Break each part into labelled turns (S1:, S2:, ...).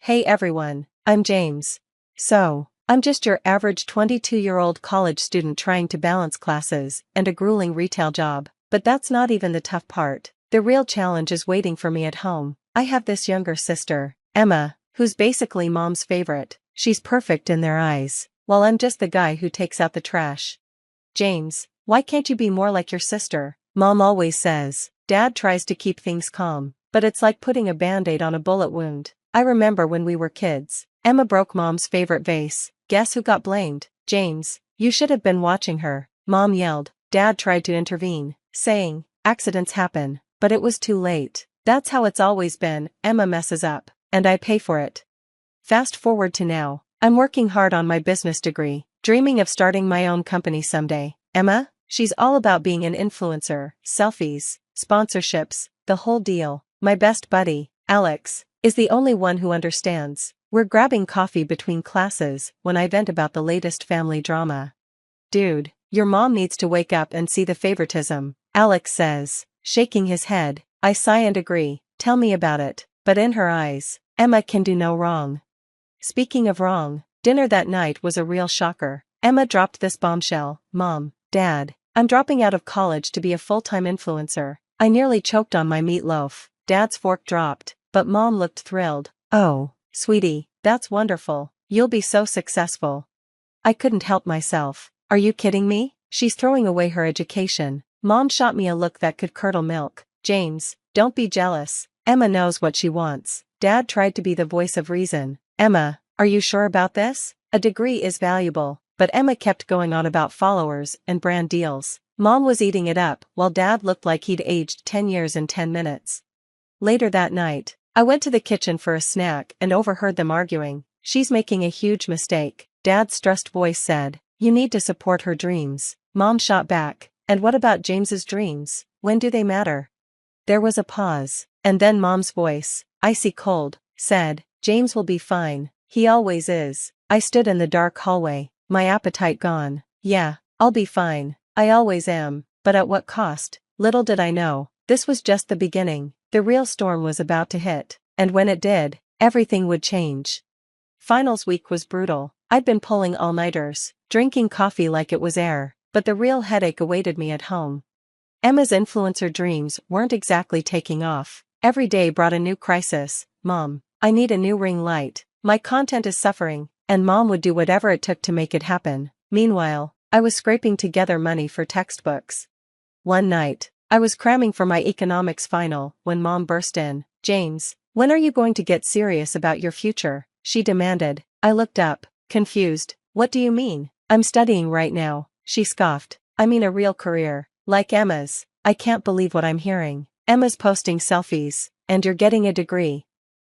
S1: Hey everyone, I'm James. So, I'm just your average 22-year-old college student trying to balance classes and a grueling retail job. But that's not even the tough part. The real challenge is waiting for me at home. I have this younger sister, Emma, who's basically mom's favorite. She's perfect in their eyes, while I'm just the guy who takes out the trash. James, why can't you be more like your sister? Mom always says. Dad tries to keep things calm, but it's like putting a band-aid on a bullet wound. I remember when we were kids, Emma broke mom's favorite vase. Guess who got blamed? James. You should have been watching her, Mom yelled. Dad tried to intervene, saying, accidents happen, but it was too late. That's how it's always been. Emma messes up, and I pay for it. Fast forward to now, I'm working hard on my business degree, dreaming of starting my own company someday. Emma? She's all about being an influencer, selfies, sponsorships, the whole deal. My best buddy, Alex, is the only one who understands. We're grabbing coffee between classes when I vent about the latest family drama. Dude, your mom needs to wake up and see the favoritism, Alex says, shaking his head. I sigh and agree. Tell me about it. But in her eyes, Emma can do no wrong. Speaking of wrong, dinner that night was a real shocker. Emma dropped this bombshell. Mom, Dad, I'm dropping out of college to be a full-time influencer. I nearly choked on my meatloaf. Dad's fork dropped, but Mom looked thrilled. Oh, sweetie, that's wonderful. You'll be so successful. I couldn't help myself. Are you kidding me? She's throwing away her education. Mom shot me a look that could curdle milk. James, don't be jealous. Emma knows what she wants. Dad tried to be the voice of reason. Emma, are you sure about this? A degree is valuable, but Emma kept going on about followers and brand deals. Mom was eating it up while Dad looked like he'd aged 10 years in 10 minutes. Later that night, I went to the kitchen for a snack and overheard them arguing. She's making a huge mistake, Dad's stressed voice said. You need to support her dreams. Mom shot back. And what about James's dreams? When do they matter? There was a pause, and then Mom's voice, icy cold, said, James will be fine. He always is. I stood in the dark hallway, my appetite gone. Yeah, I'll be fine. I always am. But at what cost? Little did I know, this was just the beginning. The real storm was about to hit, and when it did, everything would change. Finals week was brutal. I'd been pulling all-nighters, drinking coffee like it was air, but the real headache awaited me at home. Emma's influencer dreams weren't exactly taking off. Every day brought a new crisis. Mom, I need a new ring light. My content is suffering, and Mom would do whatever it took to make it happen. Meanwhile, I was scraping together money for textbooks. One night, I was cramming for my economics final when Mom burst in. James, when are you going to get serious about your future? She demanded. I looked up, confused. What do you mean? I'm studying right now, she scoffed. I mean a real career, like Emma's. I can't believe what I'm hearing. Emma's posting selfies, and you're getting a degree.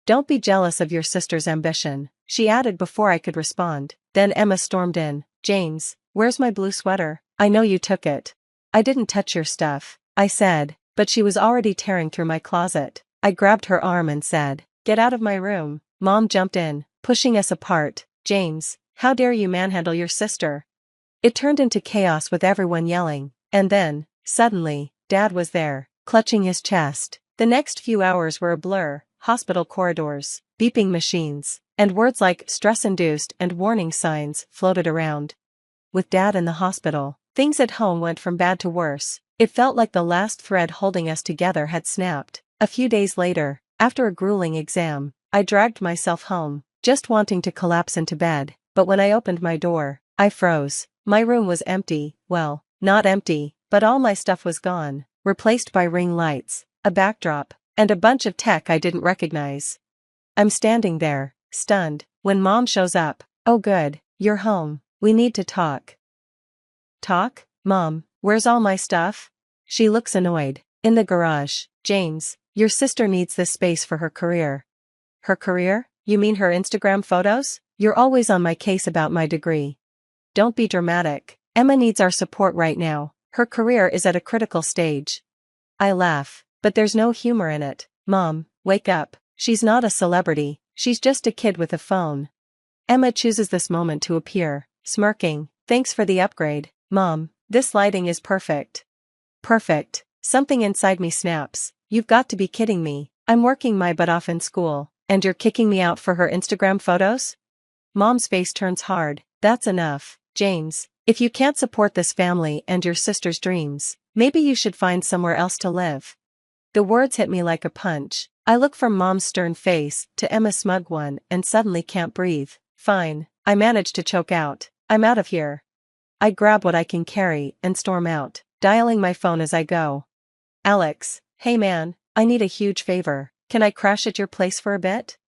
S1: Don't be jealous of your sister's ambition, she added before I could respond. Then Emma stormed in. James, where's my blue sweater? I know you took it. I didn't touch your stuff, I said, but she was already tearing through my closet. I grabbed her arm and said, get out of my room. Mom jumped in, pushing us apart. James, how dare you manhandle your sister? It turned into chaos with everyone yelling, and then, suddenly, Dad was there, clutching his chest. The next few hours were a blur, hospital corridors, beeping machines, and words like stress-induced and warning signs floated around. With Dad in the hospital, things at home went from bad to worse. It felt like the last thread holding us together had snapped. A few days later, after a grueling exam, I dragged myself home, just wanting to collapse into bed, but when I opened my door, I froze. My room was empty, well, not empty, but all my stuff was gone, replaced by ring lights, a backdrop, and a bunch of tech I didn't recognize. I'm standing there, stunned, when Mom shows up. Oh good, you're home, we need to talk. Talk? Mom, where's all my stuff? She looks annoyed. In the garage. James, your sister needs this space for her career. Her career? You mean her Instagram photos? You're always on my case about my degree. Don't be dramatic. Emma needs our support right now. Her career is at a critical stage. I laugh, but there's no humor in it. Mom, wake up. She's not a celebrity, she's just a kid with a phone. Emma chooses this moment to appear, smirking. Thanks for the upgrade, Mom. This lighting is perfect. Perfect. Something inside me snaps. You've got to be kidding me. I'm working my butt off in school. And you're kicking me out for her Instagram photos? Mom's face turns hard. That's enough, James. If you can't support this family and your sister's dreams, maybe you should find somewhere else to live. The words hit me like a punch. I look from Mom's stern face to Emma's smug one and suddenly can't breathe. Fine, I manage to choke out. I'm out of here. I grab what I can carry and storm out, dialing my phone as I go. Alex, hey man, I need a huge favor. Can I crash at your place for a bit?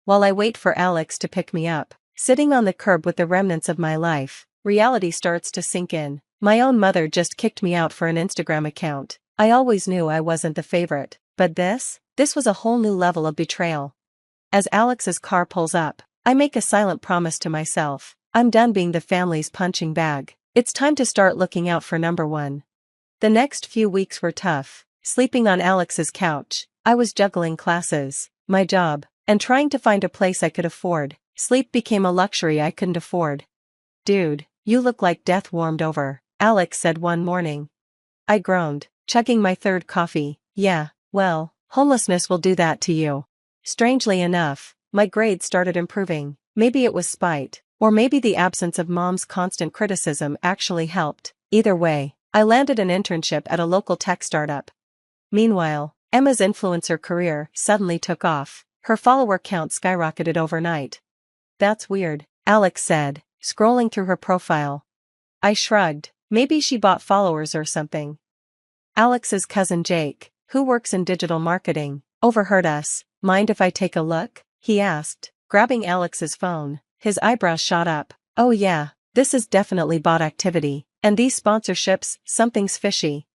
S1: While I wait for Alex to pick me up, sitting on the curb with the remnants of my life, reality starts to sink in. My own mother just kicked me out for an Instagram account. I always knew I wasn't the favorite, but this was a whole new level of betrayal. As Alex's car pulls up, I make a silent promise to myself. I'm done being the family's punching bag. It's time to start looking out for number one. The next few weeks were tough. Sleeping on Alex's couch, I was juggling classes, my job, and trying to find a place I could afford. Sleep became a luxury I couldn't afford. Dude, you look like death warmed over, Alex said one morning. I groaned, chugging my third coffee. Yeah, well, homelessness will do that to you. Strangely enough, my grades started improving. Maybe it was spite, or maybe the absence of Mom's constant criticism actually helped. Either way, I landed an internship at a local tech startup. Meanwhile, Emma's influencer career suddenly took off. Her follower count skyrocketed overnight. That's weird, Alex said, scrolling through her profile. I shrugged. Maybe she bought followers or something. Alex's cousin Jake, who works in digital marketing, overheard us. Mind if I take a look? He asked, grabbing Alex's phone. His eyebrows shot up. Oh yeah, this is definitely bot activity. And these sponsorships, something's fishy.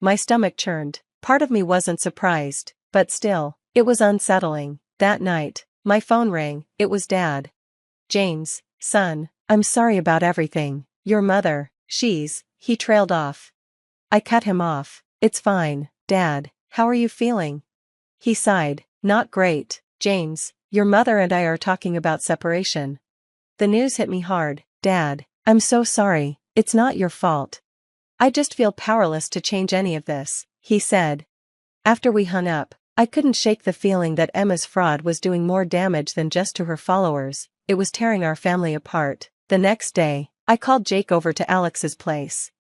S1: My stomach churned. Part of me wasn't surprised, but still, it was unsettling. That night, my phone rang. It was Dad. James, son, I'm sorry about everything. Your mother, he trailed off. I cut him off. It's fine, Dad, how are you feeling? He sighed. Not great, James, your mother and I are talking about separation. The news hit me hard. Dad, I'm so sorry, it's not your fault. I just feel powerless to change any of this, he said. After we hung up, I couldn't shake the feeling that Emma's fraud was doing more damage than just to her followers. It was tearing our family apart. The next day, I called Jake over to Alex's place.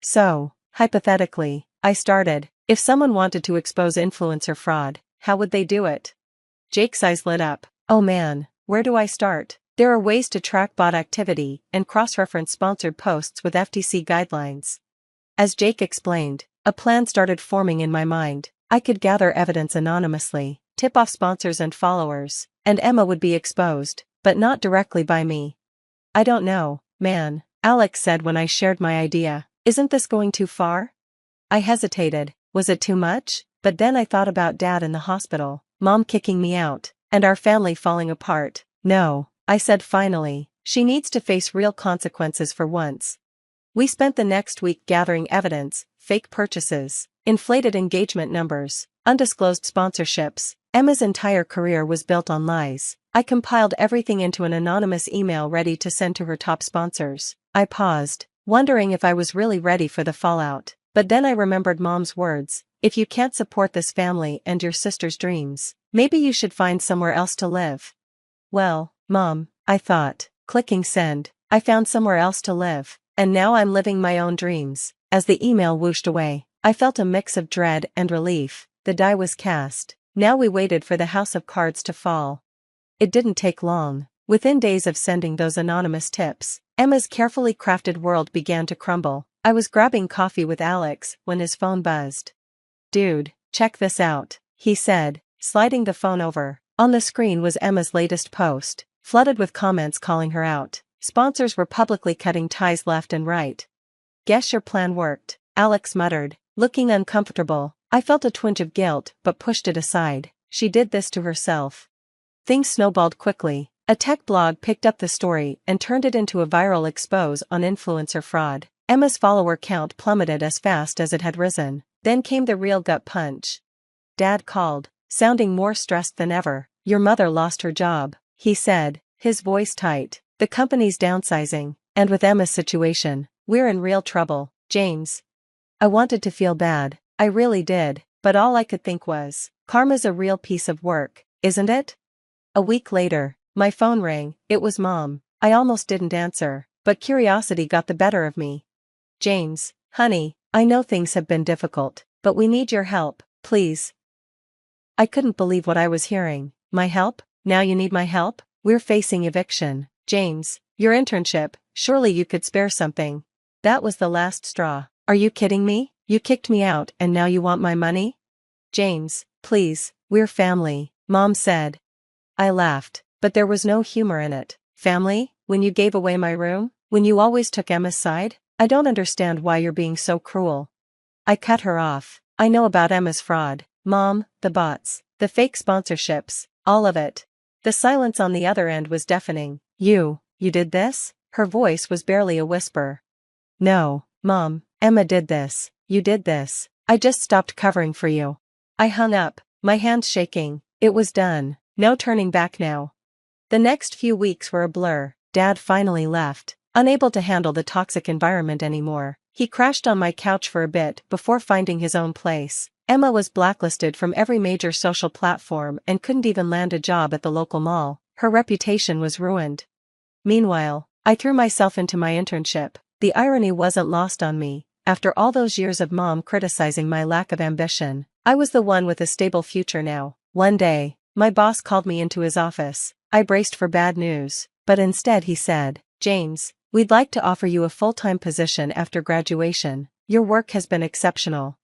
S1: So, hypothetically, I started, if someone wanted to expose influencer fraud, how would they do it? Jake's eyes lit up. Oh man, where do I start? There are ways to track bot activity and cross-reference sponsored posts with FTC guidelines. As Jake explained, a plan started forming in my mind. I could gather evidence anonymously, tip off sponsors and followers, and Emma would be exposed, but not directly by me. I don't know, man, Alex said when I shared my idea. Isn't this going too far? I hesitated. Was it too much? But then I thought about Dad in the hospital, Mom kicking me out, and our family falling apart. No, I said finally, she needs to face real consequences for once. We spent the next week gathering evidence, fake purchases, inflated engagement numbers, undisclosed sponsorships. Emma's entire career was built on lies. I compiled everything into an anonymous email ready to send to her top sponsors. I paused, wondering if I was really ready for the fallout. But then I remembered Mom's words, if you can't support this family and your sister's dreams, maybe you should find somewhere else to live. Well, Mom, I thought, clicking send, I found somewhere else to live, and now I'm living my own dreams. As the email whooshed away, I felt a mix of dread and relief. The die was cast. Now we waited for the house of cards to fall. It didn't take long. Within days of sending those anonymous tips, Emma's carefully crafted world began to crumble. I was grabbing coffee with Alex when his phone buzzed. Dude, check this out, he said, sliding the phone over. On the screen was Emma's latest post, flooded with comments calling her out. Sponsors were publicly cutting ties left and right. Guess your plan worked, Alex muttered, looking uncomfortable. I felt a twinge of guilt but pushed it aside. She did this to herself. Things snowballed quickly. A tech blog picked up the story and turned it into a viral expose on influencer fraud. Emma's follower count plummeted as fast as it had risen. Then came the real gut punch. Dad called, sounding more stressed than ever. Your mother lost her job, he said, his voice tight. The company's downsizing, and with Emma's situation, we're in real trouble, James. I wanted to feel bad, I really did, but all I could think was, karma's a real piece of work, isn't it? A week later, my phone rang. It was Mom. I almost didn't answer, but curiosity got the better of me. "James, honey, I know things have been difficult, but we need your help, please." I couldn't believe what I was hearing. "My help? Now you need my help? We're facing eviction. James, your internship, surely you could spare something." That was the last straw. "Are you kidding me? You kicked me out and now you want my money?" "James, please, we're family," Mom said. I laughed, but there was no humor in it. "Family? When you gave away my room? When you always took Emma's side? I don't understand why you're being so cruel." I cut her off. "I know about Emma's fraud, Mom, the bots, the fake sponsorships, all of it." The silence on the other end was deafening. You did this?" Her voice was barely a whisper. "No, Mom, Emma did this. You did this. I just stopped covering for you." I hung up, my hands shaking. It was done. No turning back now. The next few weeks were a blur. Dad finally left, unable to handle the toxic environment anymore. He crashed on my couch for a bit before finding his own place. Emma was blacklisted from every major social platform and couldn't even land a job at the local mall. Her reputation was ruined. Meanwhile, I threw myself into my internship. The irony wasn't lost on me. After all those years of Mom criticizing my lack of ambition, I was the one with a stable future now. One day, my boss called me into his office. I braced for bad news, but instead he said, "James, we'd like to offer you a full-time position after graduation. Your work has been exceptional."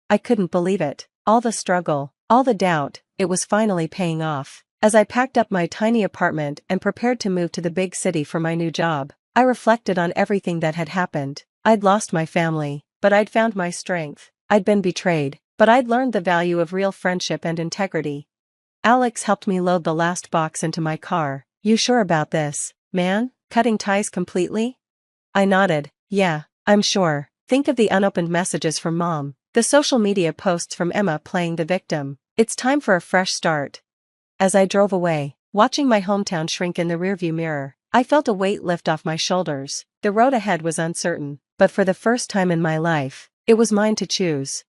S1: I couldn't believe it. All the struggle, all the doubt, it was finally paying off. As I packed up my tiny apartment and prepared to move to the big city for my new job, I reflected on everything that had happened. I'd lost my family, but I'd found my strength. I'd been betrayed, but I'd learned the value of real friendship and integrity. Alex helped me load the last box into my car. "You sure about this, man? Cutting ties completely?" I nodded. "Yeah, I'm sure." Think of the unopened messages from Mom, the social media posts from Emma playing the victim. It's time for a fresh start. As I drove away, watching my hometown shrink in the rearview mirror, I felt a weight lift off my shoulders. The road ahead was uncertain, but for the first time in my life, it was mine to choose.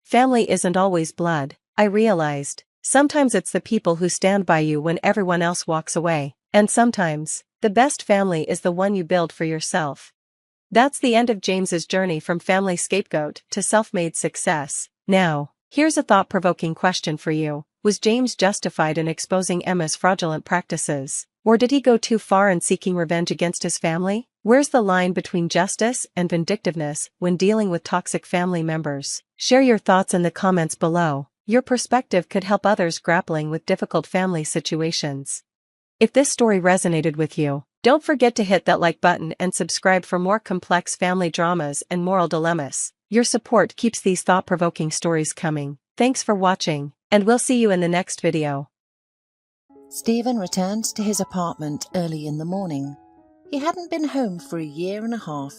S1: Family isn't always blood, I realized. Sometimes it's the people who stand by you when everyone else walks away, and sometimes, the best family is the one you build for yourself. That's the end of James's journey from family scapegoat to self-made success. Now, here's a thought-provoking question for you. Was James justified in exposing Emma's fraudulent practices? Or did he go too far in seeking revenge against his family? Where's the line between justice and vindictiveness when dealing with toxic family members? Share your thoughts in the comments below. Your perspective could help others grappling with difficult family situations. If this story resonated with you, don't forget to hit that like button and subscribe for more complex family dramas and moral dilemmas. Your support keeps these thought-provoking stories coming. Thanks for watching, and we'll see you in the next video.
S2: Stephen returned to his apartment early in the morning. He hadn't been home for a year and a half,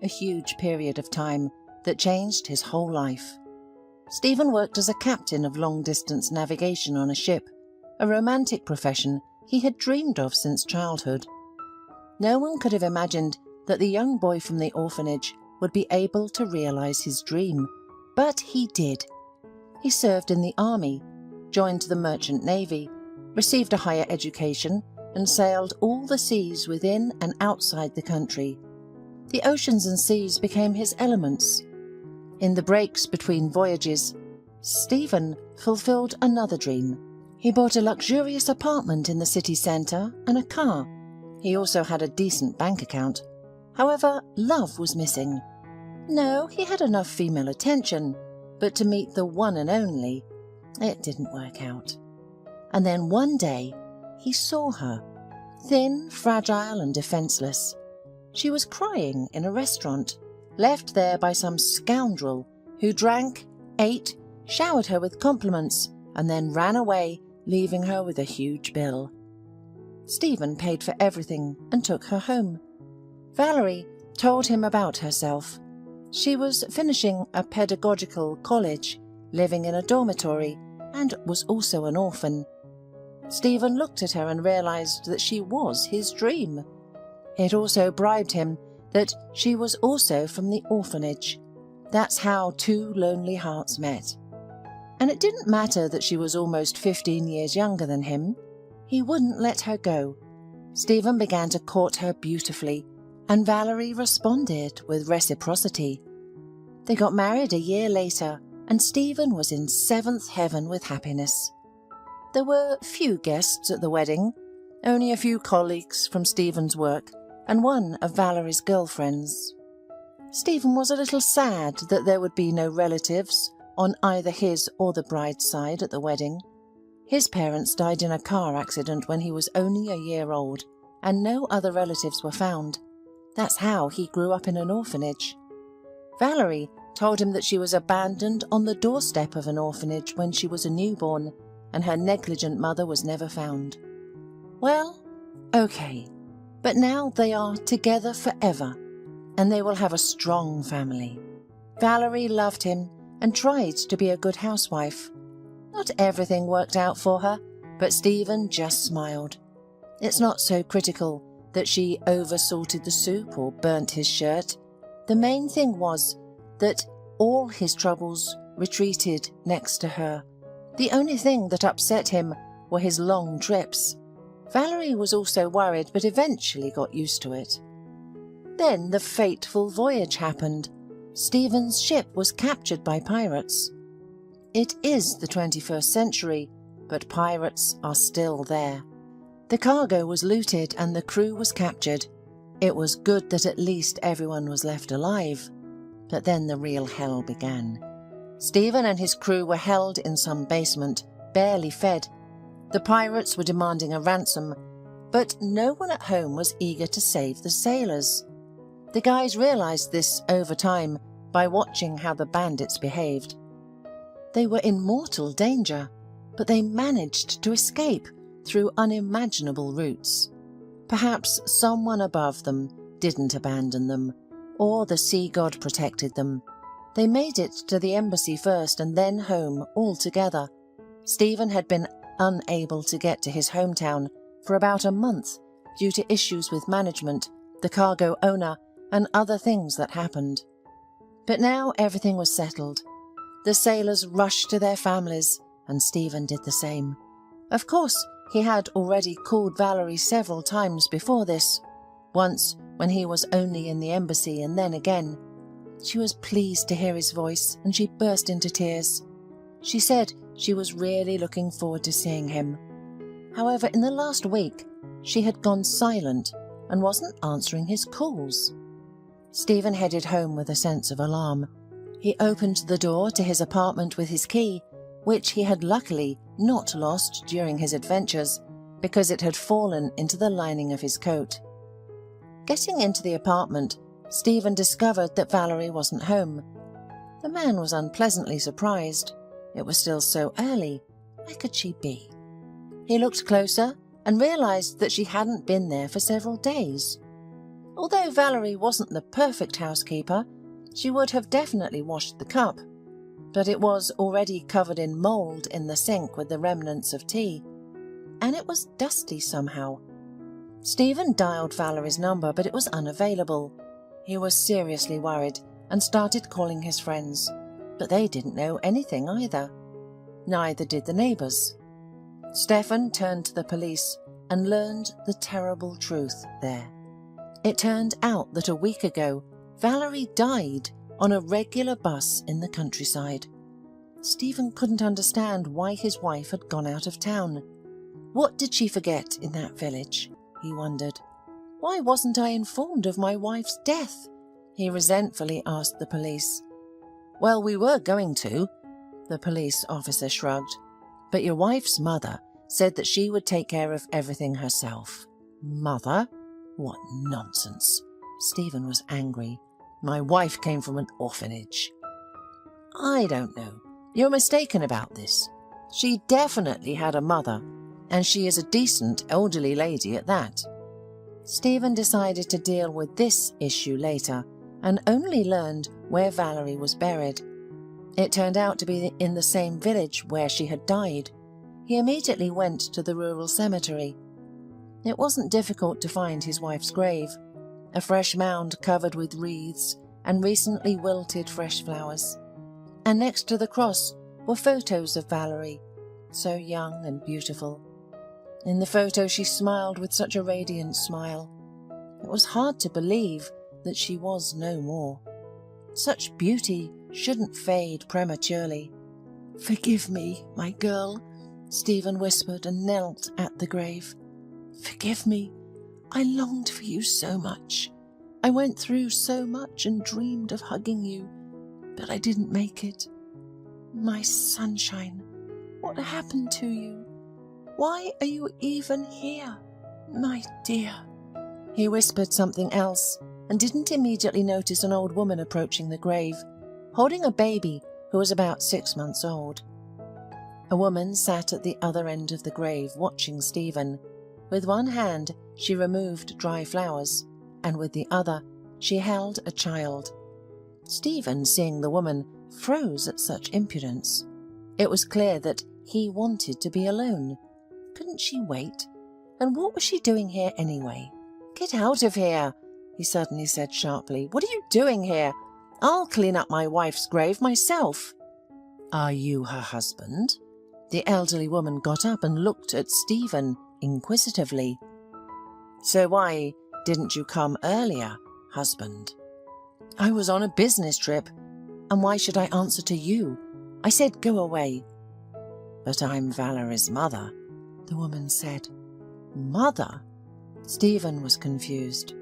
S2: a huge period of time that changed his whole life. Stephen worked as a captain of long-distance navigation on a ship, a romantic profession he had dreamed of since childhood. No one could have imagined that the young boy from the orphanage would be able to realize his dream, but he did. He served in the army, joined the merchant navy, received a higher education, and sailed all the seas within and outside the country. The oceans and seas became his elements. In the breaks between voyages, Stephen fulfilled another dream. He bought a luxurious apartment in the city centre and a car. He also had a decent bank account. However, love was missing. No, he had enough female attention, but to meet the one and only, it didn't work out. And then one day, he saw her, thin, fragile and defenceless. She was crying in a restaurant, left there by some scoundrel who drank, ate, showered her with compliments, and then ran away, leaving her with a huge bill. Stephen paid for everything and took her home. Valerie told him about herself. She was finishing a pedagogical college, living in a dormitory, and was also an orphan. Stephen looked at her and realized that she was his dream. It also bribed him that she was also from the orphanage. That's how two lonely hearts met. And it didn't matter that she was almost 15 years younger than him. He wouldn't let her go. Stephen began to court her beautifully, and Valerie responded with reciprocity. They got married a year later, and Stephen was in seventh heaven with happiness. There were few guests at the wedding, only a few colleagues from Stephen's work and one of Valerie's girlfriends. Stephen was a little sad that there would be no relatives on either his or the bride's side at the wedding. His parents died in a car accident when he was only a year old, and no other relatives were found. That's how he grew up in an orphanage. Valerie told him that she was abandoned on the doorstep of an orphanage when she was a newborn, and her negligent mother was never found. Well, okay, but now they are together forever, and they will have a strong family. Valerie loved him and tried to be a good housewife. Not everything worked out for her, but Stephen just smiled. It's not so critical that she oversalted the soup or burnt his shirt. The main thing was that all his troubles retreated next to her. The only thing that upset him were his long trips. Valerie was also worried, but eventually got used to it. Then the fateful voyage happened. Stephen's ship was captured by pirates. It is the 21st century, but pirates are still there. The cargo was looted and the crew was captured. It was good that at least everyone was left alive. But then the real hell began. Stephen and his crew were held in some basement, barely fed. The pirates were demanding a ransom, but no one at home was eager to save the sailors. The guys realized this over time by watching how the bandits behaved. They were in mortal danger, but they managed to escape through unimaginable routes. Perhaps someone above them didn't abandon them, or the sea god protected them. They made it to the embassy first and then home all together. Stephen had been unable to get to his hometown for about a month due to issues with management, the cargo owner, and other things that happened. But now everything was settled. The sailors rushed to their families, and Stephen did the same. Of course, he had already called Valerie several times before this, once when he was only in the embassy and then again. She was pleased to hear his voice, and she burst into tears. She said she was really looking forward to seeing him. However, in the last week, she had gone silent and wasn't answering his calls. Stephen headed home with a sense of alarm. He opened the door to his apartment with his key, which he had luckily not lost during his adventures because it had fallen into the lining of his coat. Getting into the apartment, Stephen discovered that Valerie wasn't home. The man was unpleasantly surprised. It was still so early. Where could she be? He looked closer and realized that she hadn't been there for several days. Although Valerie wasn't the perfect housekeeper, she would have definitely washed the cup, but it was already covered in mould in the sink with the remnants of tea, and it was dusty somehow. Stephen dialed Valerie's number, but it was unavailable. He was seriously worried and started calling his friends, but they didn't know anything either. Neither did the neighbours. Stefan turned to the police and learned the terrible truth there. It turned out that a week ago, Valerie died on a regular bus in the countryside. Stephen couldn't understand why his wife had gone out of town. What did she forget in that village? He wondered. Why wasn't I informed of my wife's death? He resentfully asked the police. Well, we were going to, the police officer shrugged, but your wife's mother said that she would take care of everything herself. Mother? What nonsense. Stephen was angry. My wife came from an orphanage. I don't know. You're mistaken about this. She definitely had a mother, and she is a decent elderly lady at that. Stephen decided to deal with this issue later and only learned where Valerie was buried. It turned out to be in the same village where she had died. He immediately went to the rural cemetery. It wasn't difficult to find his wife's grave, a fresh mound covered with wreaths and recently wilted fresh flowers. And next to the cross were photos of Valerie, so young and beautiful. In the photo, she smiled with such a radiant smile. It was hard to believe that she was no more. Such beauty shouldn't fade prematurely. "Forgive me, my girl," Stephen whispered and knelt at the grave. "Forgive me. I longed for you so much. I went through so much and dreamed of hugging you, but I didn't make it. My sunshine, what happened to you? Why are you even here, my dear?" He whispered something else and didn't immediately notice an old woman approaching the grave, holding a baby who was about 6 months old. A woman sat at the other end of the grave watching Stephen. With one hand, she removed dry flowers, and with the other, she held a child. Stephen, seeing the woman, froze at such impudence. It was clear that he wanted to be alone. Couldn't she wait? And what was she doing here anyway? "Get out of here," he suddenly said sharply. "What are you doing here? I'll clean up my wife's grave myself." "Are you her husband?" The elderly woman got up and looked at Stephen inquisitively. "So why didn't you come earlier, husband?" "I was on a business trip, and why should I answer to you? I said go away." "But I'm Valerie's mother," the woman said. "Mother?" Stephen was confused.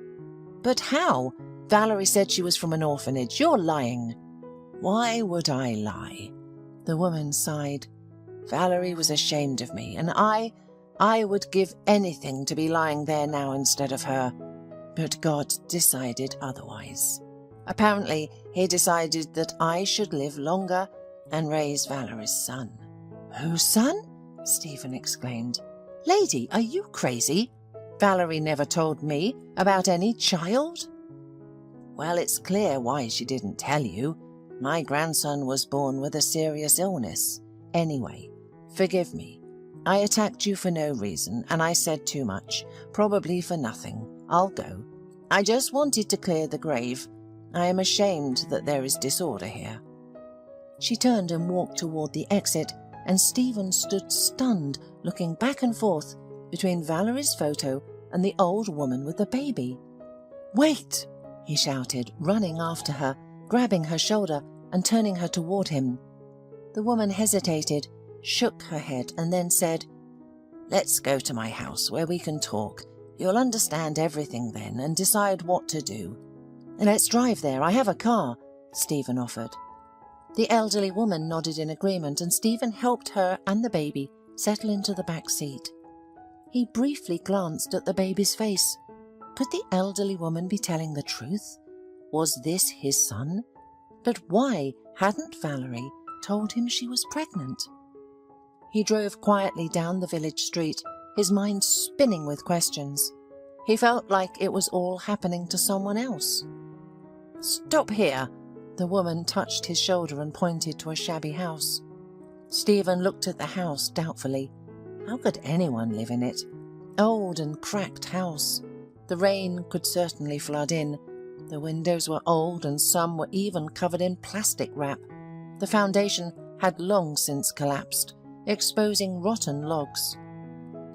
S2: "But how? Valerie said she was from an orphanage. You're lying." "Why would I lie?" The woman sighed. "Valerie was ashamed of me, and I would give anything to be lying there now instead of her. But God decided otherwise. Apparently, he decided that I should live longer and raise Valerie's son." "Whose son?" Stephen exclaimed. "Lady, are you crazy? Valerie never told me about any child." "Well, it's clear why she didn't tell you. My grandson was born with a serious illness. Anyway, forgive me. I attacked you for no reason, and I said too much, probably for nothing. I'll go. I just wanted to clear the grave. I am ashamed that there is disorder here." She turned and walked toward the exit, and Stephen stood stunned, looking back and forth between Valerie's photo and the old woman with the baby. "Wait!" he shouted, running after her, grabbing her shoulder and turning her toward him. The woman hesitated, shook her head, and then said, "Let's go to my house where we can talk. You'll understand everything then and decide what to do." "Let's drive there. I have a car," Stephen offered. The elderly woman nodded in agreement, and Stephen helped her and the baby settle into the back seat. He briefly glanced at the baby's face. Could the elderly woman be telling the truth? Was this his son? But why hadn't Valerie told him she was pregnant? He drove quietly down the village street, his mind spinning with questions. He felt like it was all happening to someone else. "Stop here!" The woman touched his shoulder and pointed to a shabby house. Stephen looked at the house doubtfully. How could anyone live in it? Old and cracked house. The rain could certainly flood in. The windows were old and some were even covered in plastic wrap. The foundation had long since collapsed, exposing rotten logs.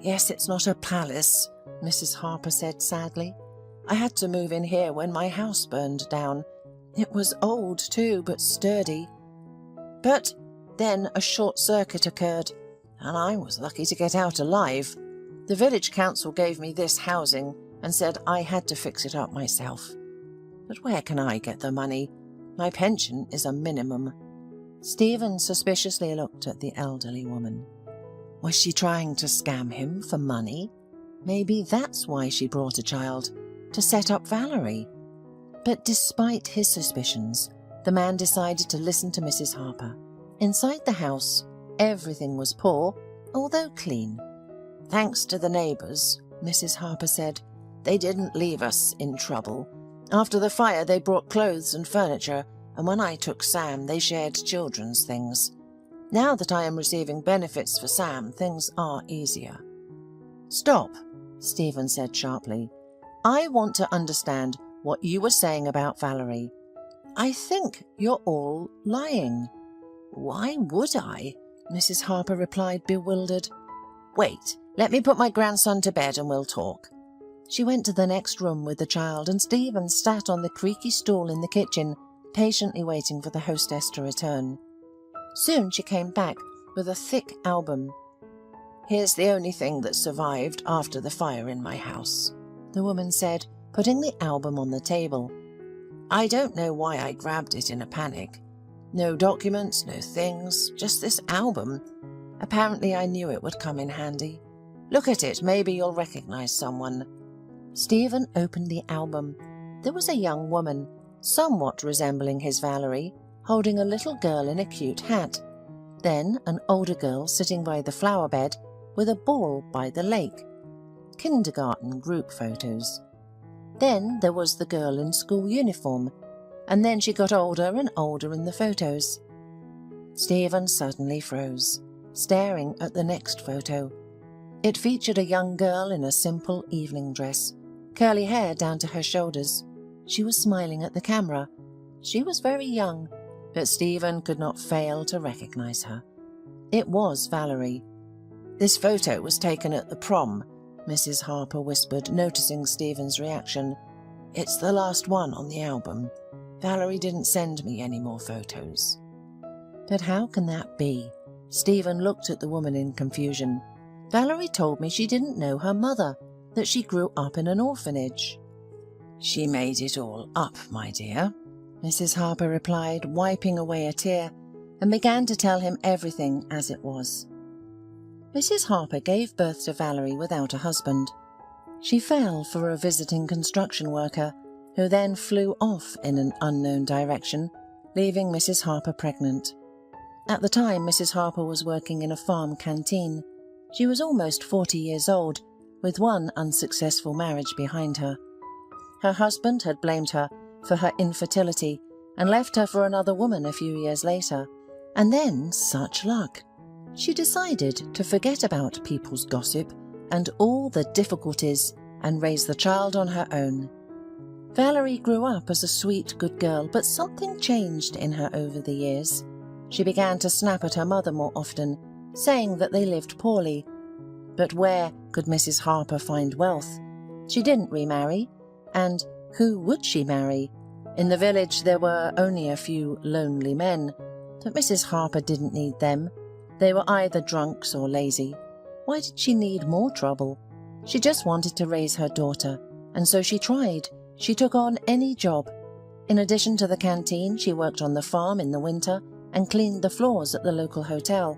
S2: "Yes, it's not a palace," Mrs. Harper said sadly. "I had to move in here when my house burned down. It was old too, but sturdy. But then a short circuit occurred, and I was lucky to get out alive. The village council gave me this housing and said I had to fix it up myself. But where can I get the money? My pension is a minimum." Stephen suspiciously looked at the elderly woman. Was she trying to scam him for money? Maybe that's why she brought a child, to set up Valerie. But despite his suspicions, the man decided to listen to Mrs. Harper. Inside the house, everything was poor, although clean. "Thanks to the neighbours," Mrs. Harper said, "they didn't leave us in trouble. After the fire they brought clothes and furniture, and when I took Sam they shared children's things. Now that I am receiving benefits for Sam, things are easier." "Stop," Stephen said sharply. "I want to understand what you were saying about Valerie. I think you're all lying." "Why would I?" Mrs. Harper replied, bewildered. "Wait, Let me put my grandson to bed and we'll talk." She went to the next room with the child, and Stephen sat on the creaky stool in the kitchen, patiently waiting for the hostess to return. Soon she came back with a thick album. "Here's the only thing that survived after the fire in my house," the woman said, putting the album on the table. "I don't know why I grabbed it in a panic. No documents, no things, just this album. Apparently I knew it would come in handy. Look at it, maybe you'll recognize someone." Stephen opened the album. There was a young woman, somewhat resembling his Valerie, holding a little girl in a cute hat. Then an older girl sitting by the flower bed with a ball by the lake. Kindergarten group photos. Then there was the girl in school uniform, and then she got older and older in the photos. Stephen suddenly froze, staring at the next photo. It featured a young girl in a simple evening dress, curly hair down to her shoulders. She was smiling at the camera. She was very young, but Stephen could not fail to recognize her. It was Valerie. "This photo was taken at the prom," Mrs. Harper whispered, noticing Stephen's reaction. "It's the last one on the album. Valerie didn't send me any more photos." But how can that be? Stephen looked at the woman in confusion. "Valerie told me she didn't know her mother, that she grew up in an orphanage." "She made it all up, my dear," Mrs. Harper replied, wiping away a tear, and began to tell him everything as it was. Mrs. Harper gave birth to Valerie without a husband. She fell for a visiting construction worker, who then flew off in an unknown direction, leaving Mrs. Harper pregnant. At the time, Mrs. Harper was working in a farm canteen. She was almost 40 years old, with one unsuccessful marriage behind her. Her husband had blamed her for her infertility and left her for another woman a few years later. And then, such luck. She decided to forget about people's gossip and all the difficulties and raise the child on her own. Valerie grew up as a sweet, good girl, but something changed in her over the years. She began to snap at her mother more often, saying that they lived poorly. But where could Mrs. Harper find wealth? She didn't remarry, and who would she marry? In the village there were only a few lonely men, but Mrs. Harper didn't need them. They were either drunks or lazy. Why did she need more trouble? She just wanted to raise her daughter, and so she tried. She took on any job. In addition to the canteen, she worked on the farm in the winter and cleaned the floors at the local hotel.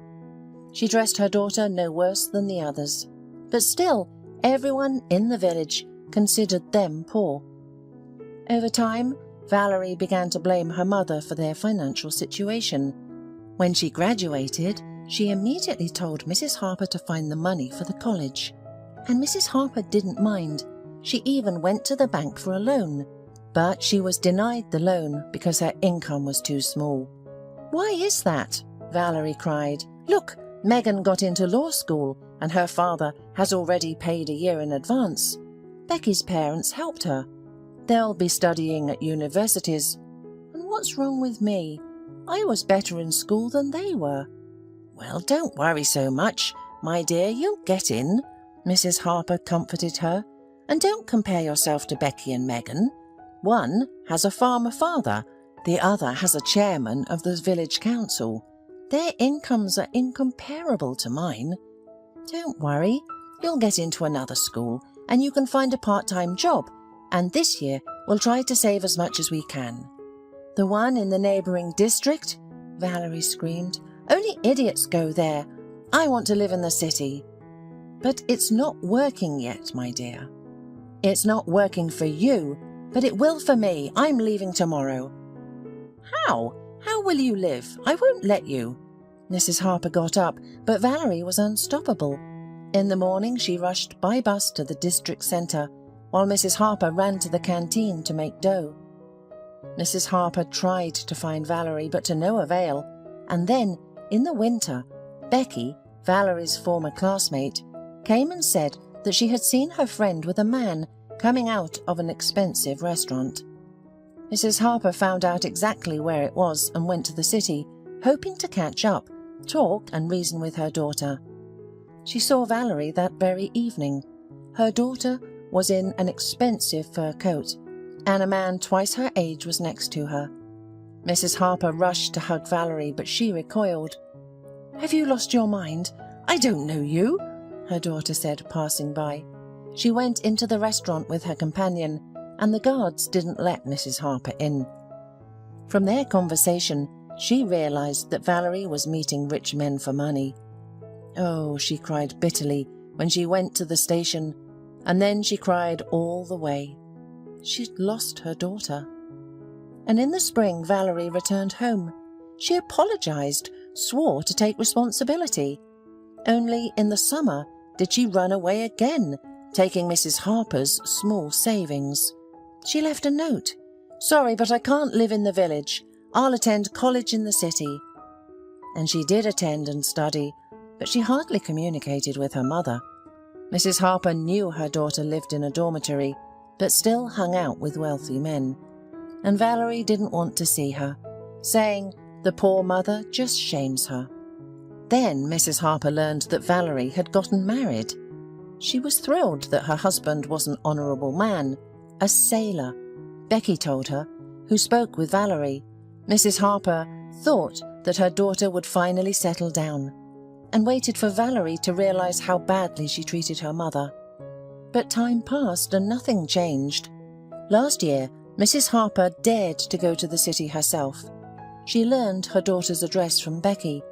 S2: She dressed her daughter no worse than the others. But still, everyone in the village considered them poor. Over time, Valerie began to blame her mother for their financial situation. When she graduated, she immediately told Mrs. Harper to find the money for the college. And Mrs. Harper didn't mind. She even went to the bank for a loan. But she was denied the loan because her income was too small. "Why is that?" Valerie cried. "Look, Megan got into law school and her father has already paid a year in advance. Becky's parents helped her. They'll be studying at universities. And what's wrong with me? I was better in school than they were." "Well, don't worry so much, my dear, you'll get in," Mrs. Harper comforted her. "And don't compare yourself to Becky and Megan. One has a farmer father, the other has a chairman of the village council. Their incomes are incomparable to mine. Don't worry, you'll get into another school and you can find a part-time job, and this year we'll try to save as much as we can." "The one in the neighbouring district?" Valerie screamed. "Only idiots go there. I want to live in the city." "But it's not working yet, my dear." "It's not working for you, but it will for me. I'm leaving tomorrow." "How? How will you live? I won't let you." Mrs. Harper got up, but Valerie was unstoppable. In the morning she rushed by bus to the district centre, while Mrs. Harper ran to the canteen to make dough. Mrs. Harper tried to find Valerie, but to no avail. And then, in the winter, Becky, Valerie's former classmate, came and said that she had seen her friend with a man coming out of an expensive restaurant. Mrs. Harper found out exactly where it was and went to the city, hoping to catch up, talk and reason with her daughter. She saw Valerie that very evening. Her daughter was in an expensive fur coat, and a man twice her age was next to her. Mrs. Harper rushed to hug Valerie, but she recoiled. "Have you lost your mind? I don't know you," her daughter said, passing by. She went into the restaurant with her companion, and the guards didn't let Mrs. Harper in. From their conversation, she realized that Valerie was meeting rich men for money. Oh, she cried bitterly when she went to the station, and then she cried all the way. She'd lost her daughter. And in the spring, Valerie returned home. She apologized, swore to take responsibility. Only in the summer did she run away again, taking Mrs. Harper's small savings. She left a note. "Sorry, but I can't live in the village. I'll attend college in the city." And she did attend and study, but she hardly communicated with her mother. Mrs. Harper knew her daughter lived in a dormitory, but still hung out with wealthy men. And Valerie didn't want to see her, saying the poor mother just shames her. Then Mrs. Harper learned that Valerie had gotten married. She was thrilled that her husband was an honourable man, a sailor. Becky told her, who spoke with Valerie. Mrs. Harper thought that her daughter would finally settle down, and waited for Valerie to realise how badly she treated her mother. But time passed and nothing changed. Last year, Mrs. Harper dared to go to the city herself. She learned her daughter's address from Becky.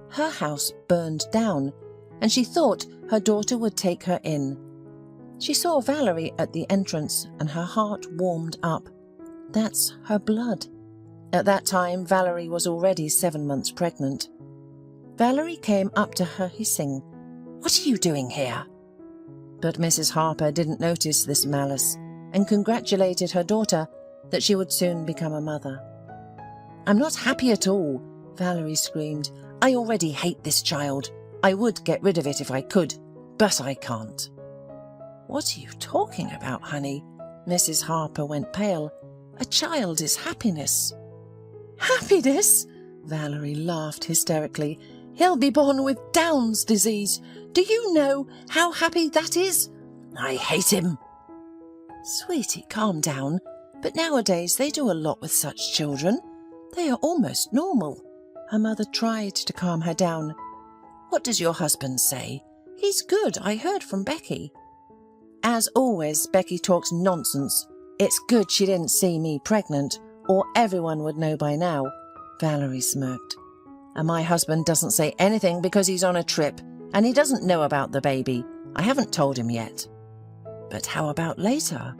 S2: Her house burned down, and she thought her daughter would take her in. She saw Valerie at the entrance, and her heart warmed up. That's her blood. At that time, Valerie was already 7 months pregnant. Valerie came up to her hissing, "What are you doing here?" But Mrs. Harper didn't notice this malice and congratulated her daughter that she would soon become a mother. "I'm not happy at all," Valerie screamed. "I already hate this child. I would get rid of it if I could, but I can't." "What are you talking about, honey?" Mrs. Harper went pale. "A child is happiness." "Happiness?" Valerie laughed hysterically. "He'll be born with Down's disease. Do you know how happy that is? I hate him." "Sweetie, calm down. But nowadays they do a lot with such children. They are almost normal." Her mother tried to calm her down. "What does your husband say?" "He's good. I heard from Becky." As always, Becky talks nonsense. It's good she didn't see me pregnant, or everyone would know by now. Valerie smirked. "And my husband doesn't say anything because he's on a trip, and he doesn't know about the baby. I haven't told him yet." "But how about later?"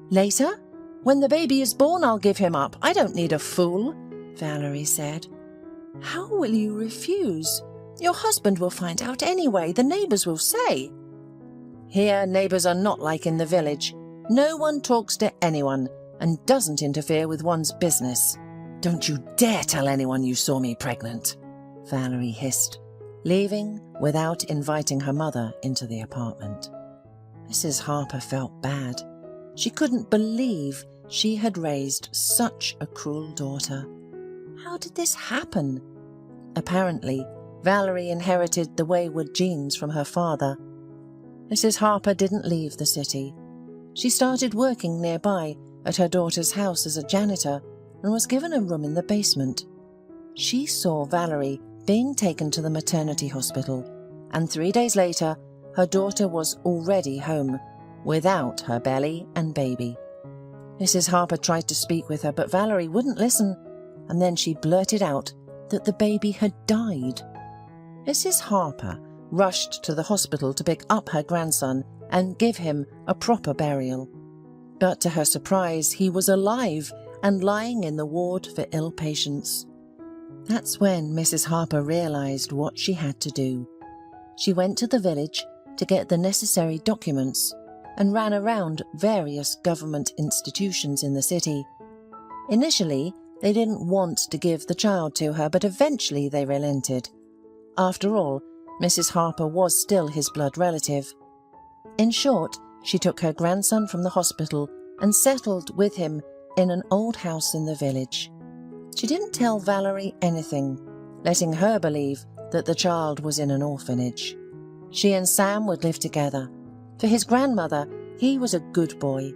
S2: "Later? When the baby is born, I'll give him up. I don't need a fool," Valerie said. "How will you refuse? Your husband will find out anyway. The neighbours will say." "Here, neighbours are not like in the village. No one talks to anyone and doesn't interfere with one's business. Don't you dare tell anyone you saw me pregnant," Valerie hissed, leaving without inviting her mother into the apartment. Mrs. Harper felt bad. She couldn't believe she had raised such a cruel daughter. How did this happen? Apparently, Valerie inherited the wayward genes from her father. Mrs. Harper didn't leave the city. She started working nearby at her daughter's house as a janitor and was given a room in the basement. She saw Valerie being taken to the maternity hospital, and 3 days later, her daughter was already home, without her belly and baby. Mrs. Harper tried to speak with her, but Valerie wouldn't listen, and then she blurted out that the baby had died. Mrs. Harper rushed to the hospital to pick up her grandson and give him a proper burial. But to her surprise, he was alive and lying in the ward for ill patients. That's when Mrs. Harper realized what she had to do. She went to the village to get the necessary documents and ran around various government institutions in the city. Initially, they didn't want to give the child to her, but eventually they relented. After all, Mrs. Harper was still his blood relative. In short, she took her grandson from the hospital and settled with him in an old house in the village. She didn't tell Valerie anything, letting her believe that the child was in an orphanage. She and Sam would live together. For his grandmother, he was a good boy.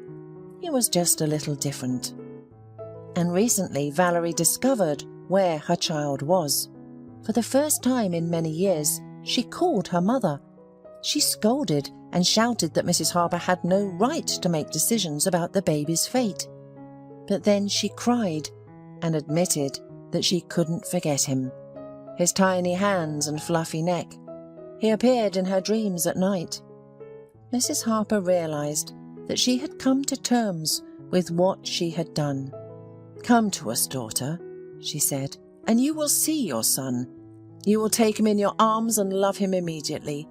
S2: He was just a little different. And recently Valerie discovered where her child was. For the first time in many years, she called her mother. She scolded and shouted that Mrs. Harper had no right to make decisions about the baby's fate. But then she cried and admitted that she couldn't forget him. His tiny hands and fluffy neck. He appeared in her dreams at night. Mrs. Harper realized that she had come to terms with what she had done. "Come to us, daughter," she said, "and you will see your son. You will take him in your arms and love him immediately.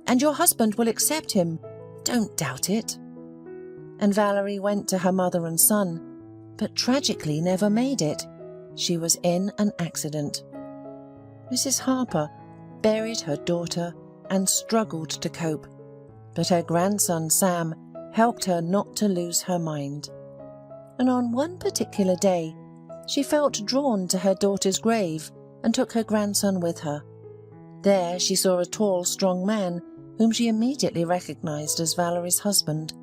S2: And your husband will accept him. Don't doubt it." And Valerie went to her mother and son, but tragically never made it. She was in an accident. Mrs. Harper buried her daughter and struggled to cope, but her grandson Sam helped her not to lose her mind. And on one particular day, she felt drawn to her daughter's grave and took her grandson with her. There she saw a tall, strong man whom she immediately recognized as Valerie's husband.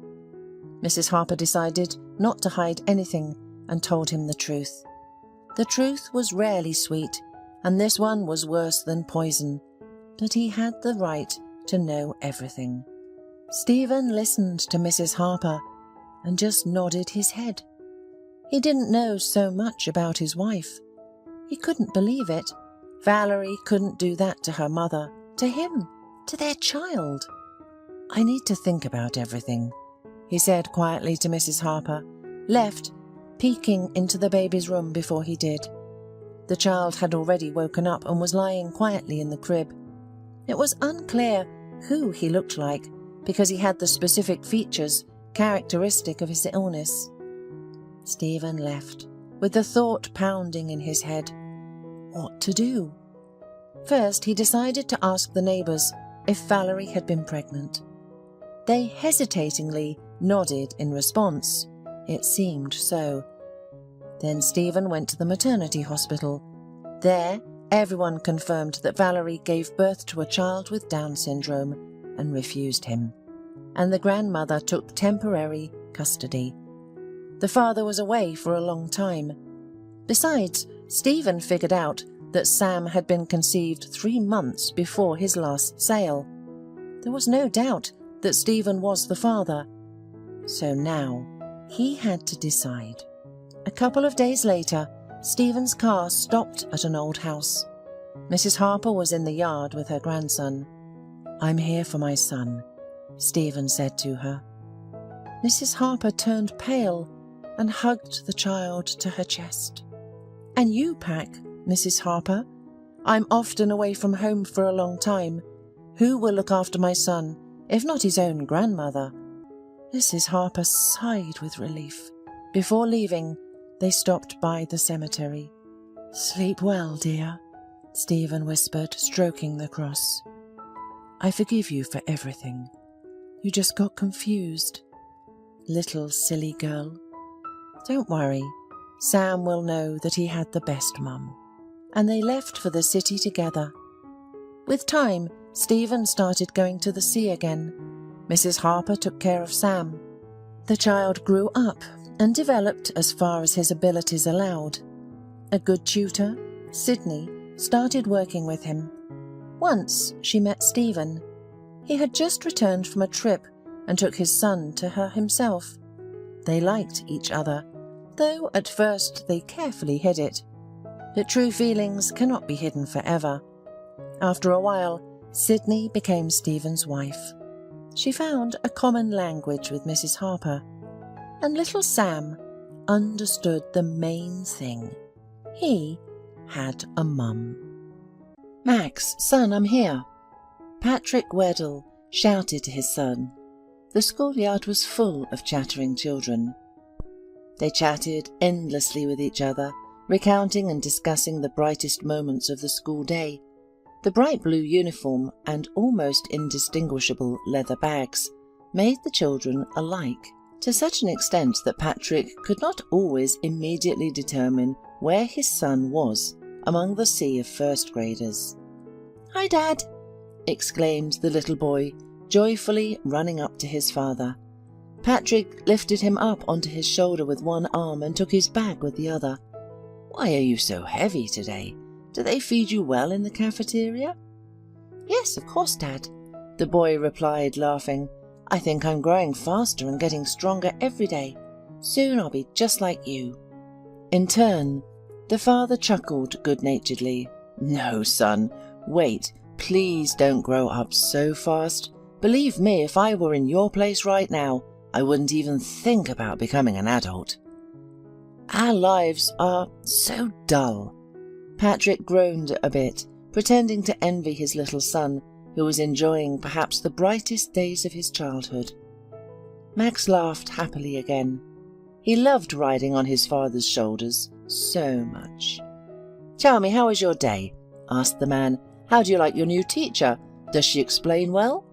S2: Mrs. Harper decided not to hide anything and told him the truth. The truth was rarely sweet, and this one was worse than poison, but he had the right to know everything. Stephen listened to Mrs. Harper and just nodded his head. He didn't know so much about his wife. He couldn't believe it. Valerie couldn't do that to her mother, to him, to their child. "I need to think about everything," he said quietly to Mrs. Harper, left, peeking into the baby's room before he did. The child had already woken up and was lying quietly in the crib. It was unclear who he looked like because he had the specific features characteristic of his illness. Stephen left, with the thought pounding in his head. What to do? First, he decided to ask the neighbours if Valerie had been pregnant. They hesitatingly nodded in response. It seemed so. Then Stephen went to the maternity hospital. There, everyone confirmed that Valerie gave birth to a child with Down syndrome and refused him, and the grandmother took temporary custody. The father was away for a long time. Besides, Stephen figured out that Sam had been conceived 3 months before his last sale. There was no doubt that Stephen was the father. So now he had to decide. A couple of days later, Stephen's car stopped at an old house. Mrs. Harper was in the yard with her grandson. "I'm here for my son," Stephen said to her. Mrs. Harper turned pale and hugged the child to her chest. "And you pack, Mrs. Harper. I'm often away from home for a long time. Who will look after my son, if not his own grandmother?" Mrs. Harper sighed with relief. Before leaving, they stopped by the cemetery. "Sleep well, dear," Stephen whispered, stroking the cross. "I forgive you for everything. You just got confused. Little silly girl. Don't worry, Sam will know that he had the best mum." And they left for the city together. With time, Stephen started going to the sea again. Mrs. Harper took care of Sam. The child grew up and developed as far as his abilities allowed. A good tutor, Sydney, started working with him. Once she met Stephen. He had just returned from a trip and took his son to her himself. They liked each other, though at first they carefully hid it. But true feelings cannot be hidden forever. After a while, Sydney became Stephen's wife. She found a common language with Mrs. Harper, and little Sam understood the main thing. He had a mum. "Max, son, I'm here." Patrick Weddell shouted to his son. The schoolyard was full of chattering children. They chatted endlessly with each other, recounting and discussing the brightest moments of the school day. The bright blue uniform and almost indistinguishable leather bags made the children alike, to such an extent that Patrick could not always immediately determine where his son was among the sea of first graders. "Hi, Dad," exclaimed the little boy, joyfully running up to his father. Patrick lifted him up onto his shoulder with one arm and took his bag with the other. "Why are you so heavy today? Do they feed you well in the cafeteria?" "Yes, of course, Dad," the boy replied, laughing. "I think I'm growing faster and getting stronger every day. Soon I'll be just like you." In turn, the father chuckled good-naturedly. "No, son, wait. Please don't grow up so fast. Believe me, if I were in your place right now, I wouldn't even think about becoming an adult." "Our lives are so dull." Patrick groaned a bit, pretending to envy his little son, who was enjoying perhaps the brightest days of his childhood. Max laughed happily again. He loved riding on his father's shoulders so much. "Tell me, how was your day?" asked the man. "How do you like your new teacher? Does she explain well?"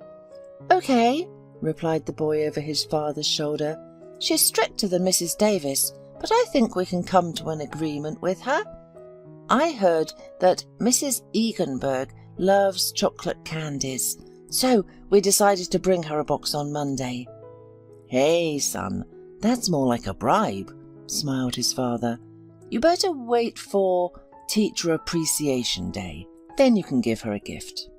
S2: "Okay," replied the boy over his father's shoulder. "She's stricter than Mrs. Davis, but I think we can come to an agreement with her. I heard that Mrs. Eganberg loves chocolate candies, so we decided to bring her a box on Monday." "Hey, son, that's more like a bribe," smiled his father. "You better wait for Teacher Appreciation Day. Then you can give her a gift."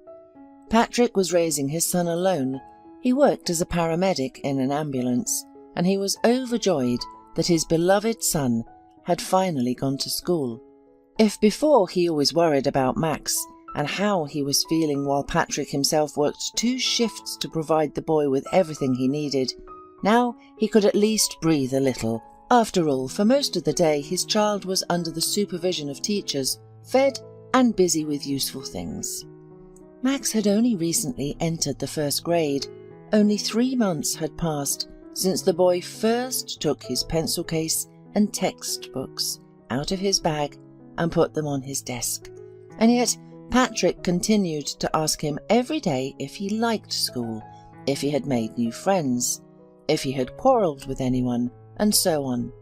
S2: Patrick was raising his son alone. He worked as a paramedic in an ambulance, and he was overjoyed that his beloved son had finally gone to school. If before he always worried about Max and how he was feeling while Patrick himself worked 2 shifts to provide the boy with everything he needed, now he could at least breathe a little. After all, for most of the day his child was under the supervision of teachers, fed and busy with useful things. Max had only recently entered the 1st grade. Only 3 months had passed since the boy first took his pencil case and textbooks out of his bag and put them on his desk. And yet Patrick continued to ask him every day if he liked school, if he had made new friends, if he had quarrelled with anyone, and so on.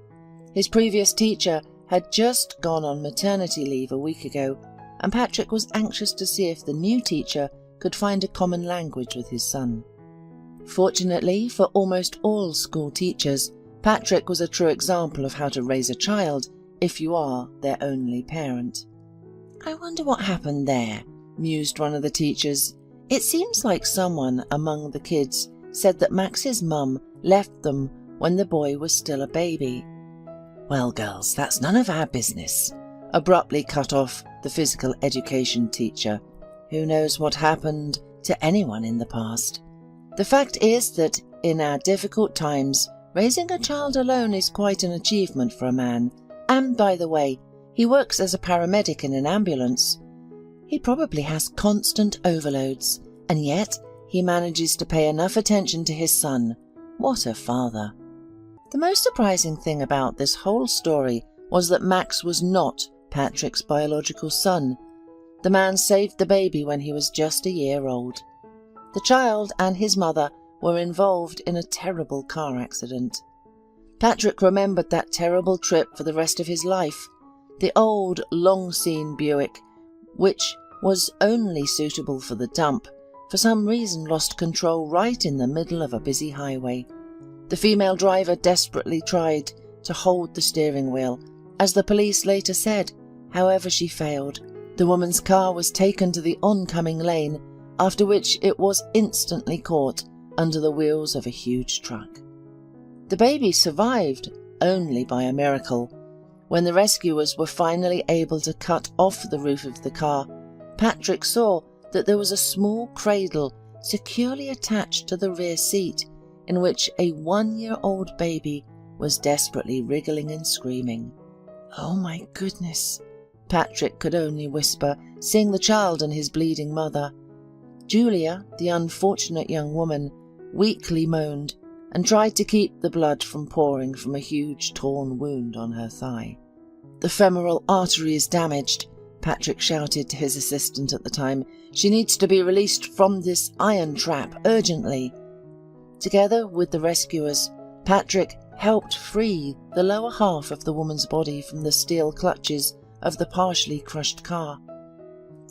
S2: His previous teacher had just gone on maternity leave a week ago, and Patrick was anxious to see if the new teacher could find a common language with his son. Fortunately for almost all school teachers, Patrick was a true example of how to raise a child if you are their only parent. "I wonder what happened there," mused one of the teachers. "It seems like someone among the kids said that Max's mum left them when the boy was still a baby." "Well, girls, that's none of our business," abruptly cut off the physical education teacher. "Who knows what happened to anyone in the past? The fact is that in our difficult times, raising a child alone is quite an achievement for a man. And by the way, he works as a paramedic in an ambulance. He probably has constant overloads, and yet he manages to pay enough attention to his son. What a father." The most surprising thing about this whole story was that Max was not Patrick's biological son. The man saved the baby when he was just a year old. The child and his mother were involved in a terrible car accident. Patrick remembered that terrible trip for the rest of his life. The old, long-seen Buick, which was only suitable for the dump, for some reason lost control right in the middle of a busy highway. The female driver desperately tried to hold the steering wheel, as the police later said. However, she failed. The woman's car was taken to the oncoming lane, after which it was instantly caught under the wheels of a huge truck. The baby survived only by a miracle. When the rescuers were finally able to cut off the roof of the car, Patrick saw that there was a small cradle securely attached to the rear seat, in which a 1-year-old baby was desperately wriggling and screaming. "Oh my goodness," Patrick could only whisper, seeing the child and his bleeding mother. Julia, the unfortunate young woman, weakly moaned and tried to keep the blood from pouring from a huge torn wound on her thigh. "The femoral artery is damaged," Patrick shouted to his assistant at the time. "She needs to be released from this iron trap urgently." Together with the rescuers, Patrick helped free the lower half of the woman's body from the steel clutches of the partially crushed car.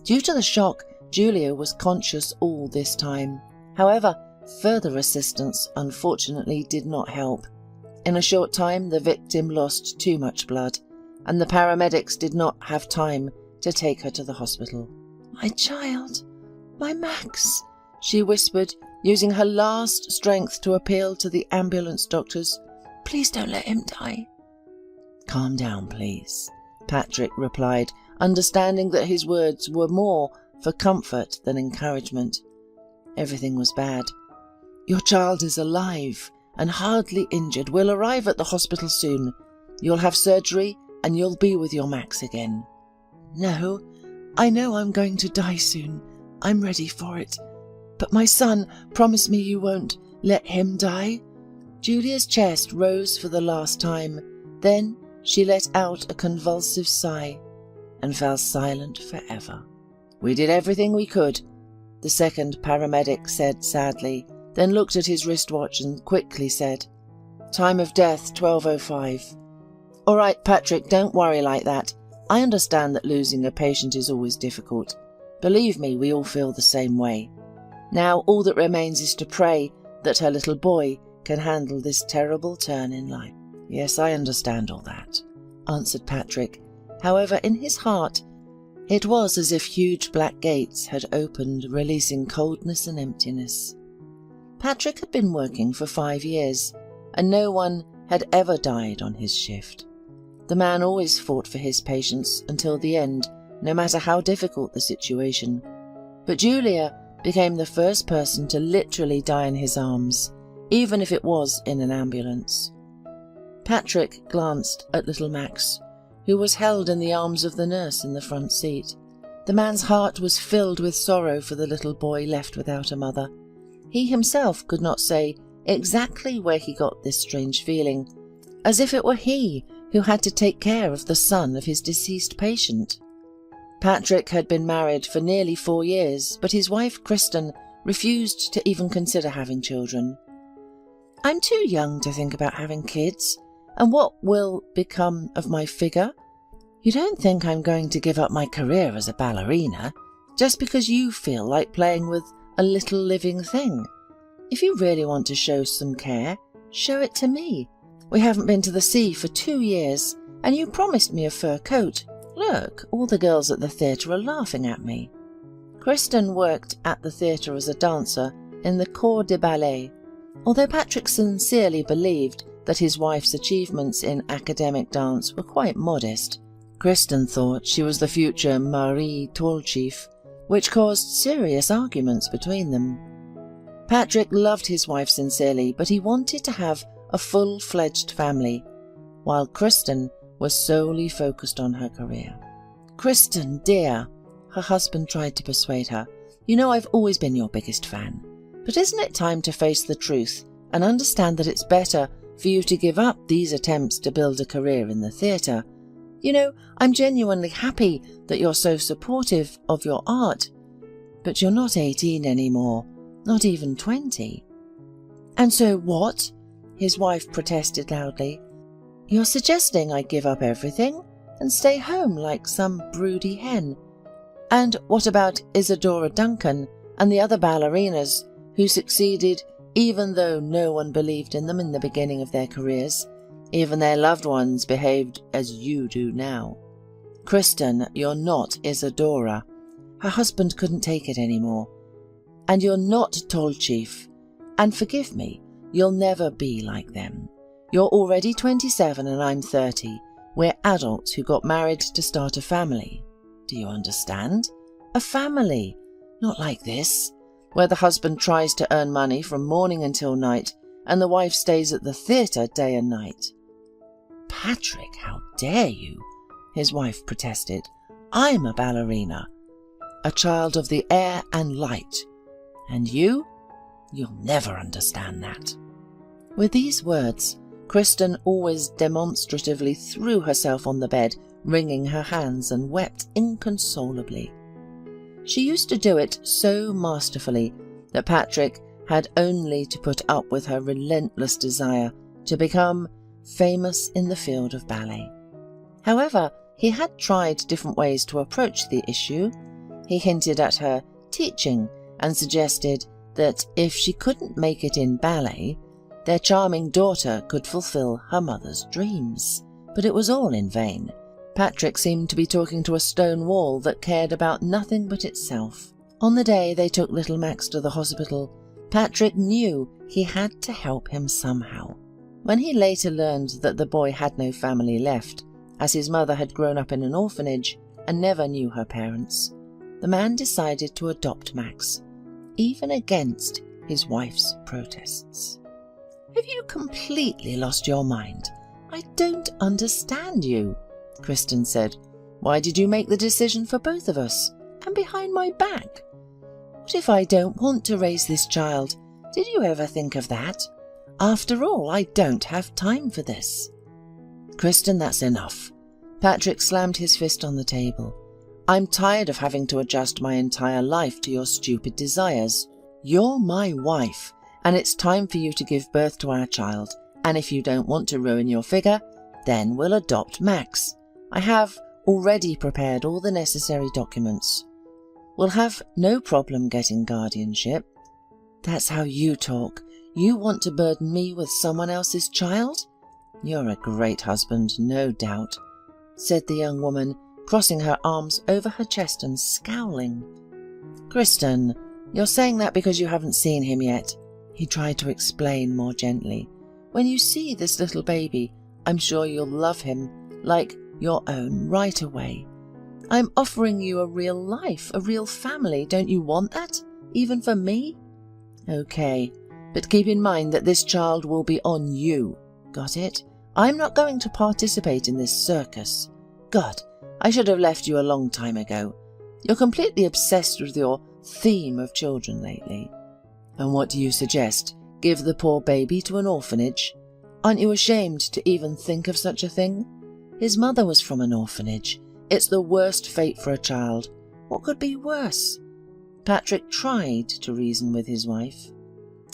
S2: Due to the shock, Julia was conscious all this time. However, further assistance unfortunately did not help. In a short time, the victim lost too much blood, and the paramedics did not have time to take her to the hospital. "My child, my Max," she whispered, using her last strength to appeal to the ambulance doctors. "Please don't let him die." "Calm down, please," Patrick replied, understanding that his words were more for comfort than encouragement. Everything was bad. "Your child is alive and hardly injured. We'll arrive at the hospital soon. You'll have surgery and you'll be with your Max again." "No, I know I'm going to die soon. I'm ready for it. But my son, promise me you won't let him die." Julia's chest rose for the last time. Then she let out a convulsive sigh and fell silent forever. "We did everything we could," the second paramedic said sadly, then looked at his wristwatch and quickly said, "Time of death 12:05. "All right, Patrick, don't worry like that. I understand that losing a patient is always difficult. Believe me, we all feel the same way. Now all that remains is to pray that her little boy can handle this terrible turn in life." "Yes, I understand all that," answered Patrick. However, in his heart, it was as if huge black gates had opened, releasing coldness and emptiness. Patrick had been working for 5 years, and no one had ever died on his shift. The man always fought for his patients until the end, no matter how difficult the situation. But Julia became the first person to literally die in his arms, even if it was in an ambulance. Patrick glanced at little Max, who was held in the arms of the nurse in the front seat. The man's heart was filled with sorrow for the little boy left without a mother. He himself could not say exactly where he got this strange feeling, as if it were he who had to take care of the son of his deceased patient. Patrick had been married for nearly 4 years, but his wife Kristen refused to even consider having children. "I'm too young to think about having kids, and what will become of my figure? You don't think I'm going to give up my career as a ballerina just because you feel like playing with a little living thing? If you really want to show some care, show it to me. We haven't been to the sea for 2 years, and you promised me a fur coat. Look, all the girls at the theatre are laughing at me." Kristen worked at the theatre as a dancer in the corps de ballet. Although Patrick sincerely believed that his wife's achievements in academic dance were quite modest, Kristen thought she was the future Marie Tolchief, which caused serious arguments between them. Patrick loved his wife sincerely, but he wanted to have a full-fledged family, while Kristen was solely focused on her career. "Kristen, dear," her husband tried to persuade her, "you know I've always been your biggest fan. But isn't it time to face the truth and understand that it's better for you to give up these attempts to build a career in the theatre? You know, I'm genuinely happy that you're so supportive of your art, but you're not 18 anymore, not even 20. "And so what?" his wife protested loudly. "You're suggesting I give up everything and stay home like some broody hen? And what about Isadora Duncan and the other ballerinas who succeeded even though no one believed in them in the beginning of their careers? Even their loved ones behaved as you do now. Kristen, you're not Isadora." Her husband couldn't take it anymore. "And you're not Tolchief. And forgive me, you'll never be like them. You're already 27 and I'm 30. We're adults who got married to start a family. Do you understand? A family. Not like this, where the husband tries to earn money from morning until night and the wife stays at the theatre day and night." "Patrick, how dare you?" his wife protested. "I'm a ballerina, a child of the air and light. And you'll never understand that." With these words, Kristen always demonstratively threw herself on the bed, wringing her hands, and wept inconsolably. She used to do it so masterfully that Patrick had only to put up with her relentless desire to become famous in the field of ballet. However, he had tried different ways to approach the issue. He hinted at her teaching and suggested that if she couldn't make it in ballet, their charming daughter could fulfill her mother's dreams. But it was all in vain. Patrick seemed to be talking to a stone wall that cared about nothing but itself. On the day they took little Max to the hospital, Patrick knew he had to help him somehow. When he later learned that the boy had no family left, as his mother had grown up in an orphanage and never knew her parents, the man decided to adopt Max, even against his wife's protests. "Have you completely lost your mind? I don't understand you," Kristen said. "Why did you make the decision for both of us, and behind my back? What if I don't want to raise this child? Did you ever think of that? After all, I don't have time for this." "Kristen, that's enough." Patrick slammed his fist on the table. "I'm tired of having to adjust my entire life to your stupid desires. You're my wife, and it's time for you to give birth to our child, and if you don't want to ruin your figure, then we'll adopt Max. I have already prepared all the necessary documents. We'll have no problem getting guardianship." "That's how you talk. You want to burden me with someone else's child? You're a great husband, no doubt," said the young woman, crossing her arms over her chest and scowling. "Kristen, you're saying that because you haven't seen him yet," he tried to explain more gently. "When you see this little baby, I'm sure you'll love him like your own right away. I'm offering you a real life, a real family. Don't you want that, even for me? Okay, but keep in mind that this child will be on you. Got it? I'm not going to participate in this circus. God, I should have left you a long time ago. You're completely obsessed with your theme of children lately. And what do you suggest? Give the poor baby to an orphanage? Aren't you ashamed to even think of such a thing? His mother was from an orphanage. It's the worst fate for a child. What could be worse?" Patrick tried to reason with his wife.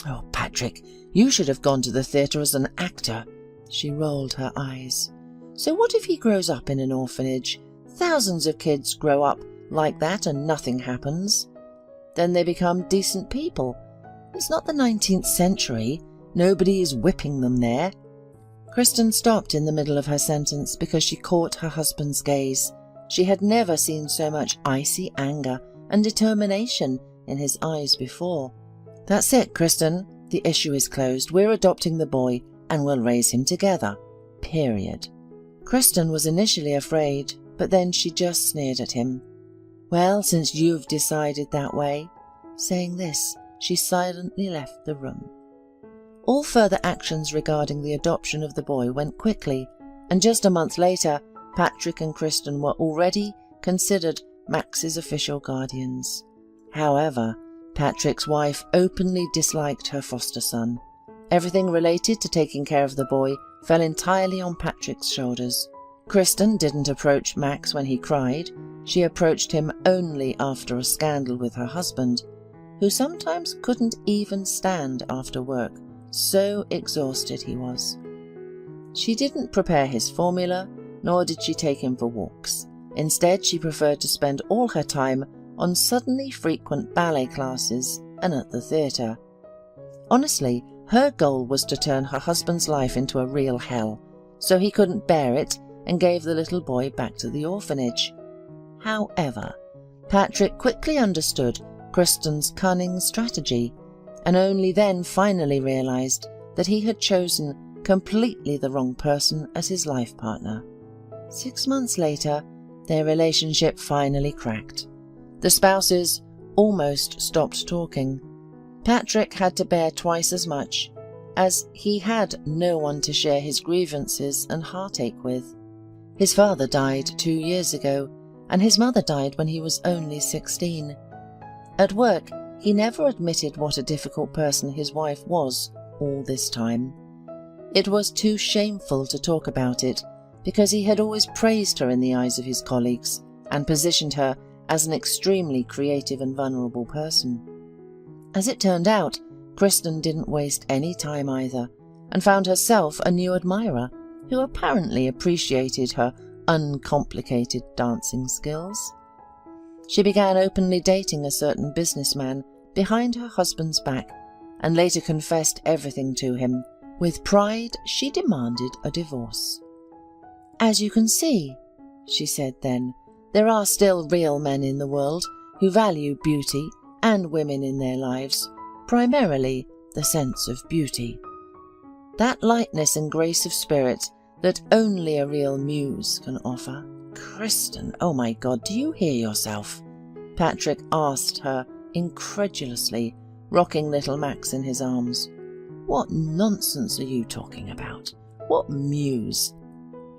S2: "Oh, Patrick, you should have gone to the theatre as an actor." She rolled her eyes. "So what if he grows up in an orphanage? Thousands of kids grow up like that and nothing happens. Then they become decent people. It's not the 19th century. Nobody is whipping them there." Kristen stopped in the middle of her sentence because she caught her husband's gaze. She had never seen so much icy anger and determination in his eyes before. "That's it, Kristen. The issue is closed. We're adopting the boy and we'll raise him together. Period." Kristen was initially afraid, but then she just sneered at him. "Well, since you've decided that way." Saying this, she silently left the room. All further actions regarding the adoption of the boy went quickly, and just a month later, Patrick and Kristen were already considered Max's official guardians. However, Patrick's wife openly disliked her foster son. Everything related to taking care of the boy fell entirely on Patrick's shoulders. Kristen didn't approach Max when he cried. She approached him only after a scandal with her husband, who sometimes couldn't even stand after work, so exhausted he was. She didn't prepare his formula, nor did she take him for walks. Instead, she preferred to spend all her time on suddenly frequent ballet classes and at the theatre. Honestly, her goal was to turn her husband's life into a real hell, so he couldn't bear it and gave the little boy back to the orphanage. However, Patrick quickly understood Kristen's cunning strategy, and only then finally realized that he had chosen completely the wrong person as his life partner. 6 months later, their relationship finally cracked. The spouses almost stopped talking. Patrick had to bear twice as much, as he had no one to share his grievances and heartache with. His father died 2 years ago, and his mother died when he was only 16. At work, he never admitted what a difficult person his wife was all this time. It was too shameful to talk about it, because he had always praised her in the eyes of his colleagues and positioned her as an extremely creative and vulnerable person. As it turned out, Kristen didn't waste any time either, and found herself a new admirer who apparently appreciated her uncomplicated dancing skills. She began openly dating a certain businessman behind her husband's back and later confessed everything to him. With pride, she demanded a divorce. "As you can see," she said then, "there are still real men in the world who value beauty and women in their lives, primarily the sense of beauty. That lightness and grace of spirit that only a real muse can offer." "Kristen, oh my God, do you hear yourself?" Patrick asked her incredulously, rocking little Max in his arms. "What nonsense are you talking about? What muse?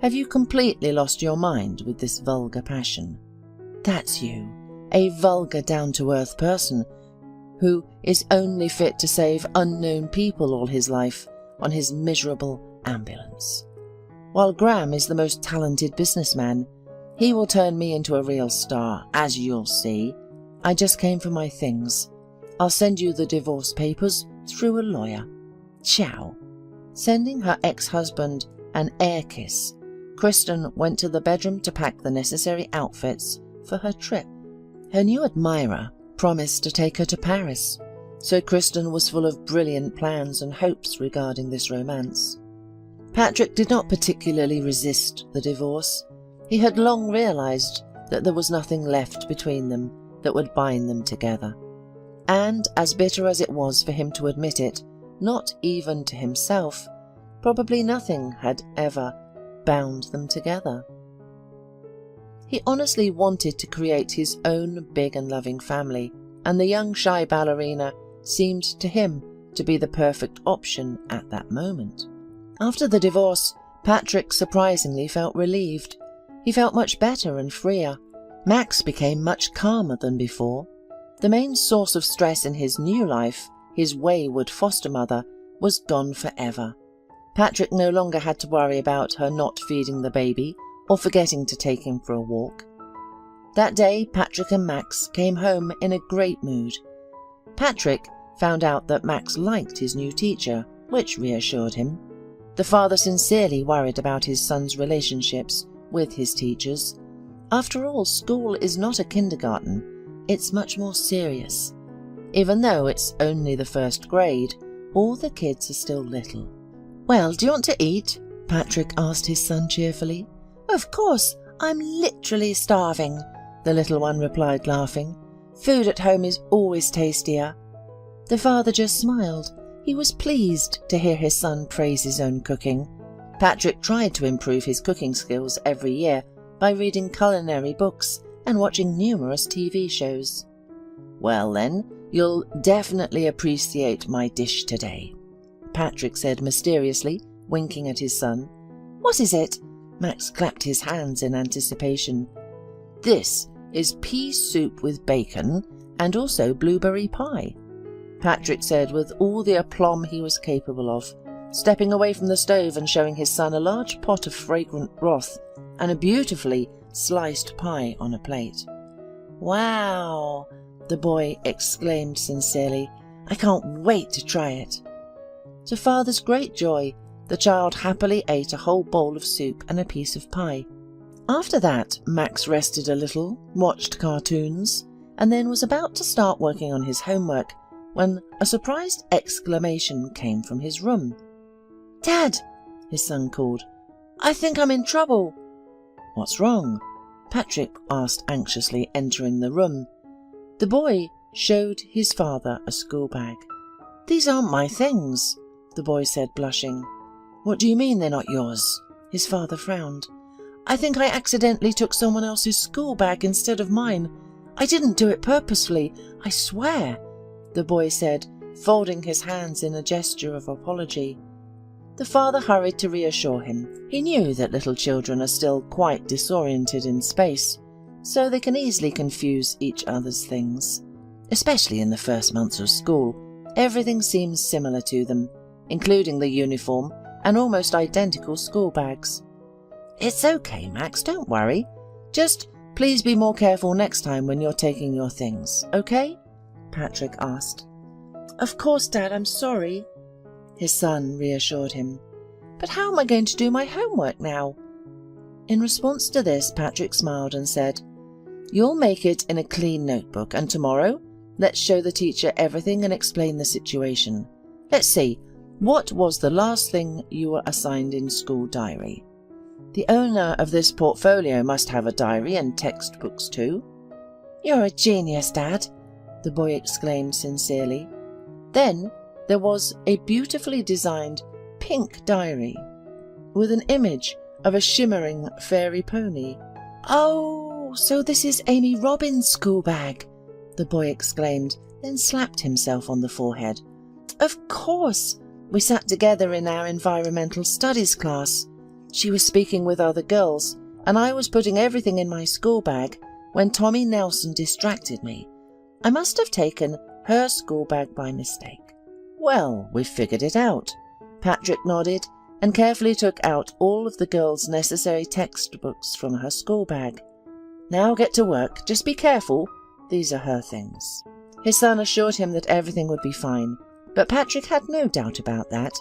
S2: Have you completely lost your mind with this vulgar passion? That's you, a vulgar down-to-earth person who is only fit to save unknown people all his life on his miserable ambulance. While Graham is the most talented businessman, he will turn me into a real star, as you'll see. I just came for my things. I'll send you the divorce papers through a lawyer. Ciao." Sending her ex-husband an air kiss, Kristen went to the bedroom to pack the necessary outfits for her trip. Her new admirer promised to take her to Paris, so Kristen was full of brilliant plans and hopes regarding this romance. Patrick did not particularly resist the divorce. He had long realized that there was nothing left between them that would bind them together. And as bitter as it was for him to admit it, not even to himself, probably nothing had ever bound them together. He honestly wanted to create his own big and loving family, and the young shy ballerina seemed to him to be the perfect option at that moment. After the divorce, Patrick surprisingly felt relieved. He felt much better and freer. Max became much calmer than before. The main source of stress in his new life, his wayward foster mother, was gone forever. Patrick no longer had to worry about her not feeding the baby or forgetting to take him for a walk. That day, Patrick and Max came home in a great mood. Patrick found out that Max liked his new teacher, which reassured him. The father sincerely worried about his son's relationships with his teachers. After all, school is not a kindergarten. It's much more serious. Even though it's only the first grade, all the kids are still little. "Well, do you want to eat?" Patrick asked his son cheerfully. "Of course, I'm literally starving," the little one replied, laughing. "Food at home is always tastier." The father just smiled. He was pleased to hear his son praise his own cooking. Patrick tried to improve his cooking skills every year by reading culinary books and watching numerous TV shows. "Well then, you'll definitely appreciate my dish today," Patrick said mysteriously, winking at his son. "What is it?" Max clapped his hands in anticipation. "This is pea soup with bacon and also blueberry pie," Patrick said with all the aplomb he was capable of, stepping away from the stove and showing his son a large pot of fragrant broth and a beautifully sliced pie on a plate. "Wow!" the boy exclaimed sincerely. "I can't wait to try it." To father's great joy, the child happily ate a whole bowl of soup and a piece of pie. After that, Max rested a little, watched cartoons, and then was about to start working on his homework when a surprised exclamation came from his room. "Dad!" his son called. "I think I'm in trouble." "What's wrong?" Patrick asked anxiously, entering the room. The boy showed his father a school bag. "These aren't my things," the boy said, blushing. "What do you mean they're not yours?" His father frowned. "I think I accidentally took someone else's school bag instead of mine. I didn't do it purposefully, I swear," the boy said, folding his hands in a gesture of apology. The father hurried to reassure him. He knew that little children are still quite disoriented in space, so they can easily confuse each other's things. Especially in the first months of school, everything seems similar to them, including the uniform and almost identical school bags. "It's okay, Max, don't worry. Just please be more careful next time when you're taking your things, okay?" Patrick asked. "Of course, Dad, I'm sorry," his son reassured him. "But how am I going to do my homework now?" In response to this, Patrick smiled and said, You'll make it in a clean notebook, and tomorrow, let's show the teacher everything and explain the situation. Let's see, what was the last thing you were assigned in school diary? The owner of this portfolio must have a diary and textbooks too. You're a genius, Dad, the boy exclaimed sincerely. Then there was a beautifully designed pink diary with an image of a shimmering fairy pony. Oh, so this is Amy Robin's school bag, the boy exclaimed, then slapped himself on the forehead. Of course, we sat together in our environmental studies class. She was speaking with other girls, and I was putting everything in my school bag when Tommy Nelson distracted me. I must have taken her school bag by mistake. Well, we've figured it out. Patrick nodded and carefully took out all of the girls' necessary textbooks from her school bag. Now get to work. Just be careful. These are her things. His son assured him that everything would be fine, but Patrick had no doubt about that.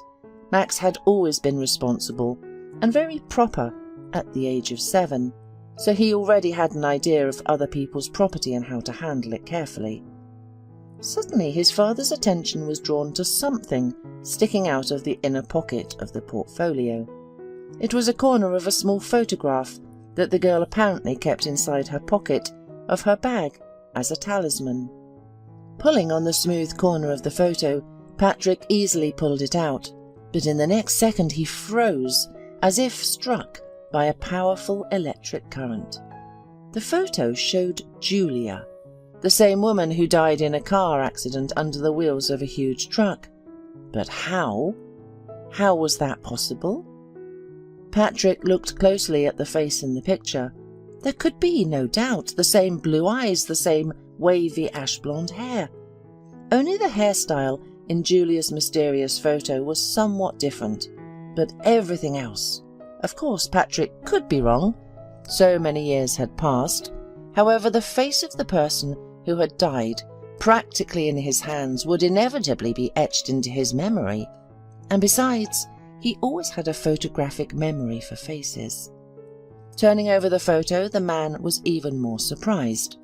S2: Max had always been responsible and very proper at the age of 7, so he already had an idea of other people's property and how to handle it carefully. Suddenly his father's attention was drawn to something sticking out of the inner pocket of the portfolio. It was a corner of a small photograph that the girl apparently kept inside her pocket of her bag as a talisman. Pulling on the smooth corner of the photo, Patrick easily pulled it out, but in the next second he froze, as if struck by a powerful electric current. The photo showed Julia, the same woman who died in a car accident under the wheels of a huge truck. But how? How was that possible? Patrick looked closely at the face in the picture. There could be no doubt the same blue eyes, the same wavy ash-blonde hair. Only the hairstyle in Julia's mysterious photo was somewhat different, but everything else. Of course, Patrick could be wrong. So many years had passed. However, the face of the person who had died, practically in his hands, would inevitably be etched into his memory. And besides, he always had a photographic memory for faces. Turning over the photo, the man was even more surprised.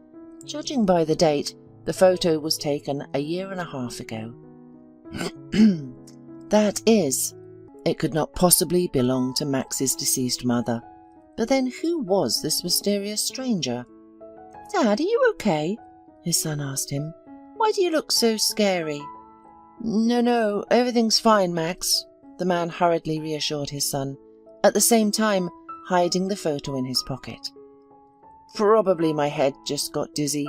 S2: Judging by the date, the photo was taken a year and a half ago. That is, it could not possibly belong to Max's deceased mother. But then who was this mysterious stranger? Dad, are you okay? His son asked him. Why do you look so scary? No, everything's fine, Max, the man hurriedly reassured his son, at the same time hiding the photo in his pocket. Probably my head just got dizzy.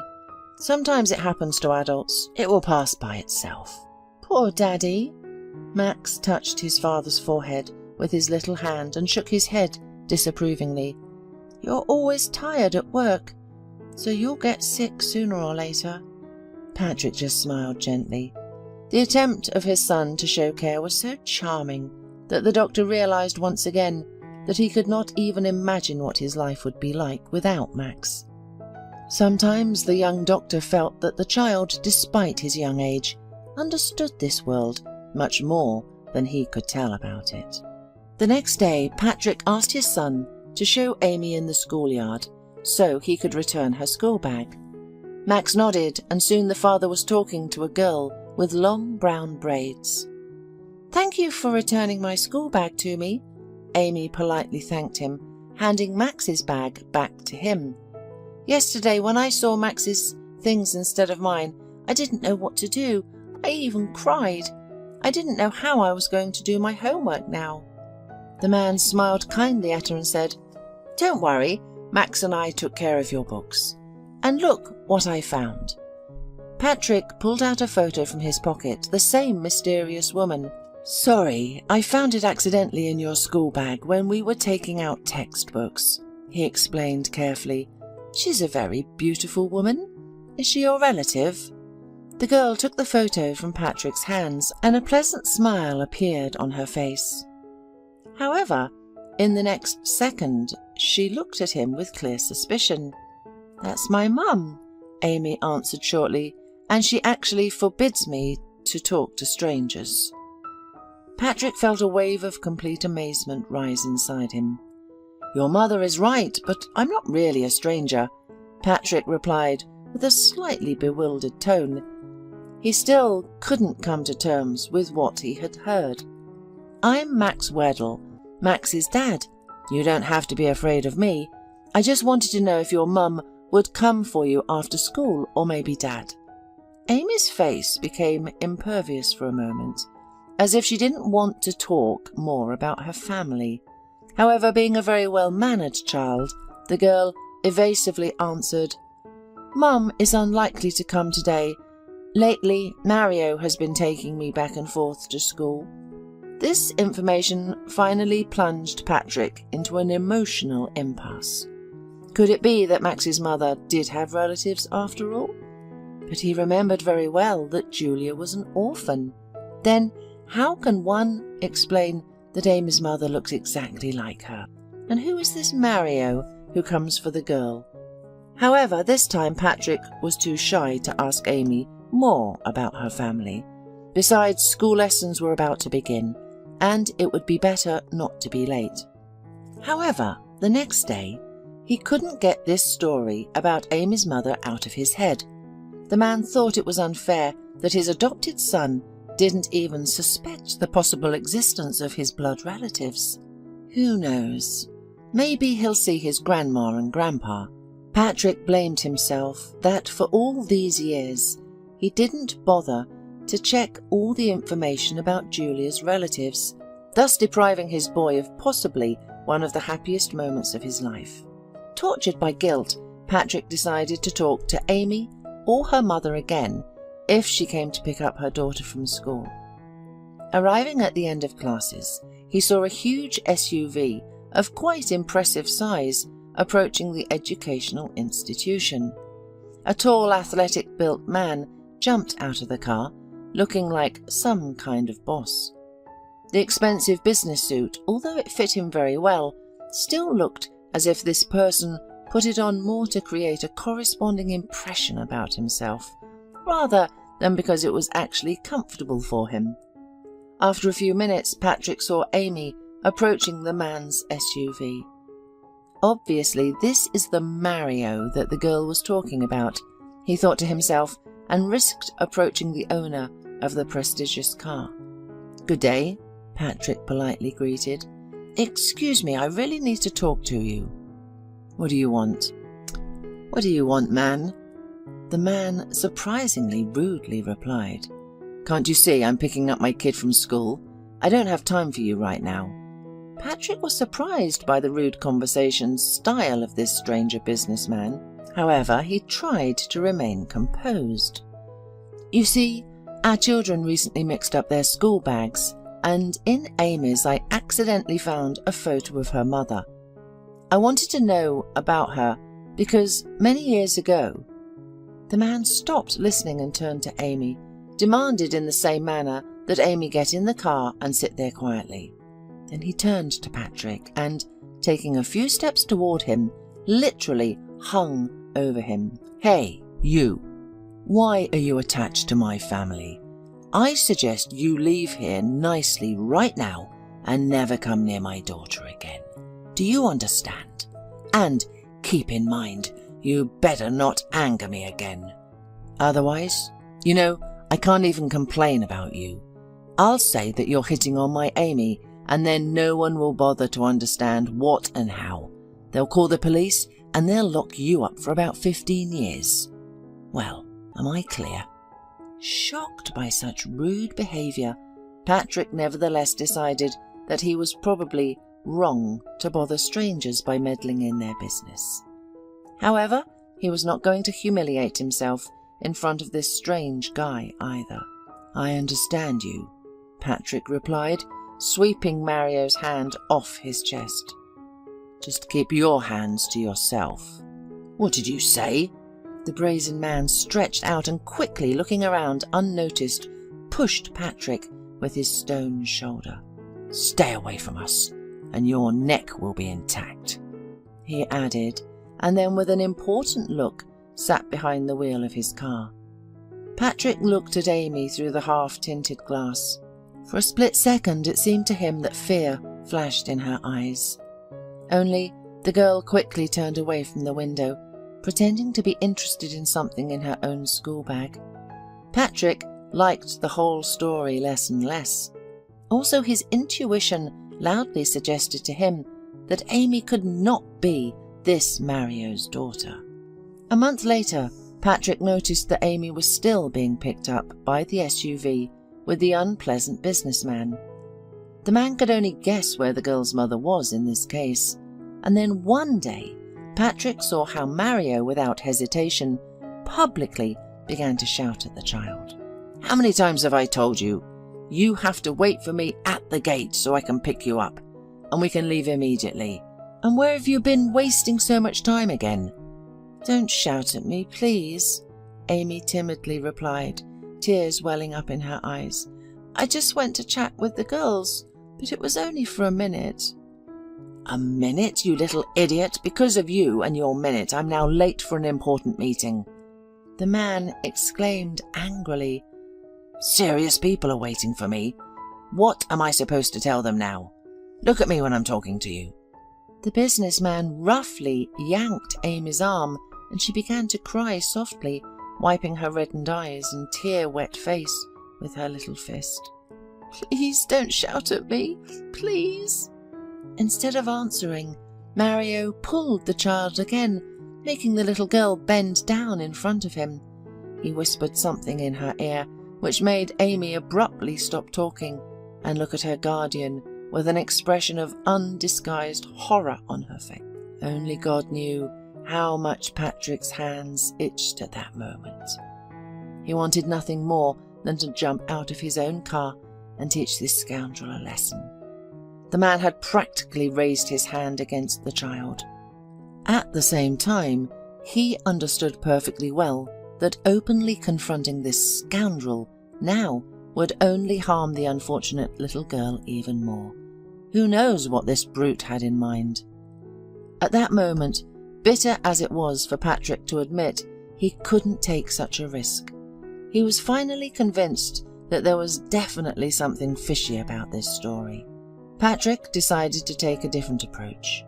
S2: Sometimes it happens to adults. It will pass by itself. Poor Daddy. Max touched his father's forehead with his little hand and shook his head disapprovingly. You're always tired at work, so you'll get sick sooner or later. Patrick just smiled gently. The attempt of his son to show care was so charming that the doctor realized once again that he could not even imagine what his life would be like without Max. Sometimes the young doctor felt that the child, despite his young age, understood this world much more than he could tell about it. The next day, Patrick asked his son to show Amy in the schoolyard so he could return her school bag. Max nodded, and soon the father was talking to a girl with long brown braids. Thank you for returning my school bag to me, Amy politely thanked him, handing Max's bag back to him. Yesterday, when I saw Max's things instead of mine, I didn't know what to do. I even cried. I didn't know how I was going to do my homework now. The man smiled kindly at her and said, Don't worry, Max and I took care of your books. And look what I found. Patrick pulled out a photo from his pocket, the same mysterious woman. Sorry, I found it accidentally in your school bag when we were taking out textbooks, he explained carefully. She's a very beautiful woman. Is she your relative? The girl took the photo from Patrick's hands, and a pleasant smile appeared on her face. However, in the next second, she looked at him with clear suspicion. That's my mum, Amy answered shortly, and she actually forbids me to talk to strangers. Patrick felt a wave of complete amazement rise inside him. Your mother is right, but I'm not really a stranger. Patrick replied with a slightly bewildered tone. He still couldn't come to terms with what he had heard. "I'm Max Weddle, Max's dad. You don't have to be afraid of me. I just wanted to know if your mum would come for you after school, or maybe dad." Amy's face became impervious for a moment, as if she didn't want to talk more about her family. However, being a very well-mannered child, the girl evasively answered, "Mum is unlikely to come today. Lately, Mario has been taking me back and forth to school." This information finally plunged Patrick into an emotional impasse. Could it be that Max's mother did have relatives after all? But he remembered very well that Julia was an orphan. Then how can one explain that Amy's mother looks exactly like her? And who is this Mario who comes for the girl? However, this time Patrick was too shy to ask Amy more about her family. Besides, school lessons were about to begin, and it would be better not to be late. However, the next day, he couldn't get this story about Amy's mother out of his head. The man thought it was unfair that his adopted son didn't even suspect the possible existence of his blood relatives. Who knows? Maybe he'll see his grandma and grandpa. Patrick blamed himself that for all these years he didn't bother to check all the information about Julia's relatives, thus depriving his boy of possibly one of the happiest moments of his life. Tortured by guilt, Patrick decided to talk to Amy or her mother again if she came to pick up her daughter from school. Arriving at the end of classes, he saw a huge SUV of quite impressive size approaching the educational institution. A tall, athletic-built man jumped out of the car, looking like some kind of boss. The expensive business suit, although it fit him very well, still looked as if this person put it on more to create a corresponding impression about himself, rather than because it was actually comfortable for him. After a few minutes, Patrick saw Amy approaching the man's SUV. Obviously, this is the Mario that the girl was talking about, he thought to himself, and risked approaching the owner of the prestigious car. "Good day," Patrick politely greeted. "Excuse me, I really need to talk to you." "What do you want?" "What do you want, man?" The man surprisingly rudely replied. "Can't you see I'm picking up my kid from school? I don't have time for you right now." Patrick was surprised by the rude conversation style of this stranger businessman. However, he tried to remain composed. "You see, our children recently mixed up their school bags, and in Amy's I accidentally found a photo of her mother. I wanted to know about her because many years ago—" The man stopped listening and turned to Amy, demanded in the same manner that Amy get in the car and sit there quietly. Then he turned to Patrick and, taking a few steps toward him, literally hung over him. "Hey, you! Why are you attached to my family? I suggest you leave here nicely right now and never come near my daughter again. Do you understand? And keep in mind, you better not anger me again. Otherwise, I can't even complain about you. I'll say that you're hitting on my Amy, and then no one will bother to understand what and how. They'll call the police and they'll lock you up for about 15 years. Well, am I clear?" Shocked by such rude behaviour, Patrick nevertheless decided that he was probably wrong to bother strangers by meddling in their business. However, he was not going to humiliate himself in front of this strange guy either. "I understand you," Patrick replied, sweeping Mario's hand off his chest. "Just keep your hands to yourself." "What did you say?" The brazen man stretched out and, quickly looking around unnoticed, pushed Patrick with his stone shoulder. "Stay away from us, and your neck will be intact," he added, and then with an important look sat behind the wheel of his car. Patrick looked at Amy through the half-tinted glass. For a split second it seemed to him that fear flashed in her eyes. Only the girl quickly turned away from the window, pretending to be interested in something in her own school bag. Patrick liked the whole story less and less. Also, his intuition loudly suggested to him that Amy could not be this Mario's daughter. A month later, Patrick noticed that Amy was still being picked up by the SUV with the unpleasant businessman. The man could only guess where the girl's mother was in this case, and then one day, Patrick saw how Mario, without hesitation, publicly began to shout at the child. "How many times have I told you? You have to wait for me at the gate so I can pick you up, and we can leave immediately. And where have you been wasting so much time again?" "Don't shout at me, please," Amy timidly replied, tears welling up in her eyes. "I just went to chat with the girls, but it was only for a minute." "A minute, you little idiot! Because of you and your minute, I'm now late for an important meeting," the man exclaimed angrily. "Serious people are waiting for me. What am I supposed to tell them now? Look at me when I'm talking to you." The businessman roughly yanked Amy's arm, and she began to cry softly, wiping her reddened eyes and tear-wet face with her little fist. "Please don't shout at me, please." Instead of answering, Mario pulled the child again, making the little girl bend down in front of him. He whispered something in her ear, which made Amy abruptly stop talking and look at her guardian with an expression of undisguised horror on her face. Only God knew how much Patrick's hands itched at that moment. He wanted nothing more than to jump out of his own car and teach this scoundrel a lesson. The man had practically raised his hand against the child. At the same time, he understood perfectly well that openly confronting this scoundrel now would only harm the unfortunate little girl even more. Who knows what this brute had in mind? At that moment, bitter as it was for Patrick to admit, he couldn't take such a risk. He was finally convinced that there was definitely something fishy about this story. Patrick decided to take a different approach.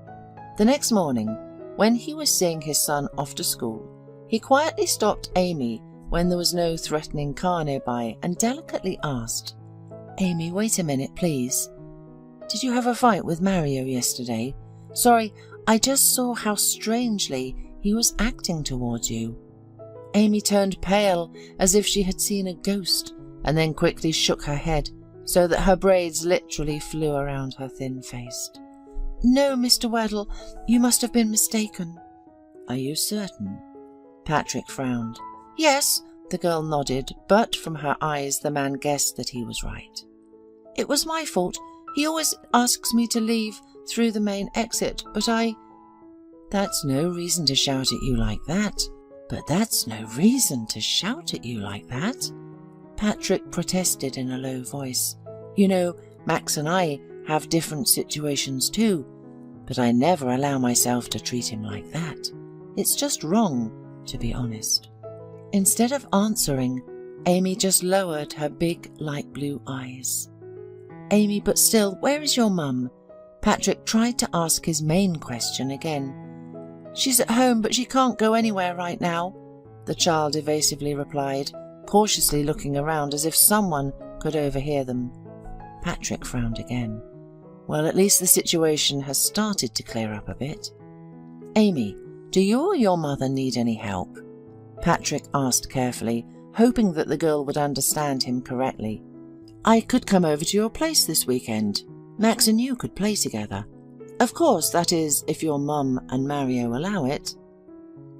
S2: The next morning, when he was seeing his son off to school, he quietly stopped Amy when there was no threatening car nearby and delicately asked, "Amy, wait a minute, please. Did you have a fight with Mario yesterday? Sorry, I just saw how strangely he was acting towards you." Amy turned pale as if she had seen a ghost, and then quickly shook her head so that her braids literally flew around her thin face. "No, Mr. Weddle, you must have been mistaken." "Are you certain?" Patrick frowned. "Yes," the girl nodded, but from her eyes the man guessed that he was right. "It was my fault. He always asks me to leave through the main exit, but I—" "That's no reason to shout at you like that. But that's no reason to shout at you like that," Patrick protested in a low voice. "You know, Max and I have different situations too, but I never allow myself to treat him like that. It's just wrong, to be honest." Instead of answering, Amy just lowered her big light blue eyes. "Amy, but still, where is your mum?" Patrick tried to ask his main question again. "She's at home, but she can't go anywhere right now," the child evasively replied, cautiously looking around as if someone could overhear them. Patrick frowned again. Well, at least the situation has started to clear up a bit. "Amy, do you or your mother need any help?" Patrick asked carefully, hoping that the girl would understand him correctly. "I could come over to your place this weekend. Max and you could play together. Of course, that is, if your mum and Mario allow it."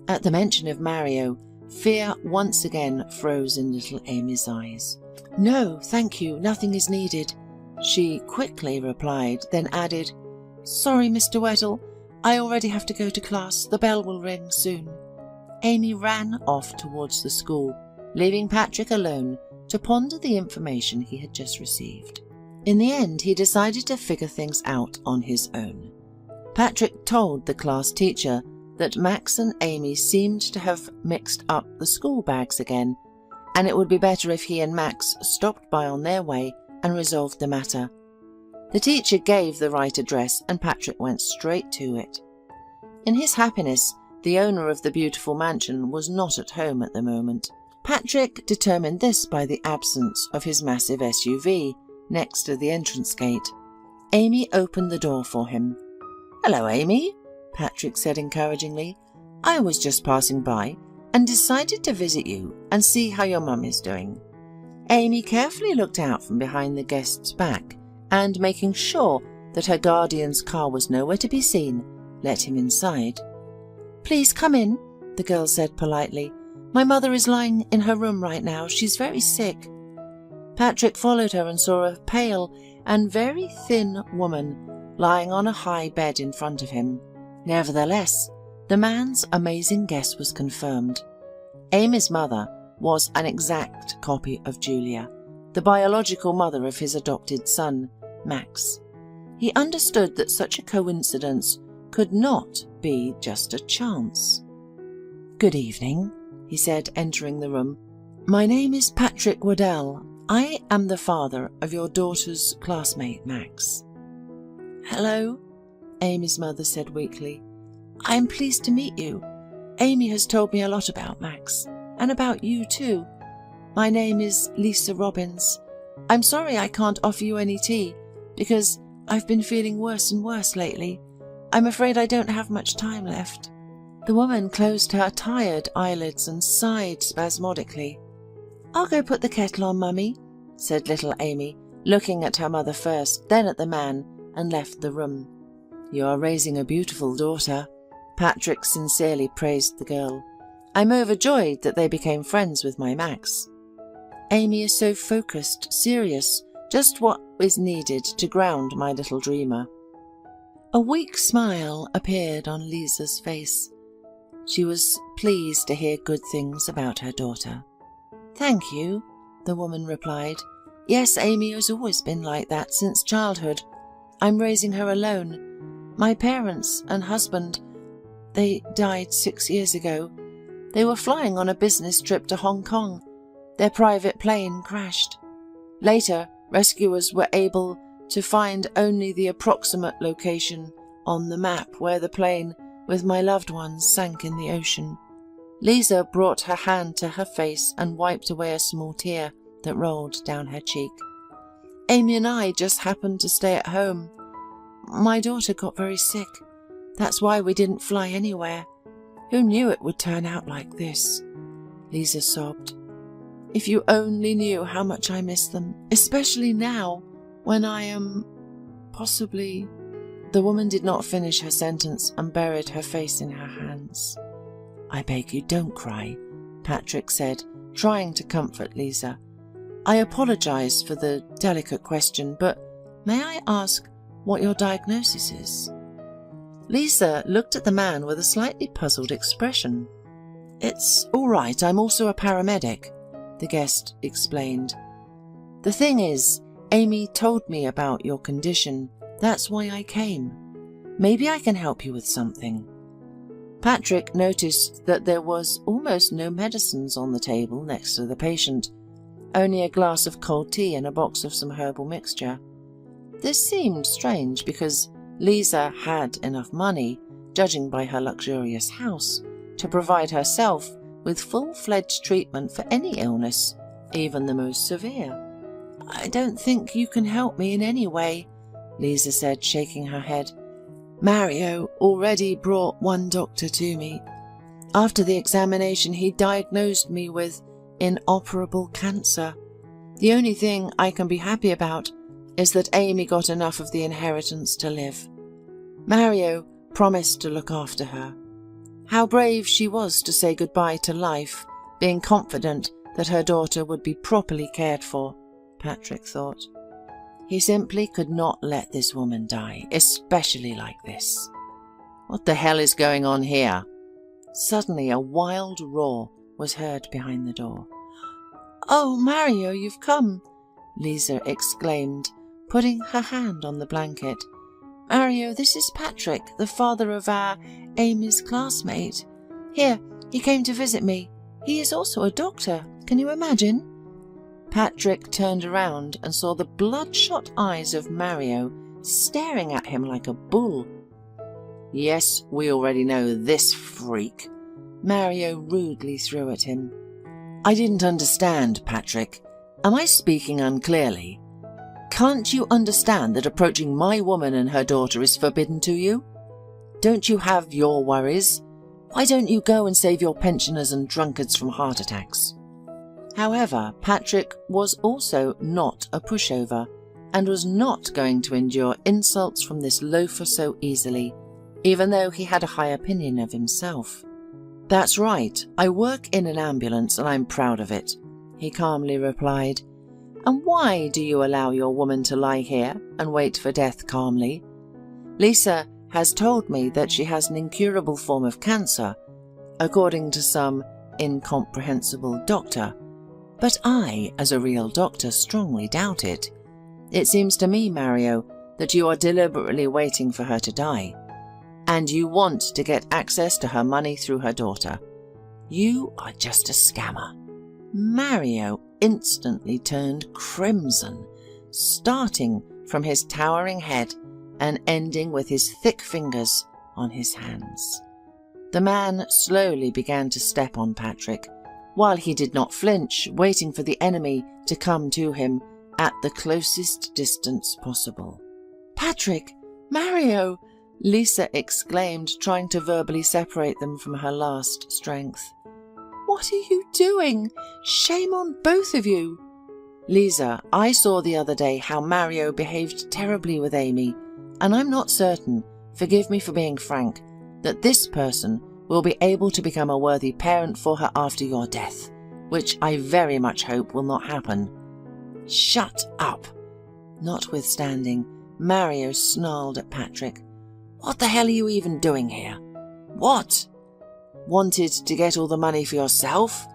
S2: At the mention of Mario, fear once again froze in little Amy's eyes. "No, thank you, nothing is needed," she quickly replied, then added, "Sorry, Mr. Weddle, I already have to go to class. The bell will ring soon." Amy ran off towards the school, leaving Patrick alone to ponder the information he had just received. In the end, he decided to figure things out on his own. Patrick told the class teacher that Max and Amy seemed to have mixed up the school bags again, and it would be better if he and Max stopped by on their way and resolved the matter. The teacher gave the right address, and Patrick went straight to it. In his happiness, The owner of the beautiful mansion was not at home at the moment. Patrick determined this by the absence of his massive SUV next to the entrance gate. Amy opened the door for him. "Hello, Amy," Patrick said encouragingly. "I was just passing by and decided to visit you and see how your mum is doing." Amy carefully looked out from behind the guest's back and, making sure that her guardian's car was nowhere to be seen, let him inside. "Please come in," the girl said politely. "My mother is lying in her room right now. She's very sick." Patrick followed her and saw a pale and very thin woman lying on a high bed in front of him. Nevertheless, the man's amazing guess was confirmed. Amy's mother was an exact copy of Julia, the biological mother of his adopted son, Max. He understood that such a coincidence could not be just a chance. "Good evening," he said, entering the room. "My name is Patrick Waddell. I am the father of your daughter's classmate, Max." "Hello," Amy's mother said weakly. "I am pleased to meet you. Amy has told me a lot about Max, and about you too. My name is Lisa Robbins. I'm sorry I can't offer you any tea, because I've been feeling worse and worse lately. I'm afraid I don't have much time left." The woman closed her tired eyelids and sighed spasmodically. "I'll go put the kettle on, Mummy," said little Amy, looking at her mother first, then at the man, and left the room. "You are raising a beautiful daughter," Patrick sincerely praised the girl. "I'm overjoyed that they became friends with my Max. Amy is so focused, serious, just what is needed to ground my little dreamer." A weak smile appeared on Lisa's face. She was pleased to hear good things about her daughter. "Thank you," the woman replied. "Yes, Amy has always been like that since childhood. I'm raising her alone. My parents and husband, they died 6 years ago. They were flying on a business trip to Hong Kong. Their private plane crashed. Later, rescuers were able to find only the approximate location on the map where the plane with my loved ones sank in the ocean." Lisa brought her hand to her face and wiped away a small tear that rolled down her cheek. "Amy and I just happened to stay at home. My daughter got very sick. That's why we didn't fly anywhere. Who knew it would turn out like this?" Lisa sobbed. "If you only knew how much I miss them, especially now, when I am possibly—" The woman did not finish her sentence and buried her face in her hands. "I beg you, don't cry," Patrick said, trying to comfort Lisa. "I apologize for the delicate question, but may I ask what your diagnosis is?" Lisa looked at the man with a slightly puzzled expression. "It's all right, I'm also a paramedic," the guest explained. "The thing is, Amy told me about your condition. That's why I came. Maybe I can help you with something." Patrick noticed that there was almost no medicines on the table next to the patient, only a glass of cold tea and a box of some herbal mixture. This seemed strange because Lisa had enough money, judging by her luxurious house, to provide herself with full-fledged treatment for any illness, even the most severe. "I don't think you can help me in any way," Lisa said, shaking her head. "Mario already brought one doctor to me. After the examination, he diagnosed me with inoperable cancer. The only thing I can be happy about is that Amy got enough of the inheritance to live. Mario promised to look after her. How brave she was to say goodbye to life, being confident that her daughter would be properly cared for," Patrick thought. He simply could not let this woman die, especially like this. "What the hell is going on here?" Suddenly a wild roar was heard behind the door. "Oh, Mario, you've come!" Lisa exclaimed, putting her hand on the blanket. "Mario, this is Patrick, the father of Amy's classmate. Here, he came to visit me. He is also a doctor. Can you imagine?" Patrick turned around and saw the bloodshot eyes of Mario staring at him like a bull. "Yes, we already know this freak," Mario rudely threw at him. "I didn't understand, Patrick. Am I speaking unclearly? Can't you understand that approaching my woman and her daughter is forbidden to you? Don't you have your worries? Why don't you go and save your pensioners and drunkards from heart attacks?" However, Patrick was also not a pushover and was not going to endure insults from this loafer so easily, even though he had a high opinion of himself. "That's right, I work in an ambulance and I'm proud of it," he calmly replied. "And why do you allow your woman to lie here and wait for death calmly? Lisa has told me that she has an incurable form of cancer, according to some incomprehensible doctor. But I, as a real doctor, strongly doubt it. It seems to me, Mario, that you are deliberately waiting for her to die. And you want to get access to her money through her daughter. You are just a scammer." Mario instantly turned crimson, starting from his towering head and ending with his thick fingers on his hands. The man slowly began to step on Patrick, while he did not flinch, waiting for the enemy to come to him at the closest distance possible. "Patrick! Mario!" Lisa exclaimed, trying to verbally separate them from her last strength. "What are you doing? Shame on both of you!" "Lisa, I saw the other day how Mario behaved terribly with Amy, and I'm not certain, forgive me for being frank, that this person will be able to become a worthy parent for her after your death, which I very much hope will not happen." "Shut up!" Notwithstanding, Mario snarled at Patrick. "What the hell are you even doing here? What? Wanted to get all the money for yourself?"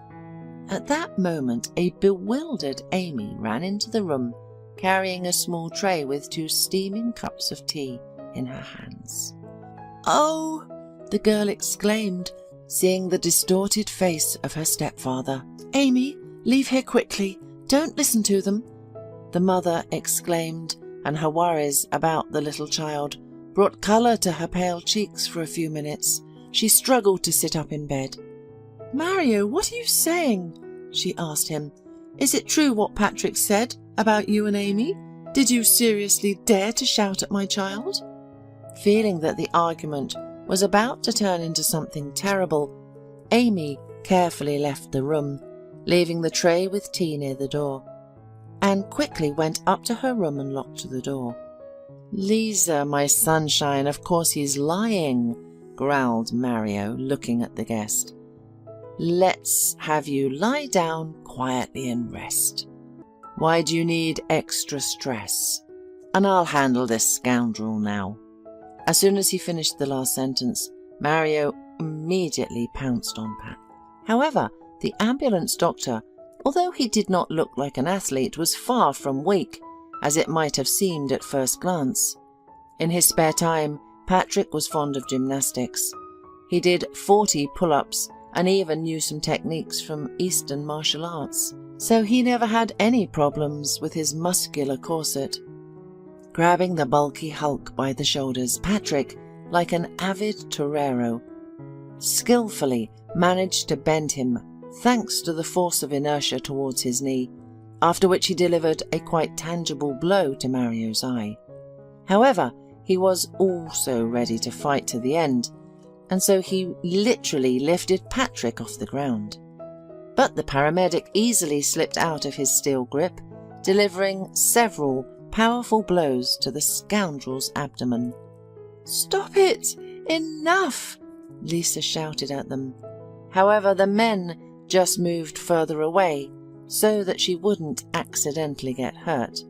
S2: At that moment, a bewildered Amy ran into the room, carrying a small tray with 2 steaming cups of tea in her hands. "Oh!" the girl exclaimed, seeing the distorted face of her stepfather. "Amy, leave here quickly. Don't listen to them," the mother exclaimed, and her worries about the little child brought colour to her pale cheeks for a few minutes. She struggled to sit up in bed. "Mario, what are you saying?" she asked him. "Is it true what Patrick said about you and Amy? Did you seriously dare to shout at my child?" Feeling that the argument was about to turn into something terrible, Amy carefully left the room, leaving the tray with tea near the door, and quickly went up to her room and locked the door. "Lisa, my sunshine, of course he's lying," growled Mario, looking at the guest. "Let's have you lie down quietly and rest. Why do you need extra stress? And I'll handle this scoundrel now." As soon as he finished the last sentence, Mario immediately pounced on Pat. However, the ambulance doctor, although he did not look like an athlete, was far from weak, as it might have seemed at first glance. In his spare time, Patrick was fond of gymnastics. He did 40 pull-ups and even knew some techniques from Eastern martial arts, so he never had any problems with his muscular corset. Grabbing the bulky hulk by the shoulders, Patrick, like an avid torero, skillfully managed to bend him thanks to the force of inertia towards his knee, after which he delivered a quite tangible blow to Mario's eye. However, he was also ready to fight to the end, and so he literally lifted Patrick off the ground. But the paramedic easily slipped out of his steel grip, delivering several powerful blows to the scoundrel's abdomen. "Stop it! Enough!" Lisa shouted at them. However, the men just moved further away so that she wouldn't accidentally get hurt.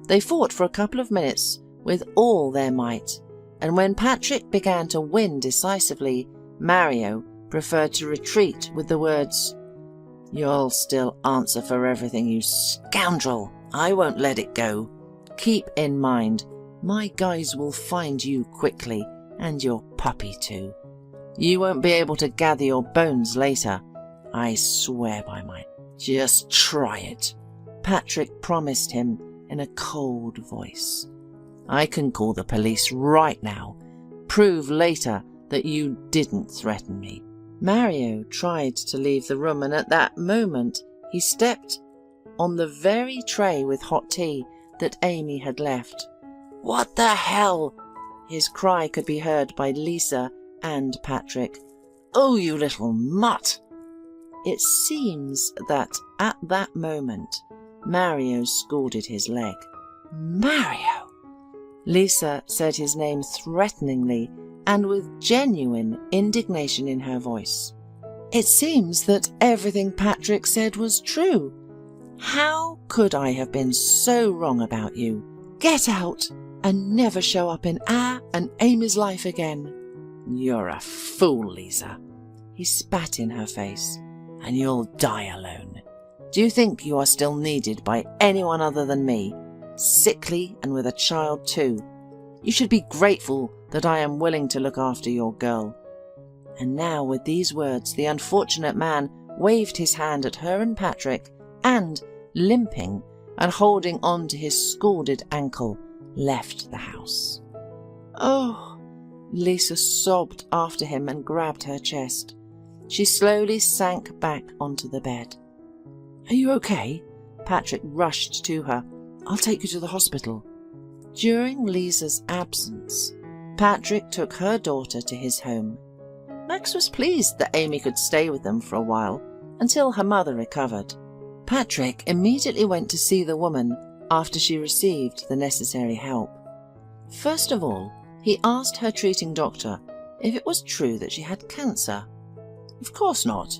S2: They fought for a couple of minutes with all their might, and when Patrick began to win decisively, Mario preferred to retreat with the words, "You'll still answer for everything, you scoundrel. I won't let it go. Keep in mind, my guys will find you quickly, and your puppy too. You won't be able to gather your bones later. I swear by my—" "Just try it," Patrick promised him in a cold voice. "I can call the police right now. prove later that you didn't threaten me." Mario tried to leave the room, and at that moment he stepped on the very tray with hot tea that Amy had left. "What the hell?" His cry could be heard by Lisa and Patrick. "Oh, you little mutt!" It seems that at that moment Mario scalded his leg. "Mario!" Lisa said his name threateningly and with genuine indignation in her voice. "It seems that everything Patrick said was true. How could I have been so wrong about you? Get out and never show up in our and Amy's life again." "You're a fool, Lisa." He spat in her face. "And you'll die alone. Do you think you are still needed by anyone other than me? Sickly and with a child too. You should be grateful that I am willing to look after your girl." And now with these words the unfortunate man waved his hand at her and Patrick and, limping and holding on to his scalded ankle, left the house. "Oh!" Lisa sobbed after him and grabbed her chest. She slowly sank back onto the bed. "Are you okay?" Patrick rushed to her. "I'll take you to the hospital." During Lisa's absence, Patrick took her daughter to his home. Max was pleased that Amy could stay with them for a while until her mother recovered. Patrick immediately went to see the woman after she received the necessary help. First of all, he asked her treating doctor if it was true that she had cancer. "Of course not,"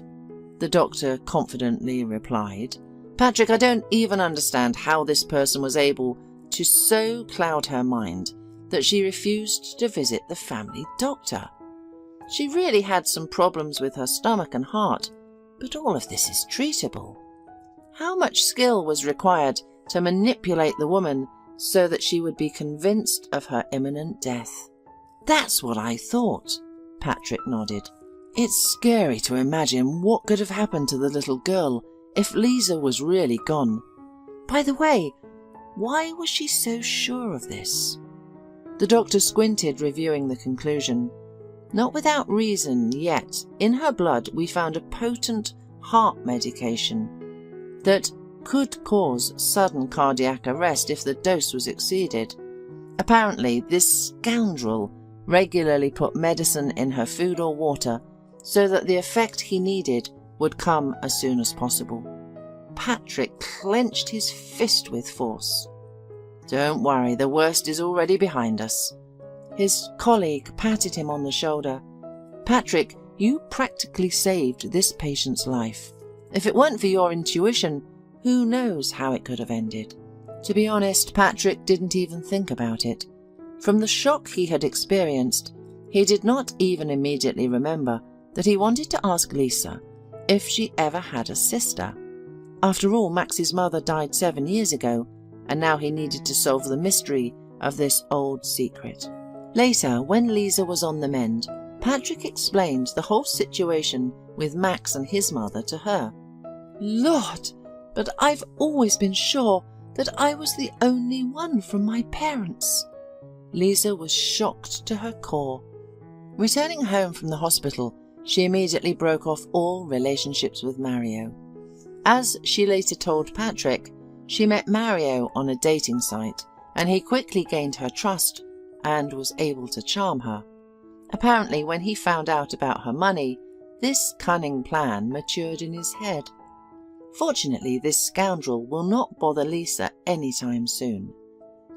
S2: the doctor confidently replied. "Patrick, I don't even understand how this person was able to so cloud her mind that she refused to visit the family doctor. She really had some problems with her stomach and heart, but all of this is treatable. How much skill was required to manipulate the woman so that she would be convinced of her imminent death?" "That's what I thought," Patrick nodded. "It's scary to imagine what could have happened to the little girl if Lisa was really gone. By the way, why was she so sure of this?" The doctor squinted, reviewing the conclusion. "Not without reason, yet in her blood we found a potent heart medication that could cause sudden cardiac arrest if the dose was exceeded. Apparently, this scoundrel regularly put medicine in her food or water so that the effect he needed would come as soon as possible." Patrick clenched his fist with force. "Don't worry, the worst is already behind us." His colleague patted him on the shoulder. "Patrick, you practically saved this patient's life. If it weren't for your intuition, who knows how it could have ended?" To be honest, Patrick didn't even think about it. From the shock he had experienced, he did not even immediately remember that he wanted to ask Lisa if she ever had a sister. After all, Max's mother died 7 years ago, and now he needed to solve the mystery of this old secret. Later, when Lisa was on the mend, Patrick explained the whole situation with Max and his mother to her. "Lord, but I've always been sure that I was the only one from my parents." Lisa was shocked to her core. Returning home from the hospital, she immediately broke off all relationships with Mario. As she later told Patrick, she met Mario on a dating site, and he quickly gained her trust and was able to charm her. Apparently, when he found out about her money, this cunning plan matured in his head. Fortunately, this scoundrel will not bother Lisa anytime soon.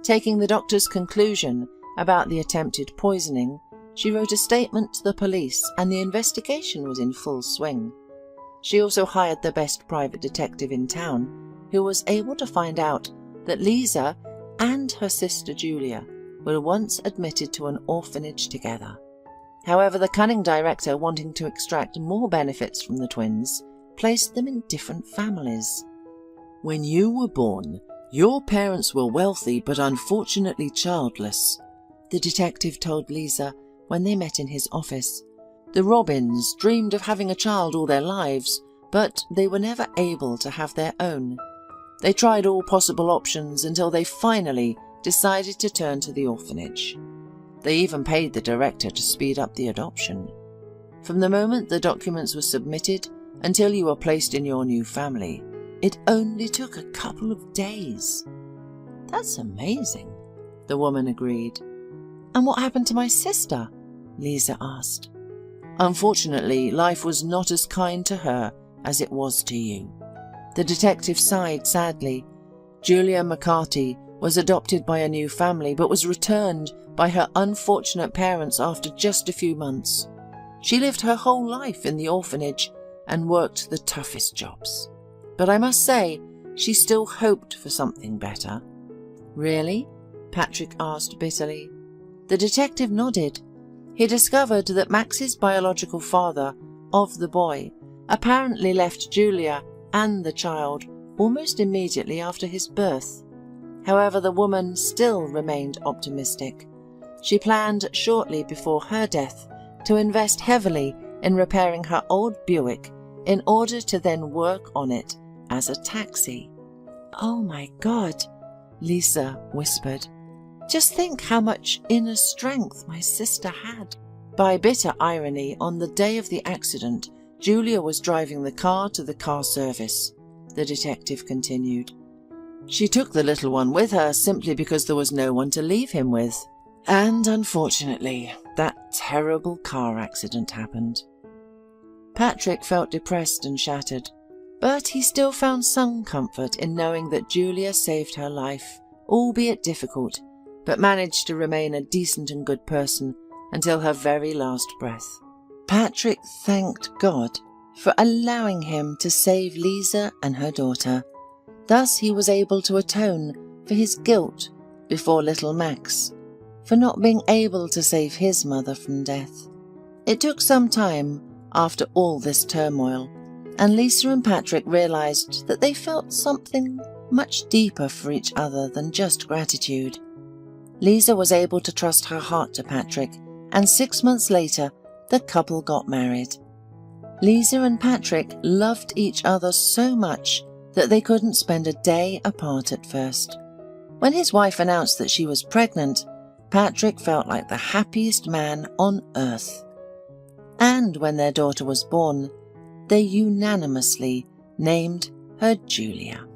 S2: Taking the doctor's conclusion about the attempted poisoning, she wrote a statement to the police, and the investigation was in full swing. She also hired the best private detective in town, who was able to find out that Lisa and her sister Julia were once admitted to an orphanage together. However, the cunning director, wanting to extract more benefits from the twins, placed them in different families. "When you were born, your parents were wealthy but unfortunately childless," the detective told Lisa when they met in his office. "The Robins dreamed of having a child all their lives, but they were never able to have their own. They tried all possible options until they finally decided to turn to the orphanage. They even paid the director to speed up the adoption. From the moment the documents were submitted until you were placed in your new family, it only took a couple of days. That's amazing, the woman agreed. And what happened to my sister? Lisa asked. Unfortunately, life was not as kind to her as it was to you. The detective sighed sadly. Julia McCarthy was adopted by a new family but was returned by her unfortunate parents after just a few months. She lived her whole life in the orphanage and worked the toughest jobs. But I must say, she still hoped for something better. Really? Patrick asked bitterly. The detective nodded. He discovered that Max's biological father of the boy apparently left Julia and the child almost immediately after his birth. However, the woman still remained optimistic. She planned shortly before her death to invest heavily in repairing her old Buick in order to then work on it as a taxi. Oh my God, Lisa whispered. Just think how much inner strength my sister had. By bitter irony, on the day of the accident, Julia was driving the car to the car service, the detective continued. She took the little one with her simply because there was no one to leave him with. And unfortunately, that terrible car accident happened. Patrick felt depressed and shattered, but he still found some comfort in knowing that Julia saved her life, albeit difficult, but managed to remain a decent and good person until her very last breath. Patrick thanked God for allowing him to save Lisa and her daughter. Thus he was able to atone for his guilt before little Max, for not being able to save his mother from death. It took some time after all this turmoil, and Lisa and Patrick realized that they felt something much deeper for each other than just gratitude. Lisa was able to trust her heart to Patrick, and 6 months later, the couple got married. Lisa and Patrick loved each other so much that they couldn't spend a day apart at first. When his wife announced that she was pregnant, Patrick felt like the happiest man on earth. And when their daughter was born, they unanimously named her Julia.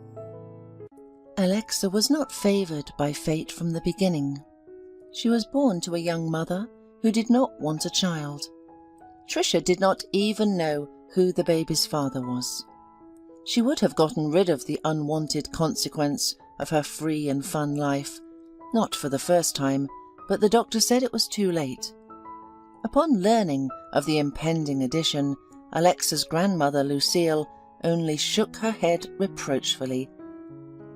S2: Alexa was not favoured by fate from the beginning. She was born to a young mother who did not want a child. Tricia did not even know who the baby's father was. She would have gotten rid of the unwanted consequence of her free and fun life, not for the first time, but the doctor said it was too late. Upon learning of the impending addition, Alexa's grandmother, Lucille, only shook her head reproachfully.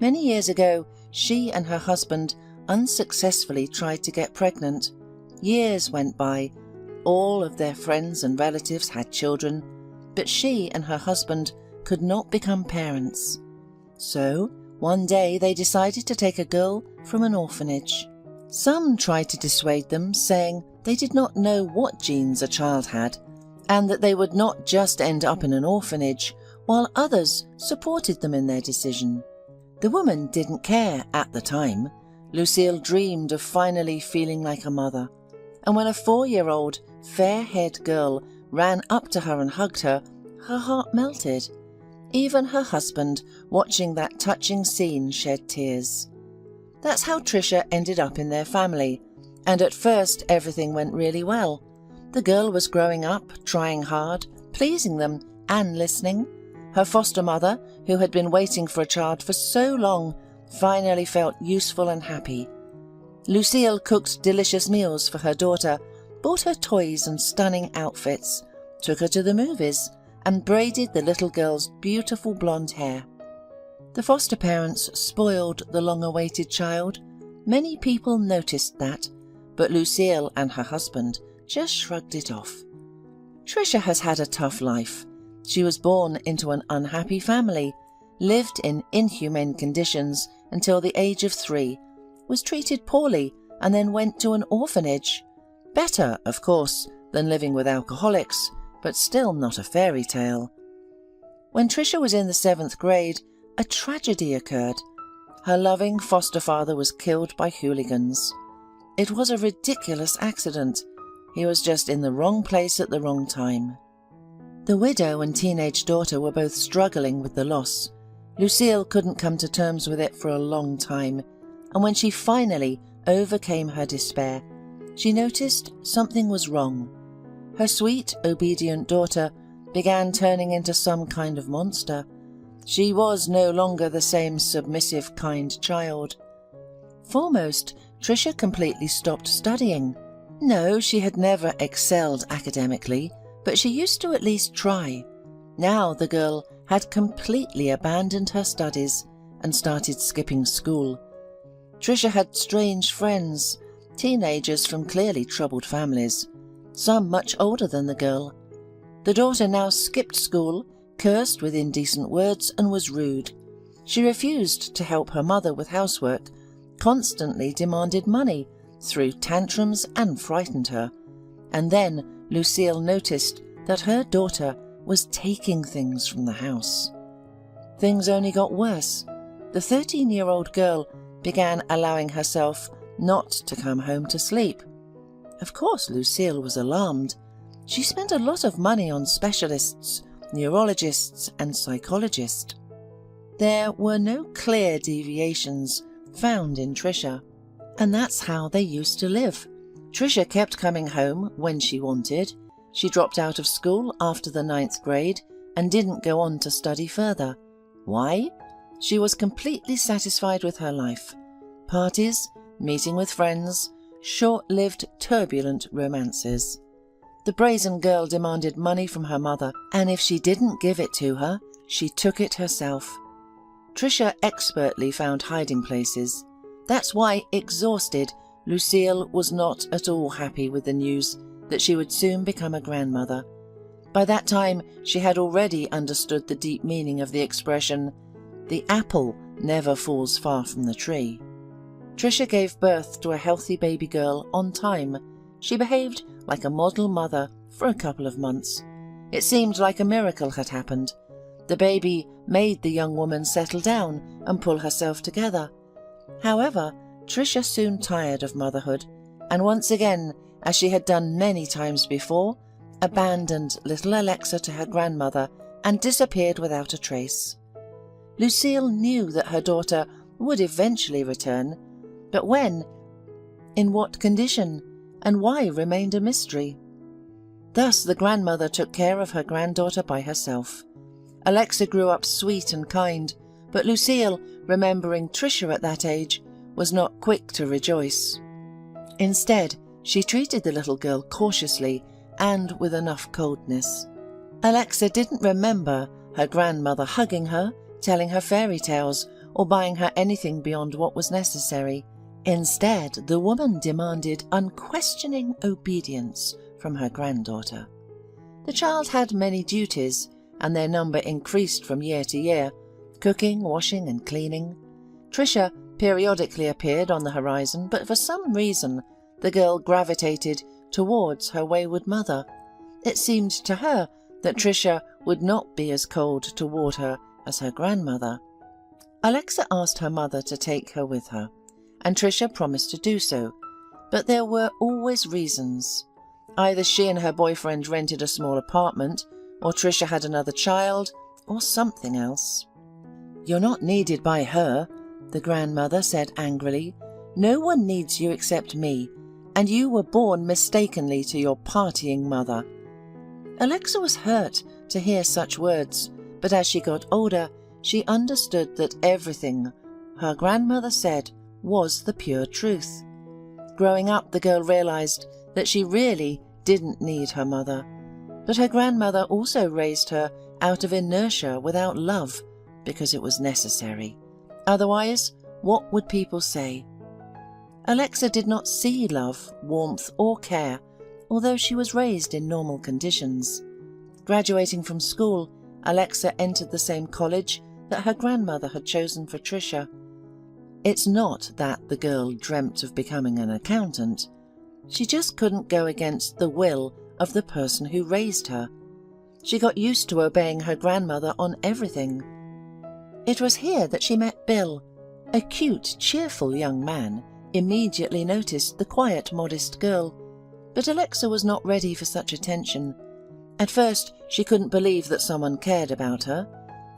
S2: Many years ago, she and her husband unsuccessfully tried to get pregnant. Years went by. All of their friends and relatives had children, but she and her husband could not become parents. So, one day they decided to take a girl from an orphanage. Some tried to dissuade them, saying they did not know what genes a child had, and that they would not just end up in an orphanage, while others supported them in their decision. The woman didn't care at the time. Lucille dreamed of finally feeling like a mother, and when a 4-year-old, fair-haired girl ran up to her and hugged her, her heart melted. Even her husband, watching that touching scene, shed tears. That's how Tricia ended up in their family, and at first everything went really well. The girl was growing up, trying hard, pleasing them, and listening. Her foster mother, who had been waiting for a child for so long, finally felt useful and happy. Lucille cooked delicious meals for her daughter, bought her toys and stunning outfits, took her to the movies, and braided the little girl's beautiful blonde hair. The foster parents spoiled the long-awaited child. Many people noticed that, but Lucille and her husband just shrugged it off. Tricia has had a tough life. She was born into an unhappy family, lived in inhumane conditions until the age of 3, was treated poorly, and then went to an orphanage. Better, of course, than living with alcoholics, but still not a fairy tale. When Tricia was in the 7th grade, a tragedy occurred. Her loving foster father was killed by hooligans. It was a ridiculous accident. He was just in the wrong place at the wrong time. The widow and teenage daughter were both struggling with the loss. Lucille couldn't come to terms with it for a long time, and when she finally overcame her despair, she noticed something was wrong. Her sweet, obedient daughter began turning into some kind of monster. She was no longer the same submissive, kind child. Foremost, Tricia completely stopped studying. No, she had never excelled academically, but she used to at least try. Now the girl had completely abandoned her studies and started skipping school. Tricia had strange friends, teenagers from clearly troubled families, some much older than the girl. The daughter now skipped school, cursed with indecent words, and was rude. She refused to help her mother with housework, constantly demanded money, threw tantrums, and frightened her. And then Lucille noticed that her daughter was taking things from the house. Things only got worse. The 13-year-old girl began allowing herself not to come home to sleep. Of course, Lucille was alarmed. She spent a lot of money on specialists, neurologists, and psychologists. There were no clear deviations found in Tricia, and that's how they used to live. Tricia kept coming home when she wanted. She dropped out of school after the 9th grade and didn't go on to study further. Why? She was completely satisfied with her life. Parties, meeting with friends, short-lived, turbulent romances. The brazen girl demanded money from her mother, and if she didn't give it to her, she took it herself. Tricia expertly found hiding places. That's why, exhausted, Lucille was not at all happy with the news that she would soon become a grandmother. By that time, she had already understood the deep meaning of the expression, "The apple never falls far from the tree." Tricia gave birth to a healthy baby girl on time. She behaved like a model mother for a couple of months. It seemed like a miracle had happened. The baby made the young woman settle down and pull herself together. However, Tricia soon tired of motherhood, and once again, as she had done many times before, abandoned little Alexa to her grandmother and disappeared without a trace. Lucille knew that her daughter would eventually return, but when, in what condition, and why remained a mystery. Thus the grandmother took care of her granddaughter by herself. Alexa grew up sweet and kind, but Lucille, remembering Tricia at that age, was not quick to rejoice. Instead, she treated the little girl cautiously and with enough coldness. Alexa didn't remember her grandmother hugging her, telling her fairy tales, or buying her anything beyond what was necessary. Instead, the woman demanded unquestioning obedience from her granddaughter. The child had many duties, and their number increased from year to year, cooking, washing, and cleaning. Tricia periodically appeared on the horizon, but for some reason the girl gravitated towards her wayward mother. It seemed to her that Tricia would not be as cold toward her as her grandmother. Alexa asked her mother to take her with her, and Tricia promised to do so, but there were always reasons. Either she and her boyfriend rented a small apartment, or Tricia had another child, or something else. "You're not needed by her," the grandmother said angrily. "No one needs you except me, and you were born mistakenly to your partying mother." Alexa was hurt to hear such words, but as she got older, she understood that everything her grandmother said was the pure truth. Growing up, the girl realized that she really didn't need her mother, but her grandmother also raised her out of inertia without love because it was necessary. Otherwise, what would people say? Alexa did not see love, warmth, or care, although she was raised in normal conditions. Graduating from school, Alexa entered the same college that her grandmother had chosen for Tricia. It's not that the girl dreamt of becoming an accountant. She just couldn't go against the will of the person who raised her. She got used to obeying her grandmother on everything. It was here that she met Bill, a cute, cheerful young man immediately noticed the quiet, modest girl, but Alexa was not ready for such attention. At first, she couldn't believe that someone cared about her.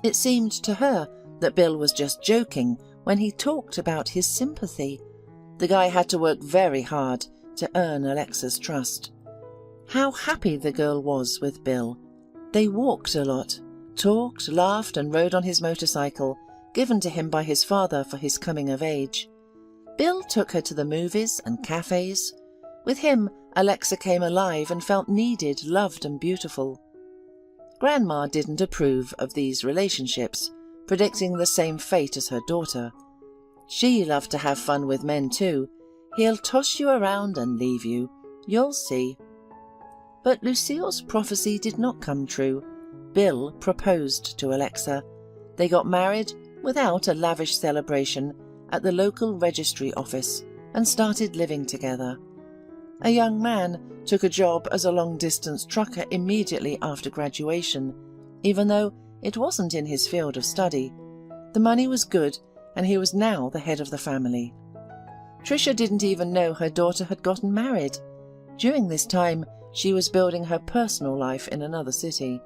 S2: It seemed to her that Bill was just joking when he talked about his sympathy. The guy had to work very hard to earn Alexa's trust. How happy the girl was with Bill. They walked a lot, talked, laughed, and rode on his motorcycle, given to him by his father for his coming of age. Bill took her to the movies and cafes. With him, Alexa came alive and felt needed, loved, and beautiful. Grandma didn't approve of these relationships, predicting the same fate as her daughter. She loved to have fun with men too. He'll toss you around and leave you. You'll see. But Lucille's prophecy did not come true. Bill proposed to Alexa. They got married without a lavish celebration at the local registry office and started living together. A young man took a job as a long-distance trucker immediately after graduation, even though it wasn't in his field of study. The money was good, and he was now the head of the family. Tricia didn't even know her daughter had gotten married. During this time, she was building her personal life in another city.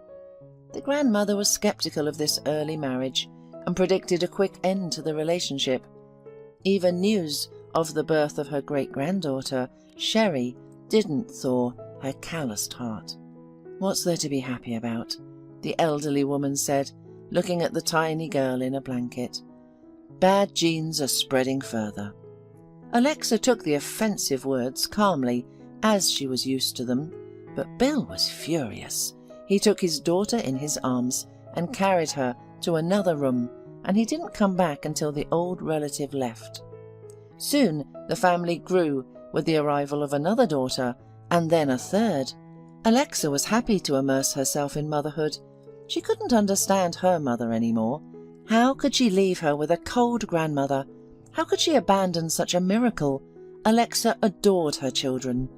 S2: The grandmother was skeptical of this early marriage and predicted a quick end to the relationship. Even news of the birth of her great-granddaughter, Sherry, didn't thaw her calloused heart. "What's there to be happy about?" the elderly woman said, looking at the tiny girl in a blanket. "Bad genes are spreading further." Alexa took the offensive words calmly, as she was used to them, but Bill was furious. He took his daughter in his arms and carried her to another room, and he didn't come back until the old relative left. Soon the family grew with the arrival of another daughter, and then a third. Alexa was happy to immerse herself in motherhood. She couldn't understand her mother anymore. How could she leave her with a cold grandmother? How could she abandon such a miracle? Alexa adored her children.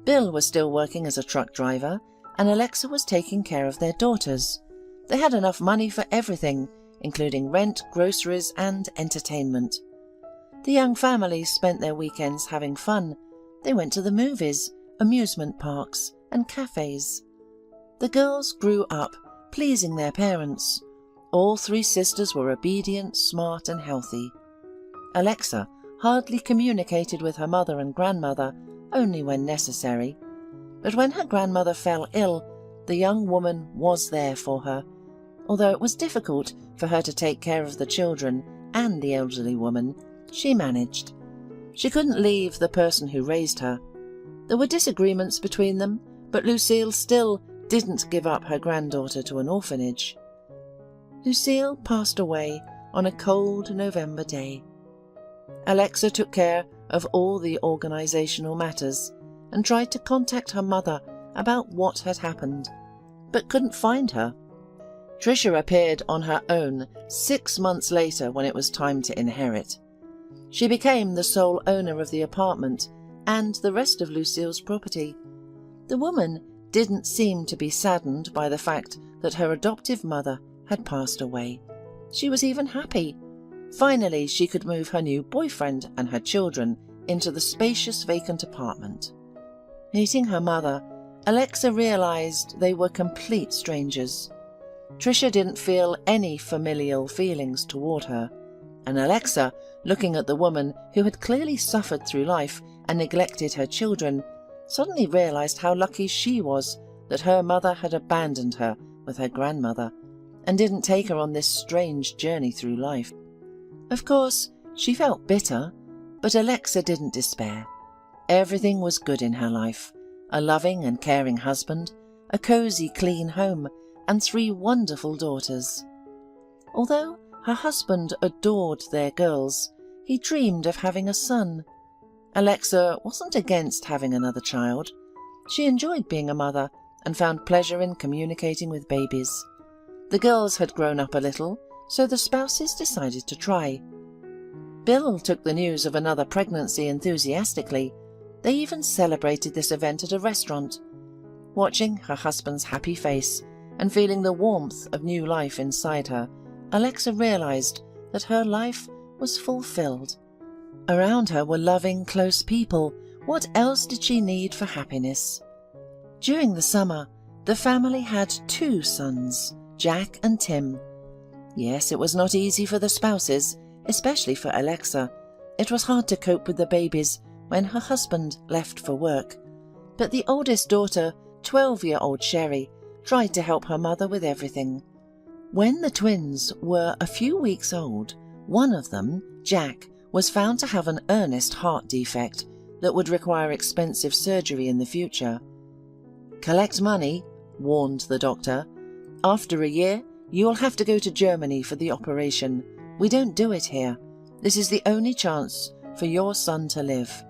S2: Bill was still working as a truck driver, and Alexa was taking care of their daughters. They had enough money for everything, including rent, groceries, and entertainment. The young families spent their weekends having fun. They went to the movies, amusement parks, and cafes. The girls grew up, pleasing their parents. All three sisters were obedient, smart, and healthy. Alexa hardly communicated with her mother and grandmother, only when necessary. But when her grandmother fell ill, the young woman was there for her, although it was difficult for her to take care of the children and the elderly woman. She managed. She couldn't leave the person who raised her. There were disagreements between them, but Lucille still didn't give up her granddaughter to an orphanage. Lucille passed away on a cold November day. Alexa took care of all the organizational matters and tried to contact her mother about what had happened, but couldn't find her. Tricia appeared on her own 6 months later when it was time to inherit. She became the sole owner of the apartment and the rest of Lucille's property. The woman didn't seem to be saddened by the fact that her adoptive mother had passed away. She was even happy. Finally, she could move her new boyfriend and her children into the spacious vacant apartment. Meeting her mother, Alexa realized they were complete strangers. Tricia didn't feel any familial feelings toward her, and Alexa, looking at the woman who had clearly suffered through life and neglected her children, suddenly realized how lucky she was that her mother had abandoned her with her grandmother and didn't take her on this strange journey through life. Of course, she felt bitter, but Alexa didn't despair. Everything was good in her life: a loving and caring husband, a cozy, clean home, and 3 wonderful daughters. Although her husband adored their girls, he dreamed of having a son. Alexa wasn't against having another child. She enjoyed being a mother and found pleasure in communicating with babies. The girls had grown up a little, so the spouses decided to try. Bill took the news of another pregnancy enthusiastically. They even celebrated this event at a restaurant. Watching her husband's happy face and feeling the warmth of new life inside her, Alexa realized that her life was fulfilled. Around her were loving, close people. What else did she need for happiness? During the summer, the family had 2 sons, Jack and Tim. Yes, it was not easy for the spouses, especially for Alexa. It was hard to cope with the babies when her husband left for work. But the oldest daughter, 12-year-old Sherry, tried to help her mother with everything. When the twins were a few weeks old, one of them, Jack, was found to have an earnest heart defect that would require expensive surgery in the future. "Collect money," warned the doctor. "After a year, you'll have to go to Germany for the operation. We don't do it here. This is the only chance for your son to live."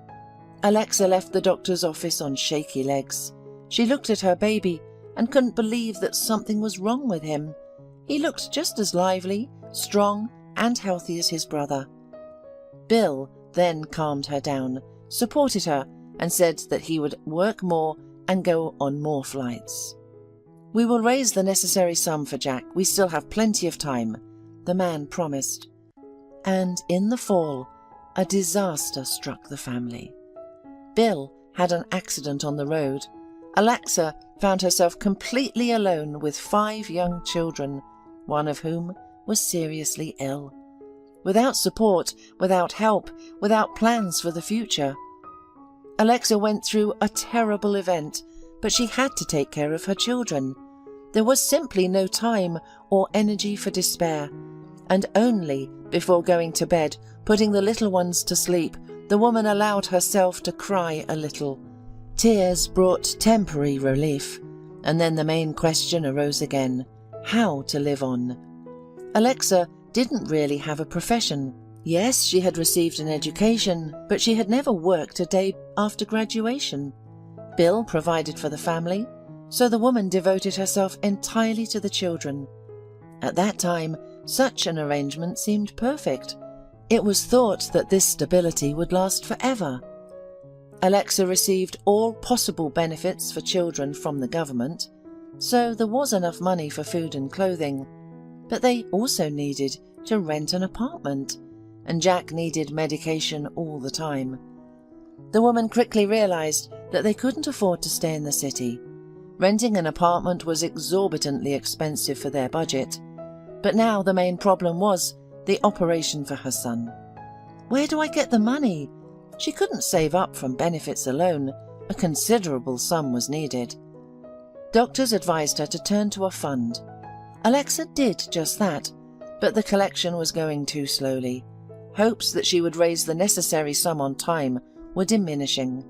S2: Alexa left the doctor's office on shaky legs. She looked at her baby and couldn't believe that something was wrong with him. He looked just as lively, strong, and healthy as his brother. Bill then calmed her down, supported her, and said that he would work more and go on more flights. "We will raise the necessary sum for Jack. We still have plenty of time," the man promised. And in the fall, a disaster struck the family. Bill had an accident on the road. Alexa found herself completely alone with 5 young children, one of whom was seriously ill. Without support, without help, without plans for the future. Alexa went through a terrible event, but she had to take care of her children. There was simply no time or energy for despair, and only before going to bed, putting the little ones to sleep, the woman allowed herself to cry a little. Tears brought temporary relief, and then the main question arose again: how to live on. Alexa didn't really have a profession. Yes, she had received an education, but she had never worked a day after graduation. Bill provided for the family, so the woman devoted herself entirely to the children. At that time, such an arrangement seemed perfect. It was thought that this stability would last forever. Alexa received all possible benefits for children from the government, so there was enough money for food and clothing. But they also needed to rent an apartment, and Jack needed medication all the time. The woman quickly realized that they couldn't afford to stay in the city. Renting an apartment was exorbitantly expensive for their budget. But now the main problem was the operation for her son. Where do I get the money? She couldn't save up from benefits alone. A considerable sum was needed. Doctors advised her to turn to a fund. Alexa did just that, but the collection was going too slowly. Hopes that she would raise the necessary sum on time were diminishing.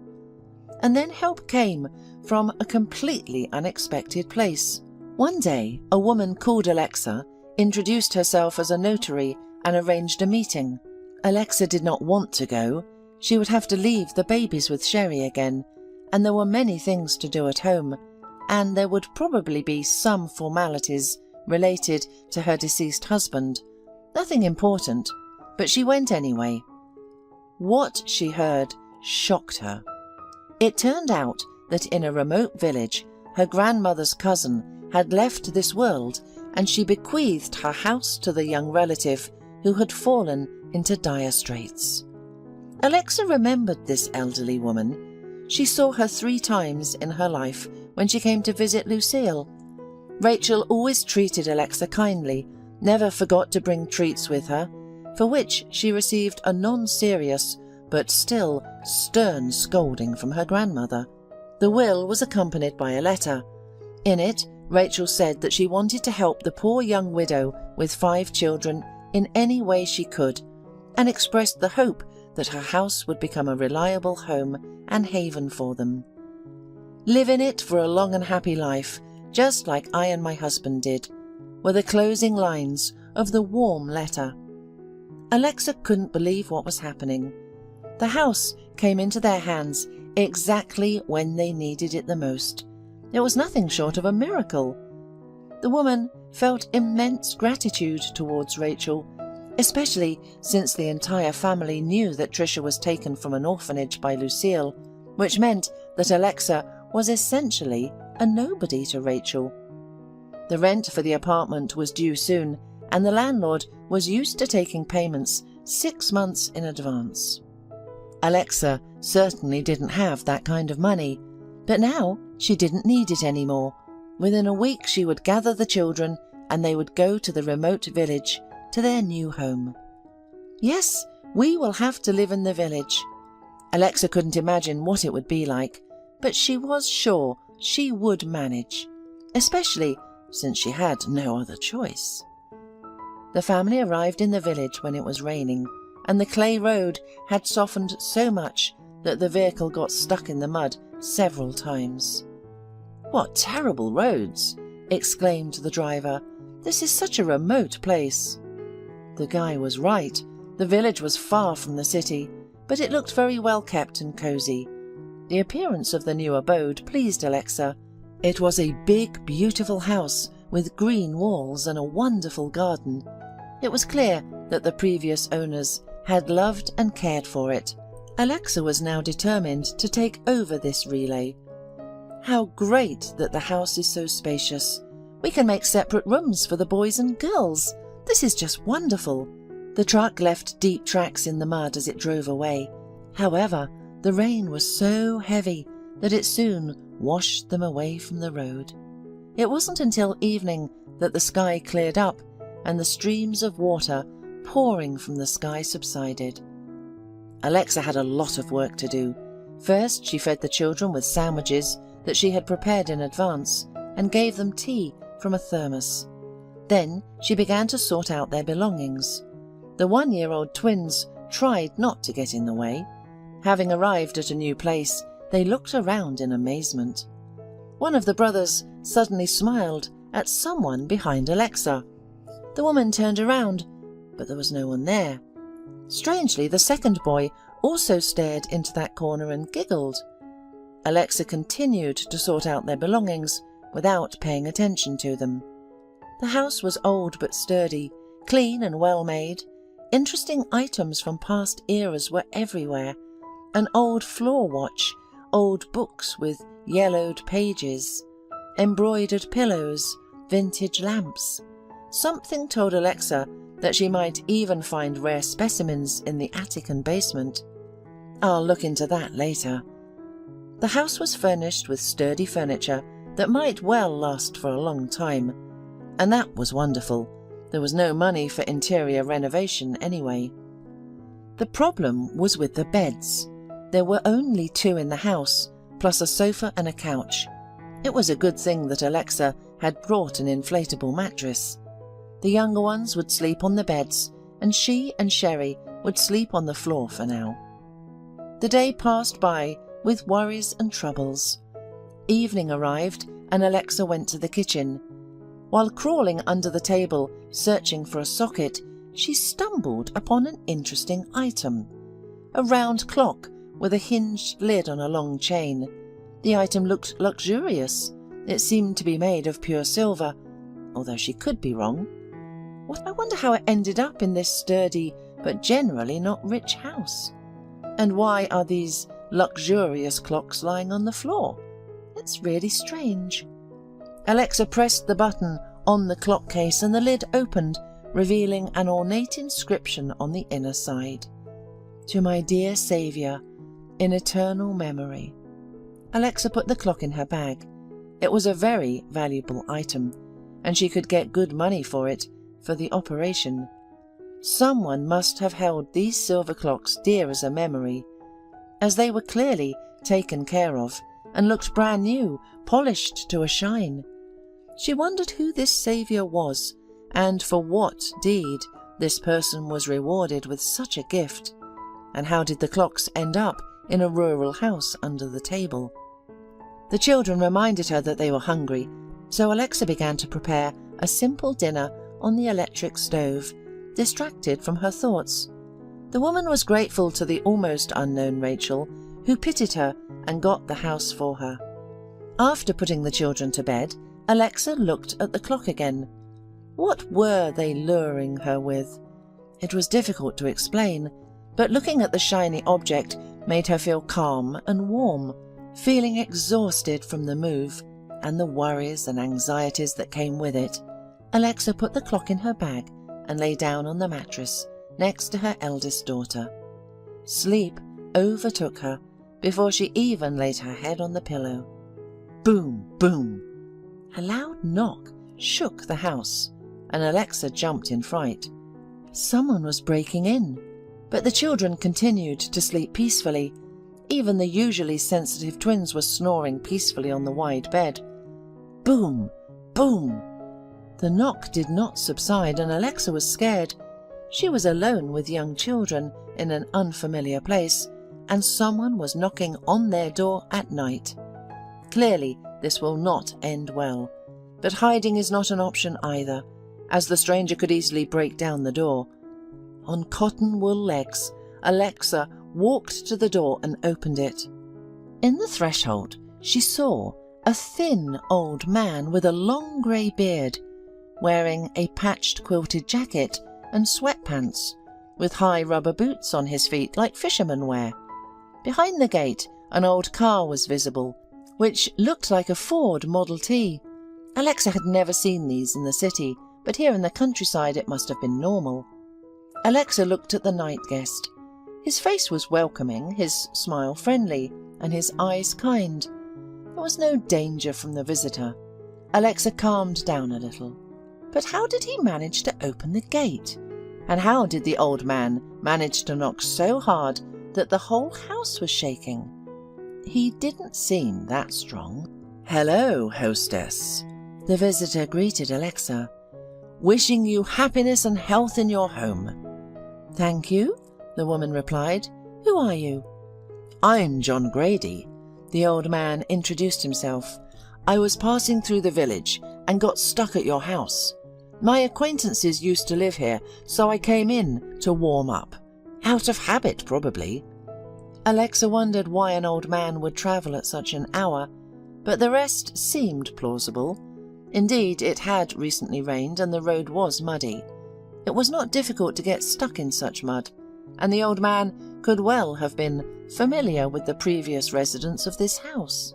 S2: And then help came from a completely unexpected place. One day, a woman called Alexa, introduced herself as a notary, and arranged a meeting. Alexa did not want to go. She would have to leave the babies with Sherry again, and there were many things to do at home, and there would probably be some formalities related to her deceased husband. Nothing important, but she went anyway. What she heard shocked her. It turned out that in a remote village, her grandmother's cousin had left this world, and she bequeathed her house to the young relative who had fallen into dire straits. Alexa remembered this elderly woman. She saw her 3 times in her life when she came to visit Lucille. Rachel always treated Alexa kindly, never forgot to bring treats with her, for which she received a non-serious but still stern scolding from her grandmother. The will was accompanied by a letter. In it, Rachel said that she wanted to help the poor young widow with 5 children in any way she could, and expressed the hope that her house would become a reliable home and haven for them. "Live in it for a long and happy life, just like I and my husband did," were the closing lines of the warm letter. Alexa couldn't believe what was happening. The house came into their hands exactly when they needed it the most. It was nothing short of a miracle. The woman felt immense gratitude towards Rachel, especially since the entire family knew that Tricia was taken from an orphanage by Lucille, which meant that Alexa was essentially a nobody to Rachel. The rent for the apartment was due soon, and the landlord was used to taking payments 6 months in advance. Alexa certainly didn't have that kind of money, but now she didn't need it anymore. Within a week she would gather the children and they would go to the remote village, to their new home. Yes, we will have to live in the village. Alexa couldn't imagine what it would be like, but she was sure she would manage, especially since she had no other choice. The family arrived in the village when it was raining, and the clay road had softened so much that the vehicle got stuck in the mud several times. "What terrible roads!" exclaimed the driver. "This is such a remote place." The guy was right. The village was far from the city, but it looked very well kept and cosy. The appearance of the new abode pleased Alexa. It was a big, beautiful house with green walls and a wonderful garden. It was clear that the previous owners had loved and cared for it. Alexa was now determined to take over this relay. "How great that the house is so spacious. We can make separate rooms for the boys and girls. This is just wonderful." The truck left deep tracks in the mud as it drove away. However, the rain was so heavy that it soon washed them away from the road. It wasn't until evening that the sky cleared up and the streams of water pouring from the sky subsided. Alexa had a lot of work to do. First, she fed the children with sandwiches that she had prepared in advance and gave them tea from a thermos. Then she began to sort out their belongings. The 1-year-old twins tried not to get in the way. Having arrived at a new place, they looked around in amazement. One of the brothers suddenly smiled at someone behind Alexa. The woman turned around, but there was no one there. Strangely, the second boy also stared into that corner and giggled. Alexa continued to sort out their belongings without paying attention to them. The house was old but sturdy, clean and well made. Interesting items from past eras were everywhere. An old floor watch, old books with yellowed pages, embroidered pillows, vintage lamps. Something told Alexa that she might even find rare specimens in the attic and basement. I'll look into that later. The house was furnished with sturdy furniture that might well last for a long time, and that was wonderful. There was no money for interior renovation anyway. The problem was with the beds. There were only 2 in the house, plus a sofa and a couch. It was a good thing that Alexa had brought an inflatable mattress. The younger ones would sleep on the beds, and she and Sherry would sleep on the floor for now. The day passed by with worries and troubles. Evening arrived, and Alexa went to the kitchen. While crawling under the table, searching for a socket, she stumbled upon an interesting item. A round clock with a hinged lid on a long chain. The item looked luxurious. It seemed to be made of pure silver, although she could be wrong. I wonder how it ended up in this sturdy but generally not rich house. And why are these luxurious clocks lying on the floor? It's really strange. Alexa pressed the button on the clock case and the lid opened, revealing an ornate inscription on the inner side. "To my dear Saviour, in eternal memory." Alexa put the clock in her bag. It was a very valuable item, and she could get good money for it for the operation. Someone must have held these silver clocks dear as a memory, as they were clearly taken care of and looked brand new, polished to a shine. She wondered who this saviour was, and for what deed this person was rewarded with such a gift, and how did the clocks end up in a rural house under the table. The children reminded her that they were hungry, so Alexa began to prepare a simple dinner on the electric stove, distracted from her thoughts. The woman was grateful to the almost unknown Rachel, who pitied her and got the house for her. After putting the children to bed, Alexa looked at the clock again. What were they luring her with? It was difficult to explain, but looking at the shiny object made her feel calm and warm. Feeling exhausted from the move and the worries and anxieties that came with it, Alexa put the clock in her bag and lay down on the mattress next to her eldest daughter. Sleep overtook her before she even laid her head on the pillow. Boom, boom. A loud knock shook the house, and Alexa jumped in fright. Someone was breaking in, but the children continued to sleep peacefully. Even the usually sensitive twins were snoring peacefully on the wide bed. Boom, boom. The knock did not subside, and Alexa was scared. She was alone with young children in an unfamiliar place, and someone was knocking on their door at night. Clearly, this will not end well. But hiding is not an option either, as the stranger could easily break down the door. On cotton wool legs, Alexa walked to the door and opened it. In the threshold, she saw a thin old man with a long grey beard, wearing a patched quilted jacket and sweatpants, with high rubber boots on his feet like fishermen wear. Behind the gate, an old car was visible, which looked like a Ford Model T. Alexa had never seen these in the city, but here in the countryside it must have been normal. Alexa looked at the night guest. His face was welcoming, his smile friendly, and his eyes kind. There was no danger from the visitor. Alexa calmed down a little. But how did he manage to open the gate? And how did the old man manage to knock so hard that the whole house was shaking? He didn't seem that strong. "Hello, hostess," the visitor greeted Alexa. "Wishing you happiness and health in your home." "Thank you," the woman replied. "Who are you?" "I'm John Grady," the old man introduced himself. "I was passing through the village and got stuck at your house. My acquaintances used to live here, so I came in to warm up. Out of habit, probably." Alexa wondered why an old man would travel at such an hour, but the rest seemed plausible. Indeed, it had recently rained and the road was muddy. It was not difficult to get stuck in such mud, and the old man could well have been familiar with the previous residents of this house.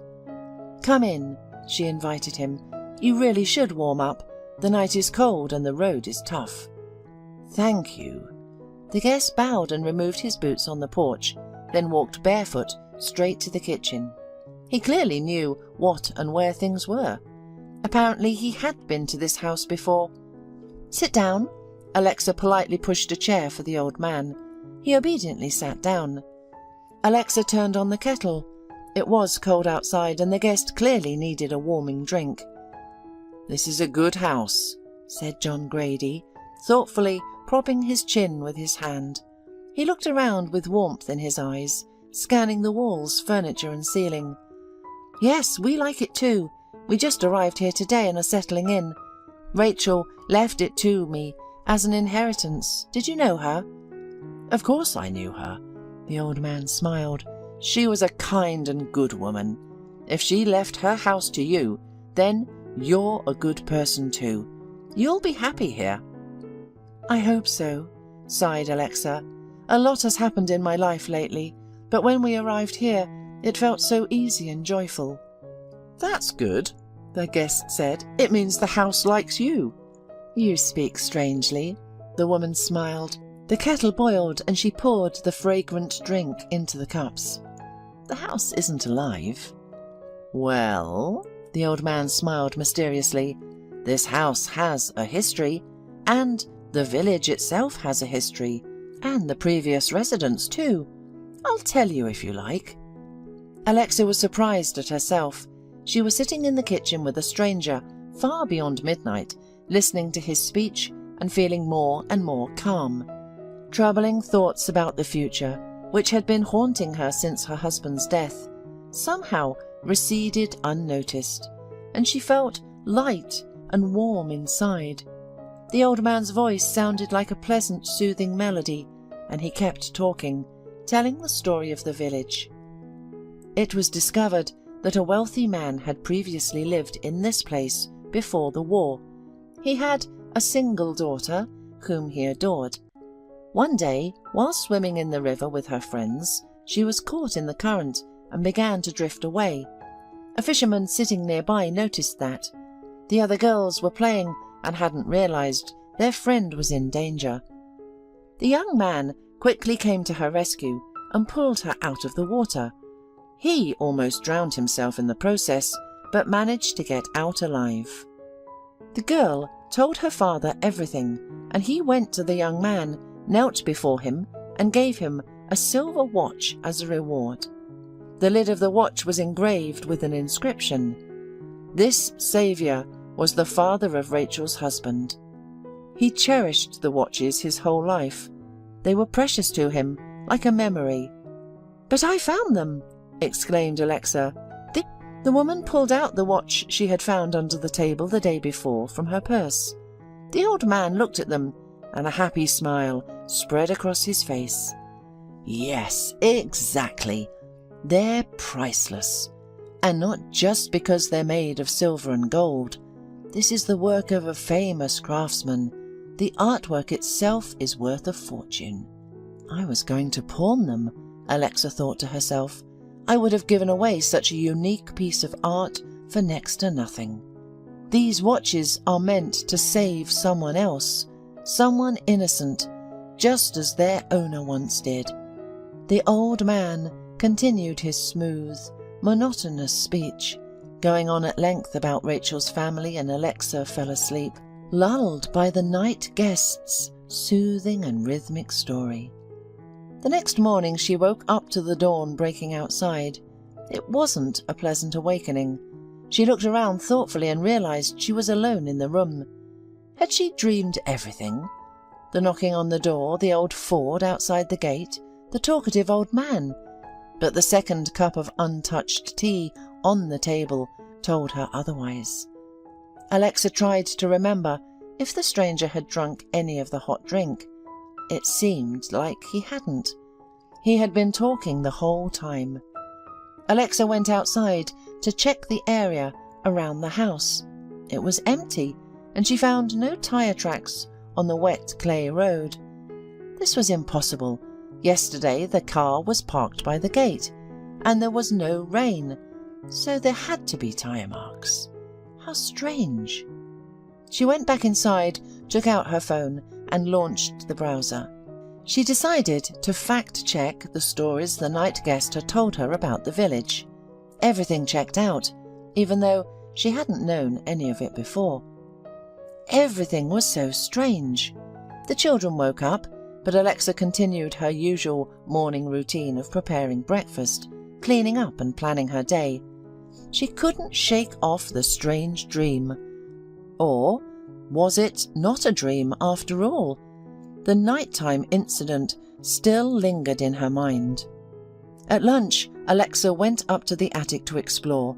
S2: "Come in," she invited him. "You really should warm up. The night is cold and the road is tough." "Thank you." The guest bowed and removed his boots on the porch, then walked barefoot straight to the kitchen. He clearly knew what and where things were. Apparently he had been to this house before. "Sit down." Alexa politely pushed a chair for the old man. He obediently sat down. Alexa turned on the kettle. It was cold outside and the guest clearly needed a warming drink. "This is a good house," said John Grady, thoughtfully propping his chin with his hand. He looked around with warmth in his eyes, scanning the walls, furniture and ceiling. "Yes, we like it too. We just arrived here today and are settling in. Rachel left it to me as an inheritance. Did you know her?" "Of course I knew her." The old man smiled. "She was a kind and good woman. If she left her house to you, then you're a good person too. You'll be happy here." "I hope so," sighed Alexa. "A lot has happened in my life lately, but when we arrived here, it felt so easy and joyful." "That's good," the guest said. "It means the house likes you." "You speak strangely." The woman smiled. The kettle boiled and she poured the fragrant drink into the cups. "The house isn't alive." "Well," the old man smiled mysteriously, "this house has a history, and the village itself has a history, and the previous residents too. I'll tell you if you like." Alexa was surprised at herself. She was sitting in the kitchen with a stranger, far beyond midnight, listening to his speech and feeling more and more calm. Troubling thoughts about the future, which had been haunting her since her husband's death, somehow receded unnoticed, and she felt light and warm inside. The old man's voice sounded like a pleasant, soothing melody, and he kept talking, telling the story of the village. It was discovered that a wealthy man had previously lived in this place before the war. He had a single daughter, whom he adored. One day, while swimming in the river with her friends, she was caught in the current and began to drift away. A fisherman sitting nearby noticed that. The other girls were playing and hadn't realized their friend was in danger. The young man quickly came to her rescue and pulled her out of the water. He almost drowned himself in the process, but managed to get out alive. The girl told her father everything, and he went to the young man, knelt before him, and gave him a silver watch as a reward. The lid of the watch was engraved with an inscription. This saviour was the father of Rachel's husband. He cherished the watches his whole life. They were precious to him, like a memory. "But I found them!" exclaimed Alexa. The woman pulled out the watch she had found under the table the day before from her purse. The old man looked at them, and a happy smile spread across his face. "Yes, exactly. They're priceless. And not just because they're made of silver and gold. This is the work of a famous craftsman. The artwork itself is worth a fortune." "I was going to pawn them," Alexa thought to herself. "I would have given away such a unique piece of art for next to nothing." These watches are meant to save someone else, someone innocent, just as their owner once did. The old man continued his smooth, monotonous speech, going on at length about Rachel's family, and Alexa fell asleep, lulled by the night guest's soothing and rhythmic story. The next morning she woke up to the dawn breaking outside. It wasn't a pleasant awakening. She looked around thoughtfully and realized she was alone in the room. Had she dreamed everything? The knocking on the door, the old Ford outside the gate, the talkative old man. But the second cup of untouched tea on the table told her otherwise. Alexa tried to remember if the stranger had drunk any of the hot drink. It seemed like he hadn't. He had been talking the whole time. Alexa went outside to check the area around the house. It was empty, and she found no tire tracks on the wet clay road. This was impossible. Yesterday the car was parked by the gate, and there was no rain, so there had to be tire marks. How strange. She went back inside, took out her phone, and launched the browser. She decided to fact-check the stories the night guest had told her about the village. Everything checked out, even though she hadn't known any of it before. Everything was so strange. The children woke up, but Alexa continued her usual morning routine of preparing breakfast, cleaning up and planning her day. She couldn't shake off the strange dream. Or was it not a dream after all? The nighttime incident still lingered in her mind. At lunch, Alexa went up to the attic to explore.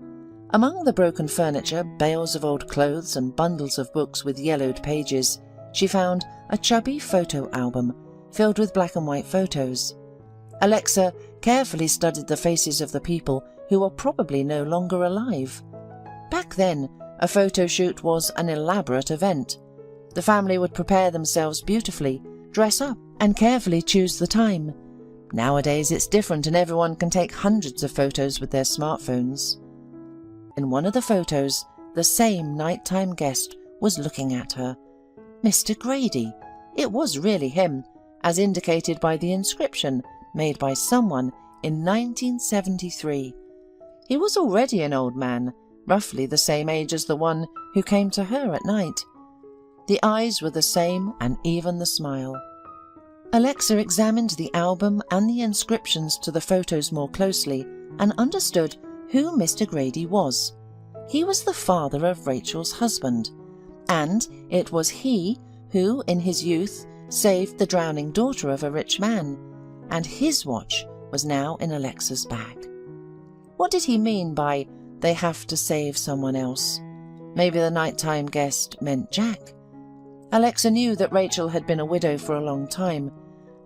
S2: Among the broken furniture, bales of old clothes, and bundles of books with yellowed pages, she found a chubby photo album filled with black and white photos. Alexa carefully studied the faces of the people who were probably no longer alive. Back then, a photo shoot was an elaborate event. The family would prepare themselves beautifully, dress up, and carefully choose the time. Nowadays it's different, and everyone can take hundreds of photos with their smartphones. In one of the photos, the same nighttime guest was looking at her. Mr. Grady. It was really him, as indicated by the inscription made by someone in 1973. He was already an old man, roughly the same age as the one who came to her at night. The eyes were the same, and even the smile. Alexa examined the album and the inscriptions to the photos more closely and understood who Mr. Grady was. He was the father of Rachel's husband, and it was he who, in his youth, saved the drowning daughter of a rich man, and his watch was now in Alexa's bag. What did he mean by "they have to save someone else"? Maybe the nighttime guest meant Jack. Alexa knew that Rachel had been a widow for a long time.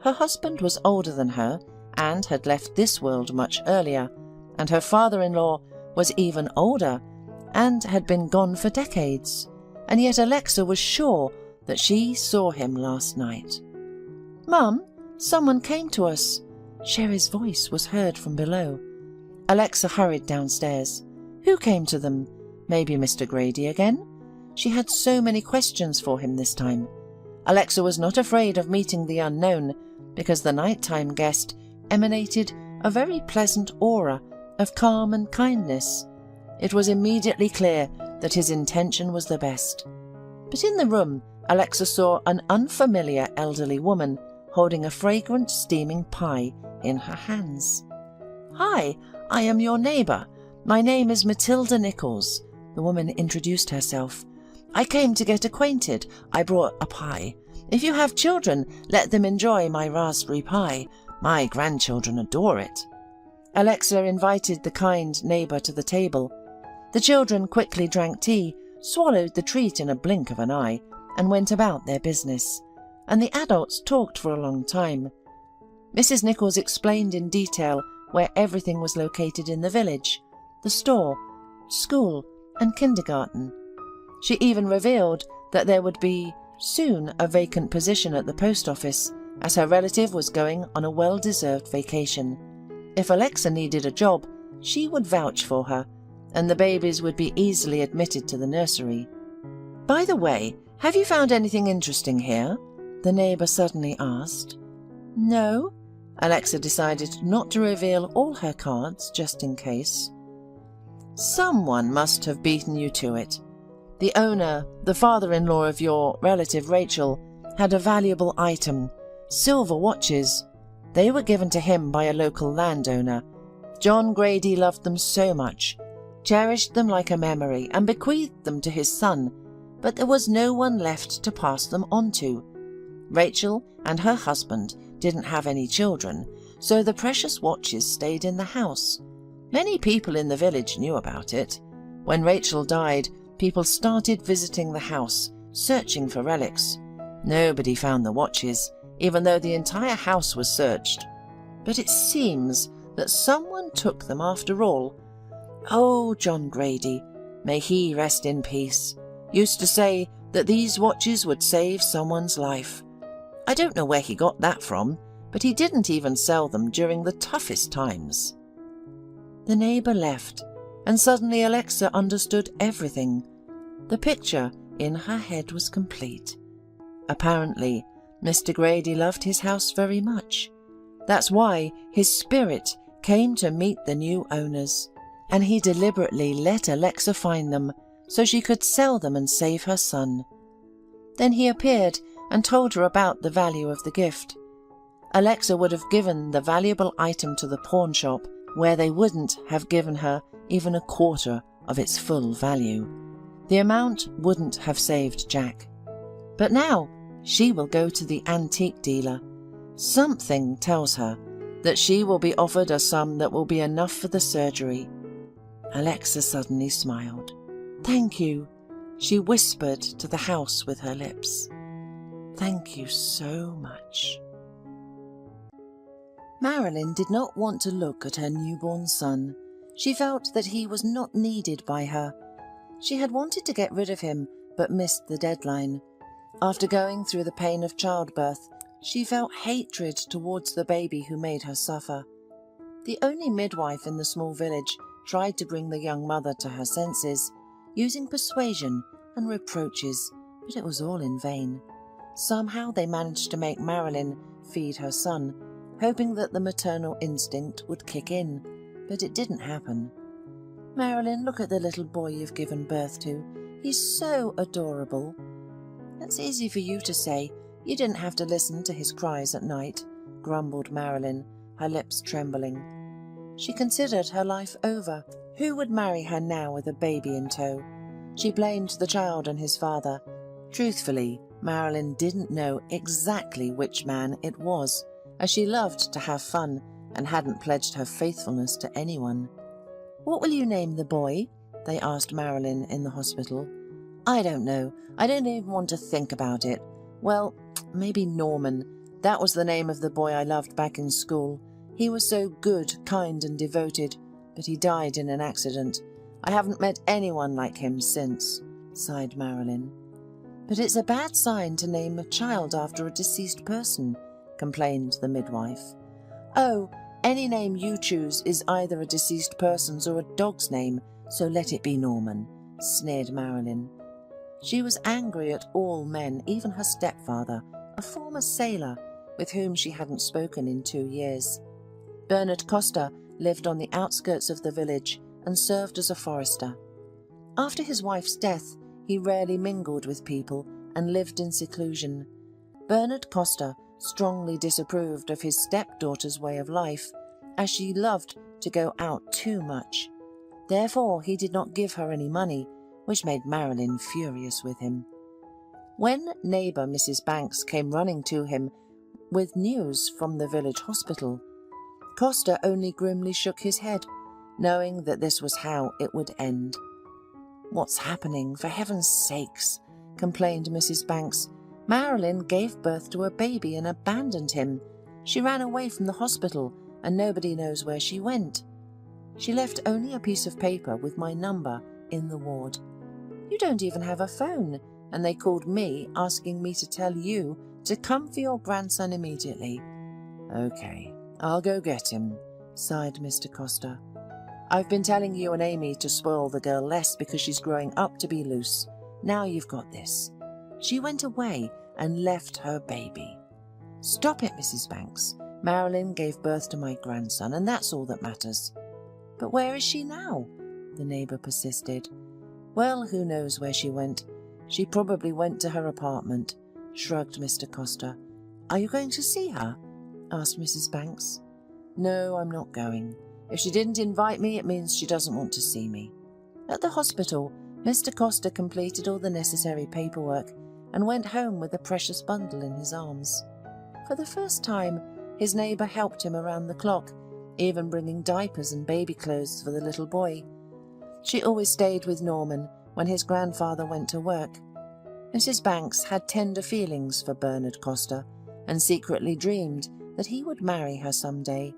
S2: Her husband was older than her and had left this world much earlier, and her father-in-law was even older and had been gone for decades, and yet Alexa was sure that she saw him last night. "Mum, someone came to us." Sherry's voice was heard from below. Alexa hurried downstairs. Who came to them? Maybe Mr. Grady again? She had so many questions for him this time. Alexa was not afraid of meeting the unknown, because the nighttime guest emanated a very pleasant aura of calm and kindness. It was immediately clear that his intention was the best. But in the room, Alexa saw an unfamiliar elderly woman holding a fragrant steaming pie in her hands. "Hi, I am your neighbour. My name is Matilda Nichols," the woman introduced herself. "I came to get acquainted. I brought a pie. If you have children, let them enjoy my raspberry pie. My grandchildren adore it." Alexa invited the kind neighbour to the table. The children quickly drank tea, swallowed the treat in a blink of an eye, and went about their business. And the adults talked for a long time. Mrs. Nichols explained in detail where everything was located in the village: the store, school, and kindergarten. She even revealed that there would be soon a vacant position at the post office, as her relative was going on a well-deserved vacation. If Alexa needed a job, she would vouch for her, and the babies would be easily admitted to the nursery. "By the way, have you found anything interesting here?" the neighbour suddenly asked. "No." Alexa decided not to reveal all her cards, just in case. "Someone must have beaten you to it. The owner, the father-in-law of your relative Rachel, had a valuable item, silver watches. They were given to him by a local landowner. John Grady loved them so much, cherished them like a memory, and bequeathed them to his son, but there was no one left to pass them on to. Rachel and her husband didn't have any children, so the precious watches stayed in the house. Many people in the village knew about it. When Rachel died, people started visiting the house, searching for relics. Nobody found the watches, even though the entire house was searched. But it seems that someone took them after all. Oh, John Grady, may he rest in peace, used to say that these watches would save someone's life. I don't know where he got that from, but he didn't even sell them during the toughest times." The neighbour left, and suddenly Alexa understood everything. The picture in her head was complete. Apparently, Mr. Grady loved his house very much. That's why his spirit came to meet the new owners, and he deliberately let Alexa find them so she could sell them and save her son. Then he appeared and told her about the value of the gift. Alexa would have given the valuable item to the pawn shop, where they wouldn't have given her even a quarter of its full value. The amount wouldn't have saved Jack. But now she will go to the antique dealer. Something tells her that she will be offered a sum that will be enough for the surgery. Alexa suddenly smiled. "Thank you," she whispered to the house with her lips. "Thank you so much." Marilyn did not want to look at her newborn son. She felt that he was not needed by her. She had wanted to get rid of him, but missed the deadline. After going through the pain of childbirth, she felt hatred towards the baby who made her suffer. The only midwife in the small village tried to bring the young mother to her senses, using persuasion and reproaches, but it was all in vain. Somehow they managed to make Marilyn feed her son, hoping that the maternal instinct would kick in, but it didn't happen. "Marilyn, look at the little boy you've given birth to. He's so adorable." "That's easy for you to say. You didn't have to listen to his cries at night," grumbled Marilyn, her lips trembling. She considered her life over. Who would marry her now with a baby in tow? She blamed the child and his father. Truthfully, Marilyn didn't know exactly which man it was, as she loved to have fun and hadn't pledged her faithfulness to anyone. "What will you name the boy?" they asked Marilyn in the hospital. "I don't know. I don't even want to think about it. Well, maybe Norman. That was the name of the boy I loved back in school. He was so good, kind and devoted, but he died in an accident. I haven't met anyone like him since," sighed Marilyn. "But it's a bad sign to name a child after a deceased person," complained the midwife. "Oh, any name you choose is either a deceased person's or a dog's name, so let it be Norman," sneered Marilyn. She was angry at all men, even her stepfather, a former sailor, with whom she hadn't spoken in 2 years. Bernard Costa lived on the outskirts of the village and served as a forester. After his wife's death, he rarely mingled with people and lived in seclusion. Bernard Costa strongly disapproved of his stepdaughter's way of life, as she loved to go out too much. Therefore, he did not give her any money, which made Marilyn furious with him. When neighbour Mrs. Banks came running to him with news from the village hospital, Costa only grimly shook his head, knowing that this was how it would end. "What's happening, for heaven's sakes?" complained Mrs. Banks. "Marilyn gave birth to a baby and abandoned him. She ran away from the hospital and nobody knows where she went. She left only a piece of paper with my number in the ward. You don't even have a phone, and they called me asking me to tell you to come for your grandson immediately." "Okay, I'll go get him," sighed Mr. Costa. "I've been telling you and Amy to spoil the girl less because she's growing up to be loose. Now you've got this. She went away and left her baby." "Stop it, Mrs. Banks. Marilyn gave birth to my grandson, and that's all that matters." "But where is she now?" the neighbour persisted. "Well, who knows where she went? She probably went to her apartment," shrugged Mr. Costa. "Are you going to see her?" asked Mrs. Banks. "No, I'm not going. If she didn't invite me, it means she doesn't want to see me." At the hospital, Mr. Costa completed all the necessary paperwork and went home with the precious bundle in his arms. For the first time, his neighbour helped him around the clock, even bringing diapers and baby clothes for the little boy. She always stayed with Norman when his grandfather went to work. Mrs. Banks had tender feelings for Bernard Costa and secretly dreamed that he would marry her someday.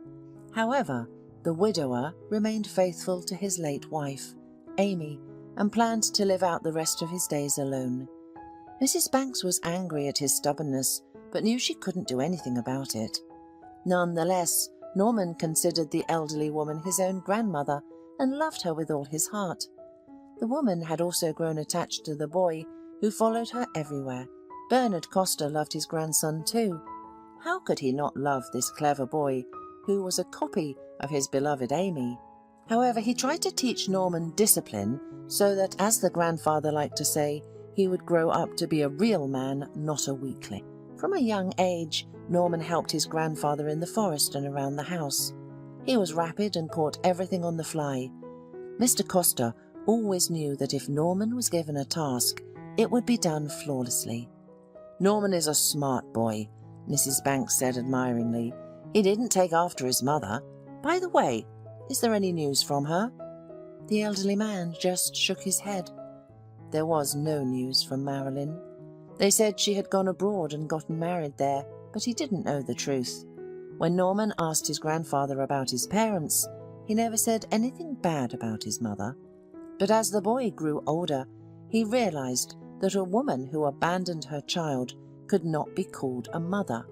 S2: However, the widower remained faithful to his late wife, Amy, and planned to live out the rest of his days alone. Mrs. Banks was angry at his stubbornness, but knew she couldn't do anything about it. Nonetheless, Norman considered the elderly woman his own grandmother and loved her with all his heart. The woman had also grown attached to the boy, who followed her everywhere. Bernard Costa loved his grandson too. How could he not love this clever boy, who was a copy of his beloved Amy? However, he tried to teach Norman discipline so that, as the grandfather liked to say, he would grow up to be a real man, not a weakling. From a young age, Norman helped his grandfather in the forest and around the house. He was rapid and caught everything on the fly. Mr. Costa always knew that if Norman was given a task, it would be done flawlessly. "Norman is a smart boy," Mrs. Banks said admiringly. "He didn't take after his mother. By the way, is there any news from her?" The elderly man just shook his head. There was no news from Marilyn. They said she had gone abroad and gotten married there, but he didn't know the truth. When Norman asked his grandfather about his parents, he never said anything bad about his mother. But as the boy grew older, he realized that a woman who abandoned her child could not be called a mother.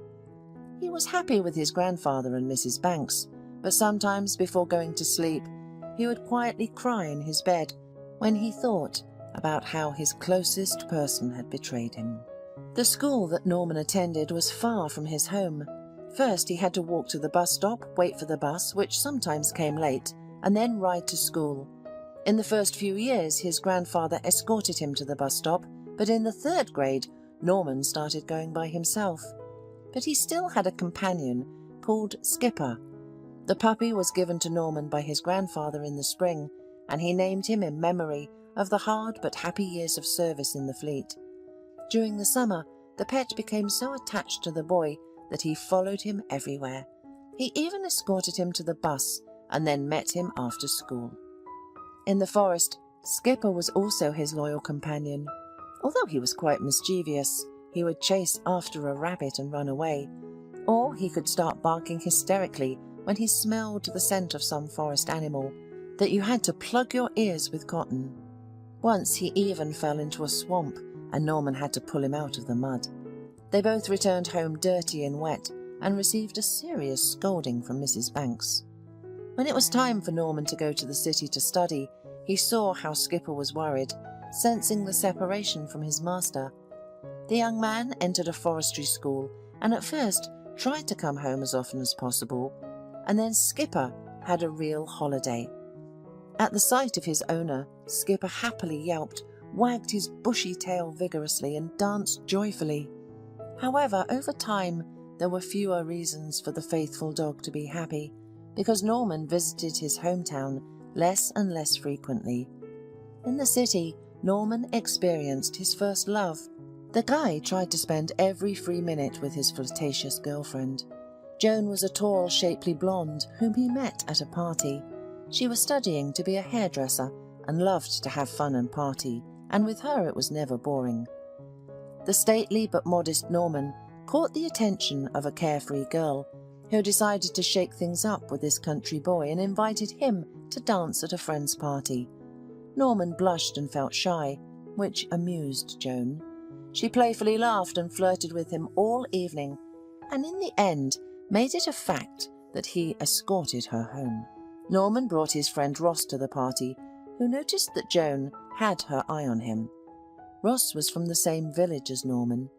S2: He was happy with his grandfather and Mrs. Banks, but sometimes before going to sleep, he would quietly cry in his bed when he thought about how his closest person had betrayed him. The school that Norman attended was far from his home. First, he had to walk to the bus stop, wait for the bus, which sometimes came late, and then ride to school. In the first few years, his grandfather escorted him to the bus stop, but in the 3rd grade, Norman started going by himself. But he still had a companion called Skipper. The puppy was given to Norman by his grandfather in the spring, and he named him in memory of the hard but happy years of service in the fleet. During the summer, the pet became so attached to the boy that he followed him everywhere. He even escorted him to the bus and then met him after school. In the forest, Skipper was also his loyal companion. Although he was quite mischievous, he would chase after a rabbit and run away, or he could start barking hysterically when he smelled the scent of some forest animal that you had to plug your ears with cotton. Once he even fell into a swamp, and Norman had to pull him out of the mud. They both returned home dirty and wet and received a serious scolding from Mrs. Banks. When it was time for Norman to go to the city to study, he saw how Skipper was worried, sensing the separation from his master. The young man entered a forestry school and at first tried to come home as often as possible. and then Skipper had a real holiday. At the sight of his owner, Skipper happily yelped, wagged his bushy tail vigorously, and danced joyfully. However, over time, there were fewer reasons for the faithful dog to be happy, because Norman visited his hometown less and less frequently. In the city, Norman experienced his first love. The guy tried to spend every free minute with his flirtatious girlfriend. Joan was a tall, shapely blonde whom he met at a party. She was studying to be a hairdresser and loved to have fun and party, and with her it was never boring. The stately but modest Norman caught the attention of a carefree girl who decided to shake things up with this country boy and invited him to dance at a friend's party. Norman blushed and felt shy, which amused Joan. She playfully laughed and flirted with him all evening, and in the end made it a fact that he escorted her home. Norman brought his friend Ross to the party, who noticed that Joan had her eye on him. Ross was from the same village as Norman.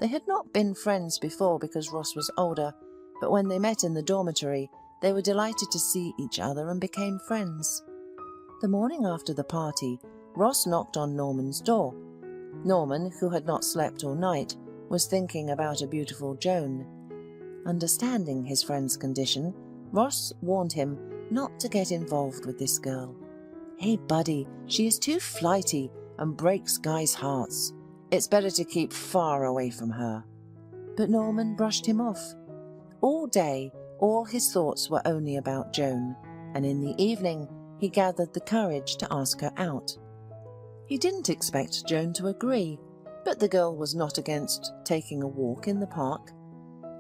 S2: They had not been friends before because Ross was older, but when they met in the dormitory, they were delighted to see each other and became friends. The morning after the party, Ross knocked on Norman's door. Norman, who had not slept all night, was thinking about a beautiful Joan. Understanding his friend's condition, Ross warned him not to get involved with this girl. "Hey, buddy, she is too flighty and breaks guys' hearts. It's better to keep far away from her." But Norman brushed him off. All day, all his thoughts were only about Joan, and in the evening he gathered the courage to ask her out. He didn't expect Joan to agree, but the girl was not against taking a walk in the park.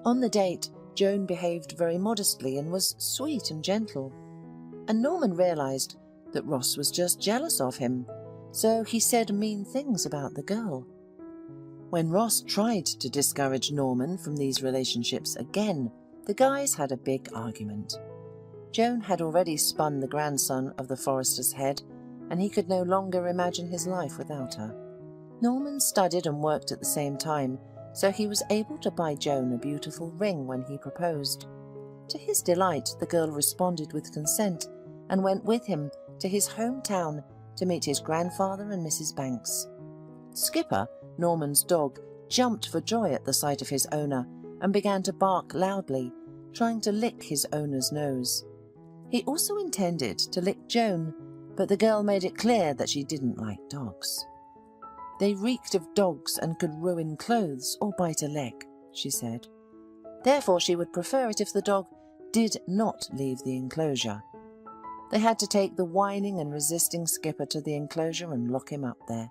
S2: On the date, Joan behaved very modestly and was sweet and gentle. And Norman realized that Ross was just jealous of him, so he said mean things about the girl. When Ross tried to discourage Norman from these relationships again, the guys had a big argument. Joan had already spun the grandson of the forester's head, and he could no longer imagine his life without her. Norman studied and worked at the same time, so he was able to buy Joan a beautiful ring when he proposed. To his delight, the girl responded with consent and went with him to his hometown to meet his grandfather and Mrs. Banks. Skipper, Norman's dog, jumped for joy at the sight of his owner and began to bark loudly, trying to lick his owner's nose. He also intended to lick Joan, but the girl made it clear that she didn't like dogs. "They reeked of dogs and could ruin clothes or bite a leg," she said. Therefore she would prefer it if the dog did not leave the enclosure. They had to take the whining and resisting Skipper to the enclosure and lock him up there.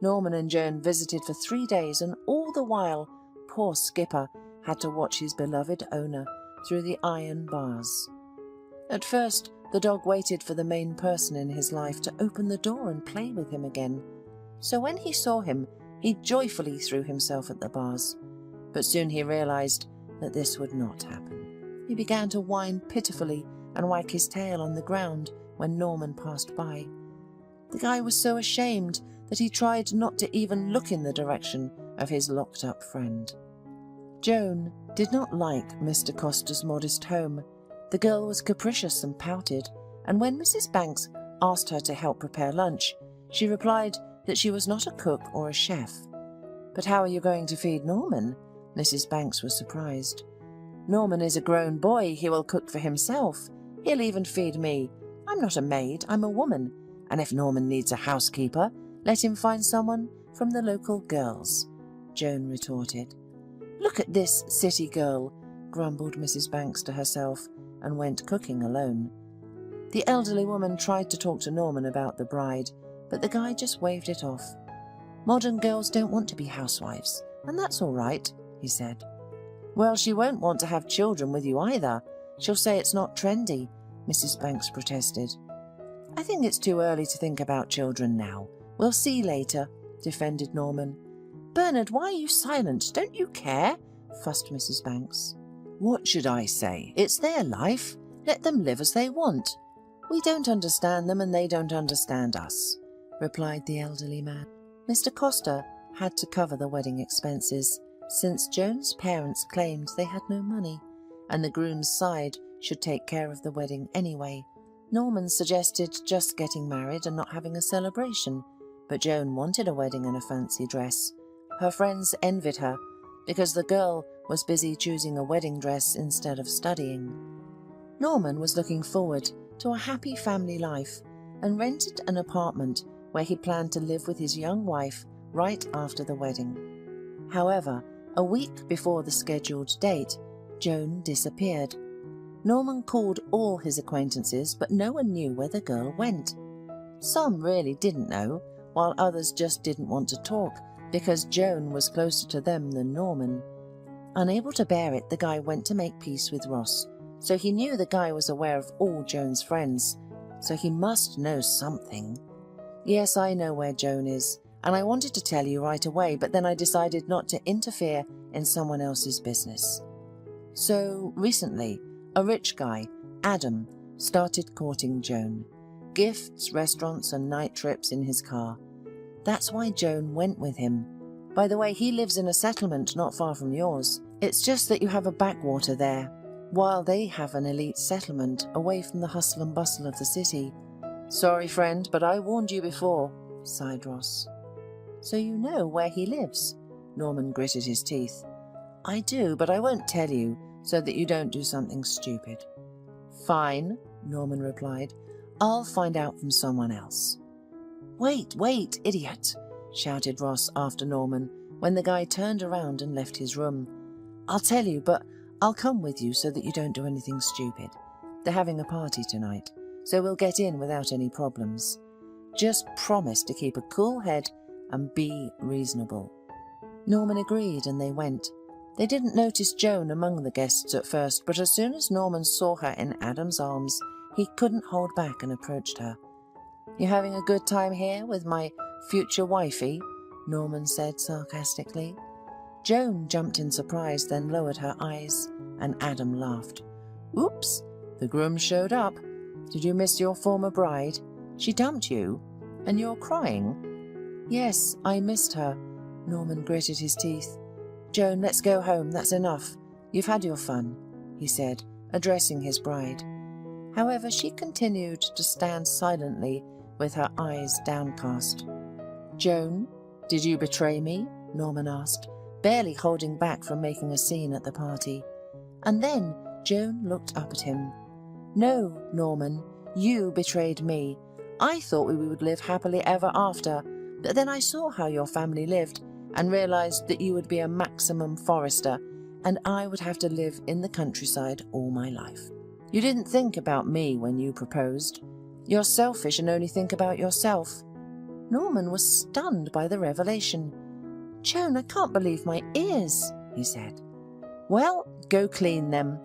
S2: Norman and Joan visited for 3 days, and all the while poor Skipper had to watch his beloved owner through the iron bars. At first, the dog waited for the main person in his life to open the door and play with him again. So when he saw him, he joyfully threw himself at the bars. But soon he realized that this would not happen. He began to whine pitifully and wag his tail on the ground when Norman passed by. The guy was so ashamed that he tried not to even look in the direction of his locked-up friend. Joan did not like Mr. Costa's modest home. The girl was capricious and pouted, and when Mrs. Banks asked her to help prepare lunch, she replied that she was not a cook or a chef. "But how are you going to feed Norman?" Mrs. Banks was surprised. "Norman is a grown boy. He will cook for himself. He'll even feed me. I'm not a maid, I'm a woman. And if Norman needs a housekeeper, let him find someone from the local girls," Joan retorted. "Look at this city girl," grumbled Mrs. Banks to herself, and went cooking alone. The elderly woman tried to talk to Norman about the bride, but the guy just waved it off. "Modern girls don't want to be housewives, and that's all right," he said. "Well, she won't want to have children with you either. She'll say it's not trendy," Mrs. Banks protested. "I think it's too early to think about children now. We'll see later," defended Norman. "Bernard, why are you silent? Don't you care?" fussed Mrs. Banks. "What should I say? It's their life. Let them live as they want. We don't understand them and they don't understand us," replied the elderly man. Mr. Costa had to cover the wedding expenses, since Joan's parents claimed they had no money, and the groom's side should take care of the wedding anyway. Norman suggested just getting married and not having a celebration, but Joan wanted a wedding and a fancy dress. Her friends envied her because the girl was busy choosing a wedding dress instead of studying. Norman was looking forward to a happy family life and rented an apartment where he planned to live with his young wife right after the wedding. However, a week before the scheduled date, Joan disappeared. Norman called all his acquaintances, but no one knew where the girl went. Some really didn't know, while others just didn't want to talk because Joan was closer to them than Norman. Unable to bear it, the guy went to make peace with Ross, so he knew the guy was aware of all Joan's friends, so he must know something. Yes, I know where Joan is, and I wanted to tell you right away, but then I decided not to interfere in someone else's business. So, recently, a rich guy, Adam, started courting Joan. Gifts, restaurants, and night trips in his car. That's why Joan went with him. By the way, he lives in a settlement not far from yours. It's just that you have a backwater there, while they have an elite settlement away from the hustle and bustle of the city. Sorry, friend, but I warned you before, sighed Ross. So you know where he lives? Norman gritted his teeth. I do, but I won't tell you, so that you don't do something stupid. Fine, Norman replied. I'll find out from someone else. Wait, idiot, shouted Ross after Norman when the guy turned around and left his room. I'll tell you, but I'll come with you so that you don't do anything stupid. They're having a party tonight, so we'll get in without any problems. Just promise to keep a cool head and be reasonable. Norman agreed and they went. They didn't notice Joan among the guests at first, but as soon as Norman saw her in Adam's arms, he couldn't hold back and approached her. You having a good time here with my future wifey? Norman said sarcastically. Joan jumped in surprise, then lowered her eyes, and Adam laughed. Oops, the groom showed up. Did you miss your former bride? She dumped you, and you're crying? Yes, I missed her. Norman gritted his teeth. Joan, let's go home, that's enough. You've had your fun, he said, addressing his bride. However, she continued to stand silently with her eyes downcast. Joan, did you betray me? Norman asked, barely holding back from making a scene at the party. And then Joan looked up at him. No, Norman, you betrayed me. I thought we would live happily ever after, but then I saw how your family lived and realized that you would be a maximum forester and I would have to live in the countryside all my life. You didn't think about me when you proposed. You're selfish and only think about yourself. Norman was stunned by the revelation. Joan, I can't believe my ears, he said. Well, go clean them,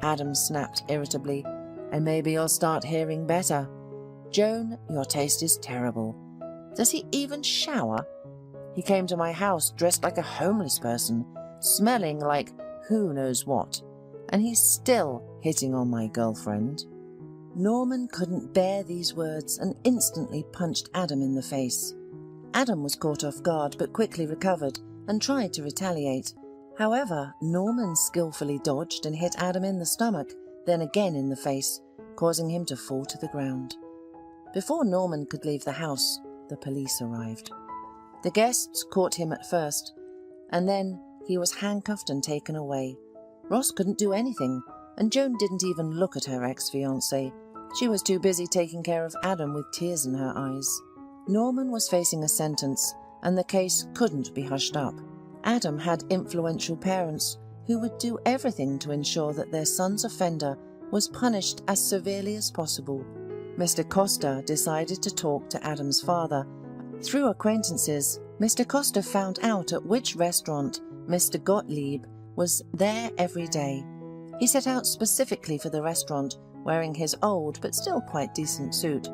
S2: Adam snapped irritably, and maybe you'll start hearing better. Joan, your taste is terrible. Does he even shower? He came to my house dressed like a homeless person, smelling like who knows what, and he's still hitting on my girlfriend. Norman couldn't bear these words and instantly punched Adam in the face. Adam was caught off guard but quickly recovered and tried to retaliate. However, Norman skillfully dodged and hit Adam in the stomach, then again in the face, causing him to fall to the ground. Before Norman could leave the house, the police arrived. The guests caught him at first, and then he was handcuffed and taken away. Ross couldn't do anything, and Joan didn't even look at her ex-fiancé. She was too busy taking care of Adam with tears in her eyes. Norman was facing a sentence, and the case couldn't be hushed up. Adam had influential parents who would do everything to ensure that their son's offender was punished as severely as possible. Mr. Costa decided to talk to Adam's father. Through acquaintances, Mr. Costa found out at which restaurant Mr. Gottlieb was there every day. He set out specifically for the restaurant, wearing his old but still quite decent suit.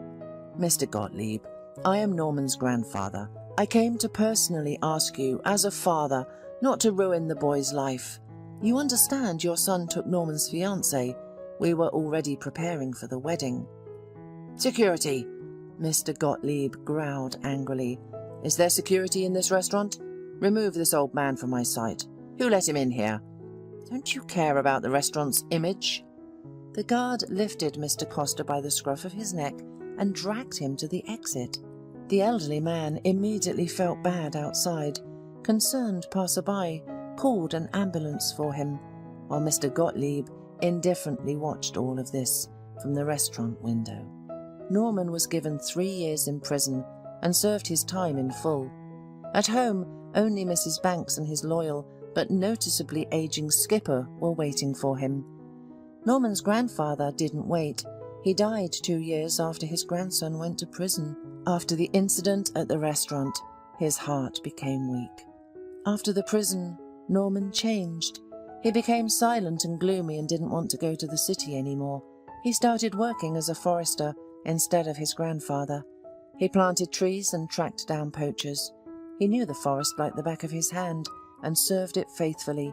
S2: Mr. Gottlieb, I am Norman's grandfather. I came to personally ask you, as a father, not to ruin the boy's life. You understand your son took Norman's fiancée. We were already preparing for the wedding. Security, Mr. Gottlieb growled angrily. Is there security in this restaurant? Remove this old man from my sight. Who let him in here? Don't you care about the restaurant's image? The guard lifted Mr. Costa by the scruff of his neck and dragged him to the exit. The elderly man immediately felt bad outside. Concerned passerby called an ambulance for him, while Mr. Gottlieb indifferently watched all of this from the restaurant window. Norman was given 3 years in prison and served his time in full. At home, only Mrs. Banks and his loyal but noticeably aging skipper were waiting for him. Norman's grandfather didn't wait. He died 2 years after his grandson went to prison. After the incident at the restaurant, his heart became weak. After the prison, Norman changed. He became silent and gloomy and didn't want to go to the city anymore. He started working as a forester instead of his grandfather. He planted trees and tracked down poachers. He knew the forest like the back of his hand and served it faithfully,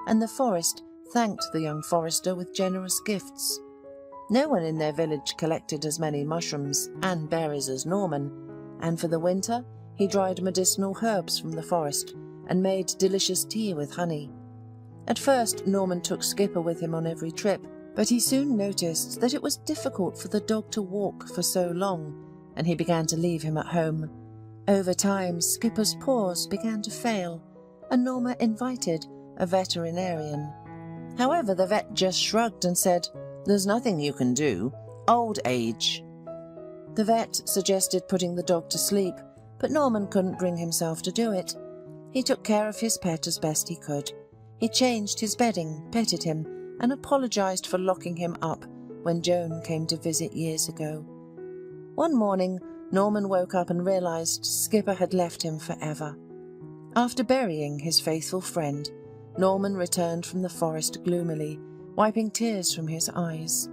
S2: and the forest thanked the young forester with generous gifts. No one in their village collected as many mushrooms and berries as Norman, and for the winter he dried medicinal herbs from the forest and made delicious tea with honey. At first Norman took Skipper with him on every trip, but he soon noticed that it was difficult for the dog to walk for so long, and he began to leave him at home. Over time, Skipper's paws began to fail, and Norma invited a veterinarian. However, the vet just shrugged and said, "There's nothing you can do. Old age." The vet suggested putting the dog to sleep, but Norman couldn't bring himself to do it. He took care of his pet as best he could. He changed his bedding, petted him, and apologized for locking him up when Joan came to visit years ago. One morning, Norman woke up and realized Skipper had left him forever. After burying his faithful friend, Norman returned from the forest gloomily, wiping tears from his eyes.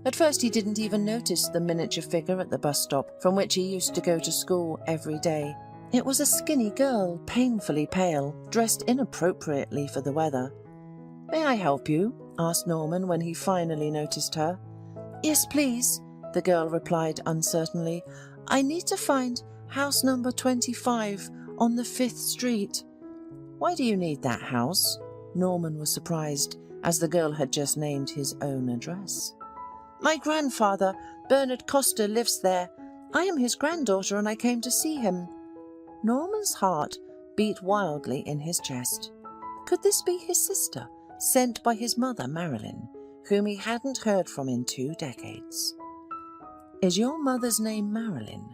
S2: At first he didn't even notice the miniature figure at the bus stop from which he used to go to school every day. It was a skinny girl, painfully pale, dressed inappropriately for the weather. "May I help you?" asked Norman when he finally noticed her. "Yes, please," the girl replied uncertainly. "I need to find house number 25 on the 5th Street. "Why do you need that house?" Norman was surprised, as the girl had just named his own address. "My grandfather, Bernard Costa, lives there. I am his granddaughter and I came to see him." Norman's heart beat wildly in his chest. Could this be his sister, sent by his mother, Marilyn, whom he hadn't heard from in 2 decades? "Is your mother's name Marilyn?"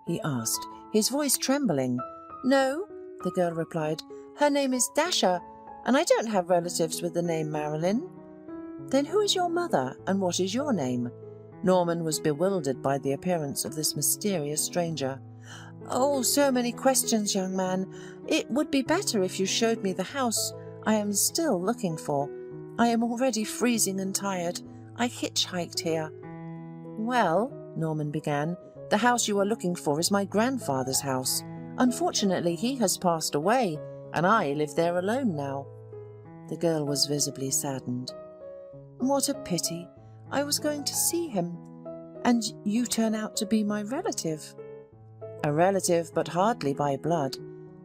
S2: he asked, his voice trembling. "No," the girl replied. "Her name is Dasha, and I don't have relatives with the name Marilyn." "Then who is your mother, and what is your name?" Norman was bewildered by the appearance of this mysterious stranger. "Oh, so many questions, young man. It would be better if you showed me the house I am still looking for. I am already freezing and tired. I hitchhiked here." "Well," Norman began, "the house you are looking for is my grandfather's house. Unfortunately, he has passed away, and I live there alone now." The girl was visibly saddened. "What a pity. I was going to see him. And you turn out to be my relative." "A relative, but hardly by blood.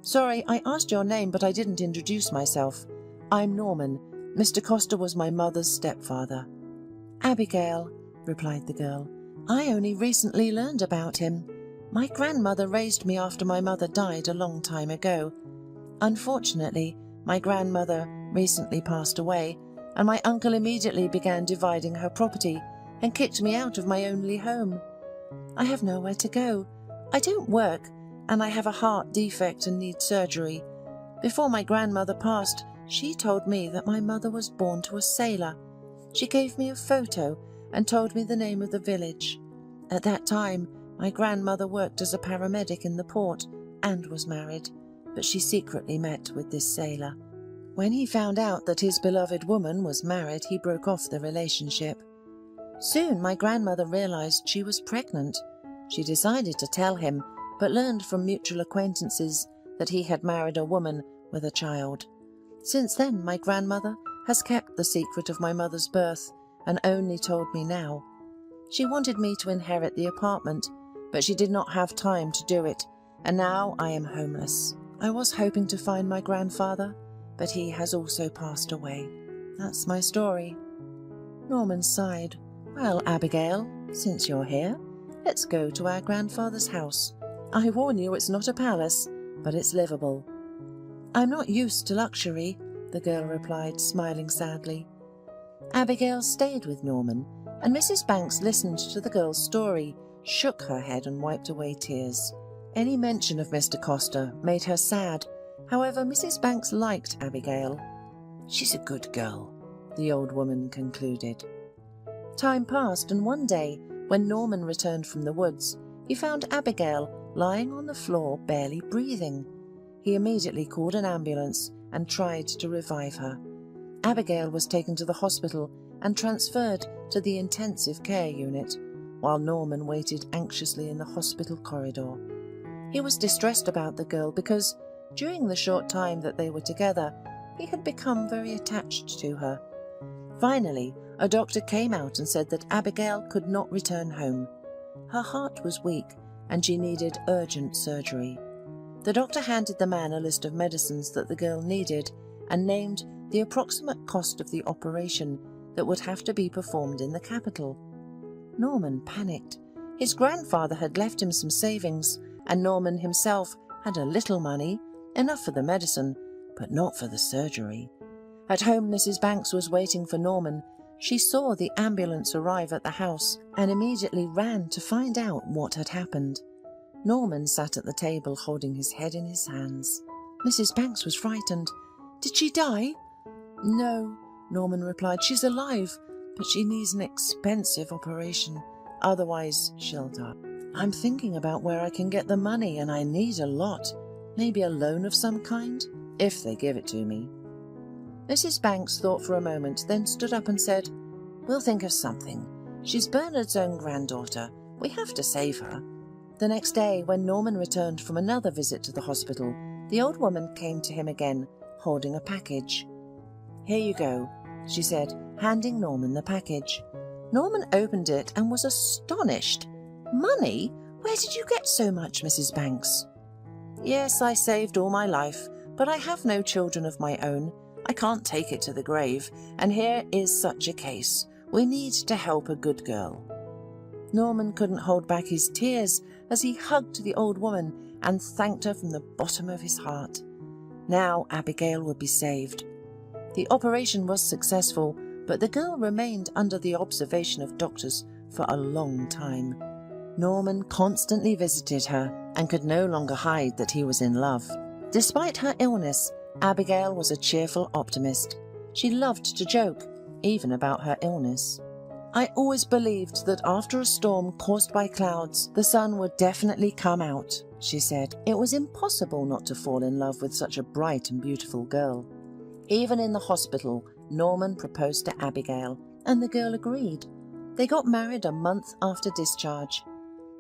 S2: Sorry, I asked your name, but I didn't introduce myself. I'm Norman. Mr. Costa was my mother's stepfather." "Abigail," replied the girl. "I only recently learned about him. My grandmother raised me after my mother died a long time ago. Unfortunately, my grandmother recently passed away, and my uncle immediately began dividing her property and kicked me out of my only home. I have nowhere to go. I don't work, and I have a heart defect and need surgery. Before my grandmother passed, she told me that my mother was born to a sailor. She gave me a photo and told me the name of the village. At that time, my grandmother worked as a paramedic in the port and was married, but she secretly met with this sailor. When he found out that his beloved woman was married, he broke off the relationship. Soon my grandmother realized she was pregnant. She decided to tell him, but learned from mutual acquaintances that he had married a woman with a child. Since then, my grandmother has kept the secret of my mother's birth and only told me now. She wanted me to inherit the apartment, but she did not have time to do it, and now I am homeless. I was hoping to find my grandfather, but he has also passed away. That's my story." Norman sighed. "Well, Abigail, since you're here, let's go to our grandfather's house. I warn you, it's not a palace, but it's livable." "I'm not used to luxury," the girl replied, smiling sadly. Abigail stayed with Norman, and Mrs. Banks listened to the girl's story, shook her head and wiped away tears. Any mention of Mr. Costa made her sad. However, Mrs. Banks liked Abigail. "She's a good girl," the old woman concluded. Time passed, and one day, when Norman returned from the woods, he found Abigail lying on the floor, barely breathing. He immediately called an ambulance and tried to revive her. Abigail was taken to the hospital and transferred to the intensive care unit, while Norman waited anxiously in the hospital corridor. He was distressed about the girl because, during the short time that they were together, he had become very attached to her. Finally, a doctor came out and said that Abigail could not return home. Her heart was weak and she needed urgent surgery. The doctor handed the man a list of medicines that the girl needed and named the approximate cost of the operation that would have to be performed in the capital. Norman panicked. His grandfather had left him some savings, and Norman himself had a little money, enough for the medicine, but not for the surgery. At home, Mrs. Banks was waiting for Norman. She saw the ambulance arrive at the house and immediately ran to find out what had happened. Norman sat at the table holding his head in his hands. Mrs. Banks was frightened. "Did she die?" "No," Norman replied. "She's alive, but she needs an expensive operation. Otherwise, she'll die. I'm thinking about where I can get the money, and I need a lot. Maybe a loan of some kind, if they give it to me." Mrs. Banks thought for a moment, then stood up and said, "We'll think of something. She's Bernard's own granddaughter. We have to save her." The next day, when Norman returned from another visit to the hospital, the old woman came to him again, holding a package. "Here you go," she said, handing Norman the package. Norman opened it and was astonished. "Money? Where did you get so much, Mrs. Banks?" "Yes, I saved all my life, but I have no children of my own. I can't take it to the grave, and here is such a case. We need to help a good girl." Norman couldn't hold back his tears as he hugged the old woman and thanked her from the bottom of his heart. Now Abigail would be saved. The operation was successful, but the girl remained under the observation of doctors for a long time. Norman constantly visited her and could no longer hide that he was in love. Despite her illness, Abigail was a cheerful optimist. She loved to joke, even about her illness. "I always believed that after a storm caused by clouds, the sun would definitely come out," she said. "It was impossible not to fall in love with such a bright and beautiful girl." Even in the hospital, Norman proposed to Abigail, and the girl agreed. They got married a month after discharge.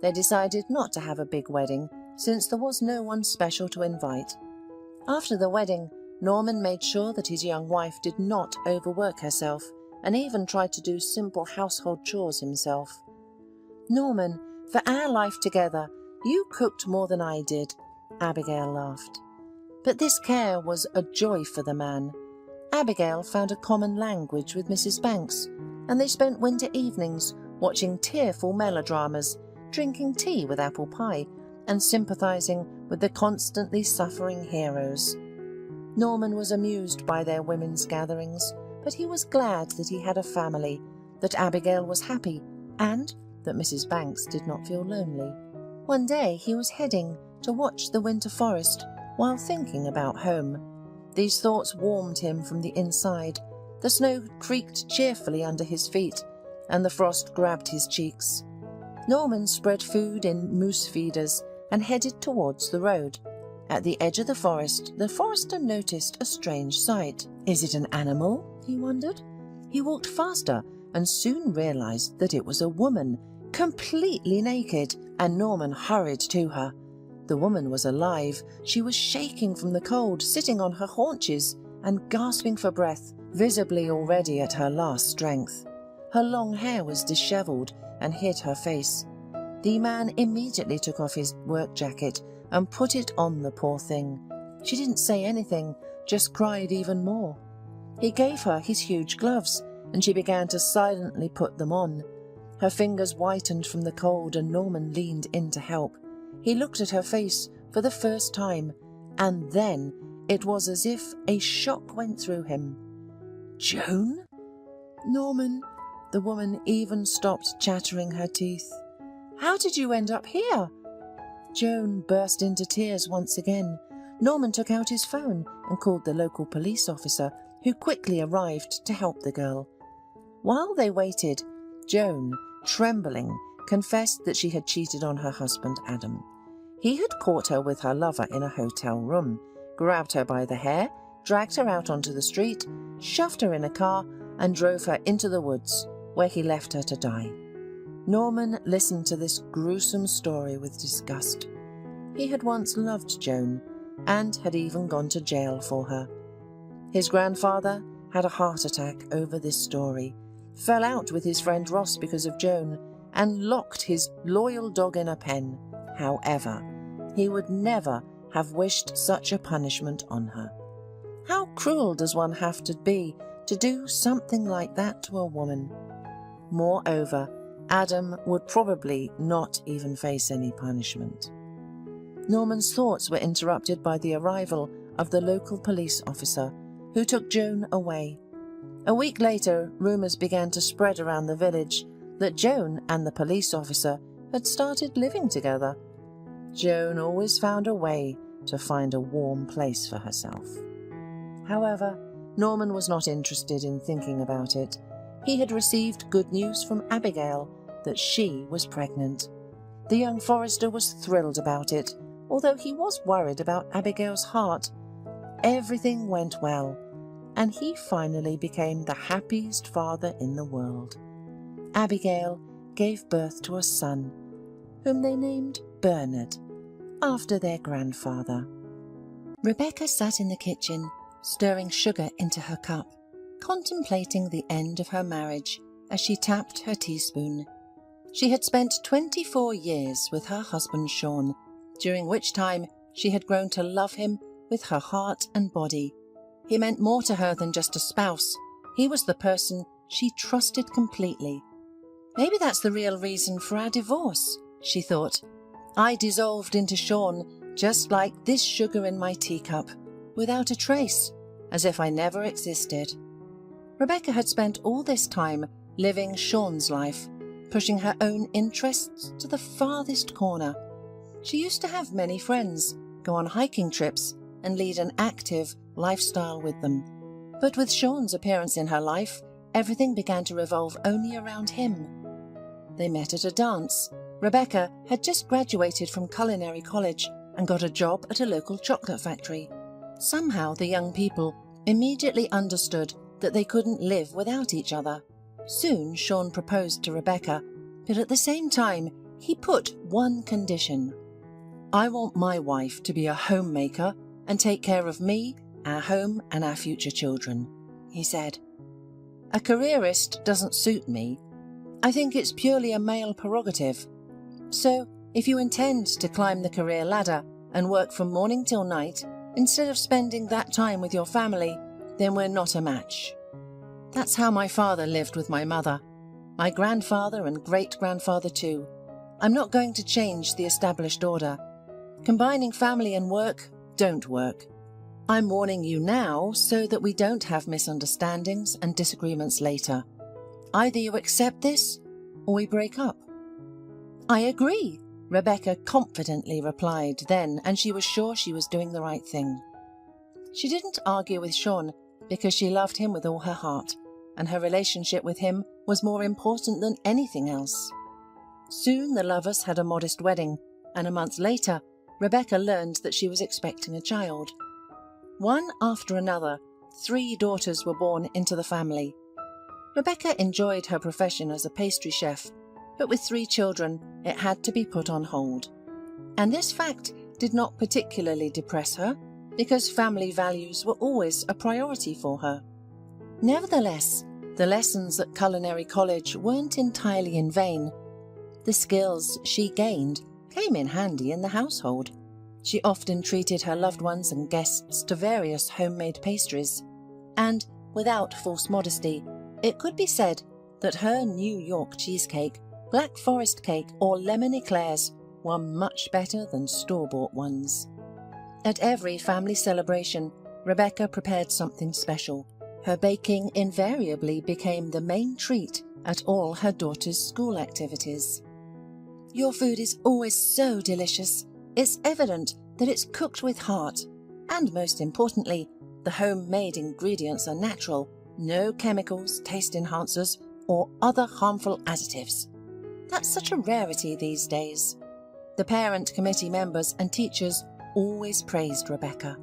S2: They decided not to have a big wedding, since there was no one special to invite. After the wedding, Norman made sure that his young wife did not overwork herself, and even tried to do simple household chores himself. "Norman, for our life together, you cooked more than I did," Abigail laughed. But this care was a joy for the man. Abigail found a common language with Mrs. Banks, and they spent winter evenings watching tearful melodramas, drinking tea with apple pie, and sympathizing with the constantly suffering heroes. Norman was amused by their women's gatherings, but he was glad that he had a family, that Abigail was happy, and that Mrs. Banks did not feel lonely. One day he was heading to watch the winter forest while thinking about home. These thoughts warmed him from the inside. The snow creaked cheerfully under his feet, and the frost grabbed his cheeks. Norman spread food in moose feeders and headed towards the road. At the edge of the forester noticed a strange sight. "Is it an animal?" he wondered. He walked faster and soon realized that it was a woman, completely naked, and Norman hurried to her. The woman was alive. She was shaking from the cold, sitting on her haunches and gasping for breath, visibly already at her last strength. Her long hair was disheveled and hid her face. The man immediately took off his work jacket and put it on the poor thing. She didn't say anything, just cried even more. He gave her his huge gloves and she began to silently put them on. Her fingers whitened from the cold, and Norman leaned in to help. He looked at her face for the first time, and then it was as if a shock went through him. "Joan?" "Norman," the woman even stopped chattering her teeth. "How did you end up here?" Joan burst into tears once again. Norman took out his phone and called the local police officer, who quickly arrived to help the girl. While they waited, Joan, trembling, confessed that she had cheated on her husband Adam. He had caught her with her lover in a hotel room, grabbed her by the hair, dragged her out onto the street, shoved her in a car, and drove her into the woods, where he left her to die. Norman listened to this gruesome story with disgust. He had once loved Joan, and had even gone to jail for her. His grandfather had a heart attack over this story, fell out with his friend Ross because of Joan, and locked his loyal dog in a pen. However, he would never have wished such a punishment on her. How cruel does one have to be to do something like that to a woman? Moreover, Adam would probably not even face any punishment. Norman's thoughts were interrupted by the arrival of the local police officer, who took Joan away. A week later, rumours began to spread around the village that Joan and the police officer had started living together. Joan always found a way to find a warm place for herself. However, Norman was not interested in thinking about it. He had received good news from Abigail that she was pregnant. The young forester was thrilled about it, although he was worried about Abigail's heart. Everything went well, and he finally became the happiest father in the world. Abigail gave birth to a son, whom they named Bernard, after their grandfather. Rebecca sat in the kitchen, stirring sugar into her cup, contemplating the end of her marriage as she tapped her teaspoon. She had spent 24 years with her husband Sean, during which time she had grown to love him with her heart and body. He meant more to her than just a spouse. He was the person she trusted completely. Maybe that's the real reason for our divorce, she thought. I dissolved into Sean just like this sugar in my teacup, without a trace, as if I never existed. Rebecca had spent all this time living Sean's life, pushing her own interests to the farthest corner. She used to have many friends, go on hiking trips, and lead an active lifestyle with them. But with Sean's appearance in her life, everything began to revolve only around him. They met at a dance. Rebecca had just graduated from culinary college and got a job at a local chocolate factory. Somehow the young people immediately understood that they couldn't live without each other. Soon Sean proposed to Rebecca, but at the same time he put one condition. I want my wife to be a homemaker and take care of me, our home and our future children, he said. A careerist doesn't suit me. I think it's purely a male prerogative. So, if you intend to climb the career ladder and work from morning till night, instead of spending that time with your family, then we're not a match. That's how my father lived with my mother. My grandfather and great-grandfather too. I'm not going to change the established order. Combining family and work don't work. I'm warning you now so that we don't have misunderstandings and disagreements later. Either you accept this, or we break up. I agree, Rebecca confidently replied then, and she was sure she was doing the right thing. She didn't argue with Sean because she loved him with all her heart, and her relationship with him was more important than anything else. Soon the lovers had a modest wedding, and a month later, Rebecca learned that she was expecting a child. One after another, 3 daughters were born into the family. Rebecca enjoyed her profession as a pastry chef, but with 3 children, it had to be put on hold. And this fact did not particularly depress her, because family values were always a priority for her. Nevertheless, the lessons at culinary college weren't entirely in vain. The skills she gained came in handy in the household. She often treated her loved ones and guests to various homemade pastries, and, without false modesty, It could be said that her New York cheesecake, Black Forest cake, or lemon eclairs were much better than store-bought ones. At every family celebration, Rebecca prepared something special. Her baking invariably became the main treat at all her daughter's school activities. "Your food is always so delicious. It's evident that it's cooked with heart. And most importantly, the homemade ingredients are natural, no chemicals, taste enhancers, or other harmful additives. That's such a rarity these days." The parent committee members and teachers always praised Rebecca.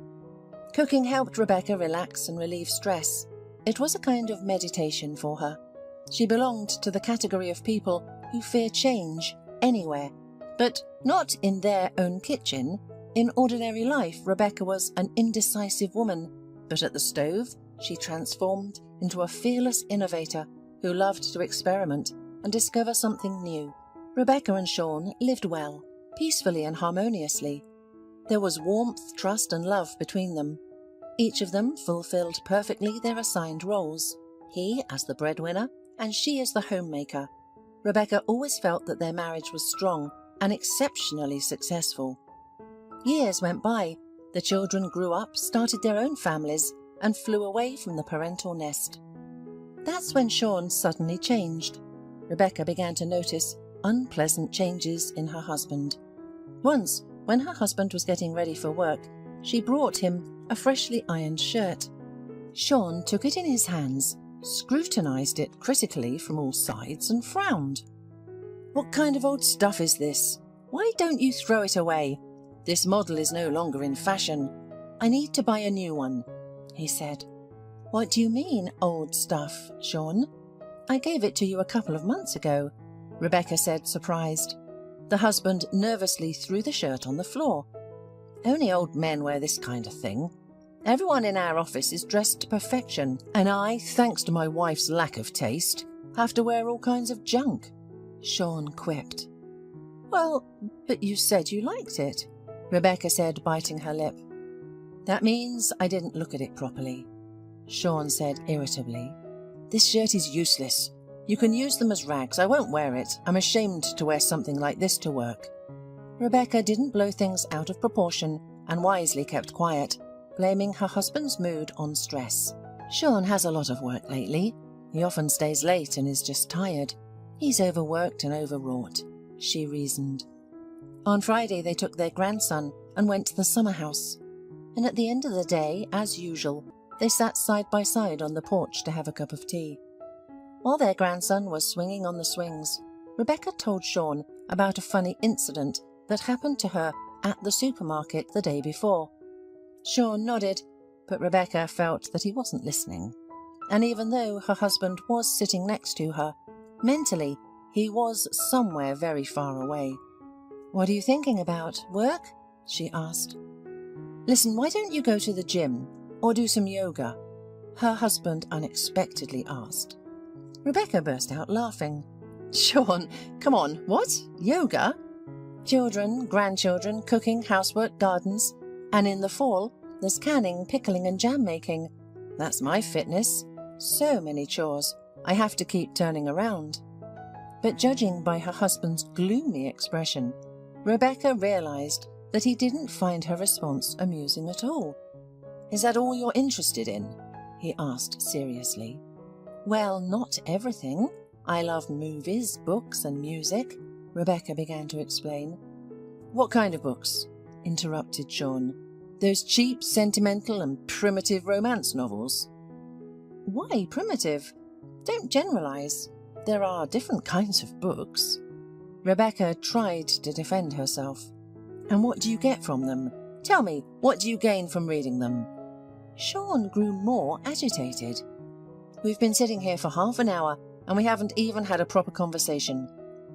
S2: Cooking helped Rebecca relax and relieve stress. It was a kind of meditation for her. She belonged to the category of people who fear change anywhere, but not in their own kitchen. In ordinary life, Rebecca was an indecisive woman, but at the stove, she transformed into a fearless innovator who loved to experiment and discover something new. Rebecca and Sean lived well, peacefully and harmoniously. There was warmth, trust and love between them. Each of them fulfilled perfectly their assigned roles, he as the breadwinner and she as the homemaker. Rebecca always felt that their marriage was strong and exceptionally successful. Years went by, the children grew up, started their own families, and flew away from the parental nest. That's when Sean suddenly changed. Rebecca began to notice unpleasant changes in her husband. Once, when her husband was getting ready for work, she brought him a freshly ironed shirt. Sean took it in his hands, scrutinized it critically from all sides and frowned. "What kind of old stuff is this? Why don't you throw it away? This model is no longer in fashion. I need to buy a new one," he said. "What do you mean, old stuff, Sean? I gave it to you a couple of months ago," Rebecca said, surprised. The husband nervously threw the shirt on the floor. "Only old men wear this kind of thing. Everyone in our office is dressed to perfection, and I, thanks to my wife's lack of taste, have to wear all kinds of junk," Sean quipped. "Well, but you said you liked it," Rebecca said, biting her lip. "That means I didn't look at it properly," Sean said irritably. "This shirt is useless. You can use them as rags. I won't wear it. I'm ashamed to wear something like this to work." Rebecca didn't blow things out of proportion and wisely kept quiet, blaming her husband's mood on stress. "Sean has a lot of work lately. He often stays late and is just tired. He's overworked and overwrought," she reasoned. On Friday they took their grandson and went to the summer house. And at the end of the day, as usual, they sat side by side on the porch to have a cup of tea. While their grandson was swinging on the swings, Rebecca told Sean about a funny incident that happened to her at the supermarket the day before. Sean nodded, but Rebecca felt that he wasn't listening. And even though her husband was sitting next to her, mentally he was somewhere very far away. "What are you thinking about? Work?" she asked. "Listen, why don't you go to the gym or do some yoga?" her husband unexpectedly asked. Rebecca burst out laughing. "Sean, come on, what? Yoga? Children, grandchildren, cooking, housework, gardens, and in the fall, there's canning, pickling and jam making. That's my fitness. So many chores. I have to keep turning around." But judging by her husband's gloomy expression, Rebecca realized that he didn't find her response amusing at all. "Is that all you're interested in?" he asked seriously. "Well, not everything. I love movies, books and music," Rebecca began to explain. "What kind of books?" interrupted Sean. "Those cheap, sentimental and primitive romance novels?" "Why primitive? Don't generalize. There are different kinds of books." Rebecca tried to defend herself. "And what do you get from them? Tell me, what do you gain from reading them?" Sean grew more agitated. "We've been sitting here for half an hour and we haven't even had a proper conversation.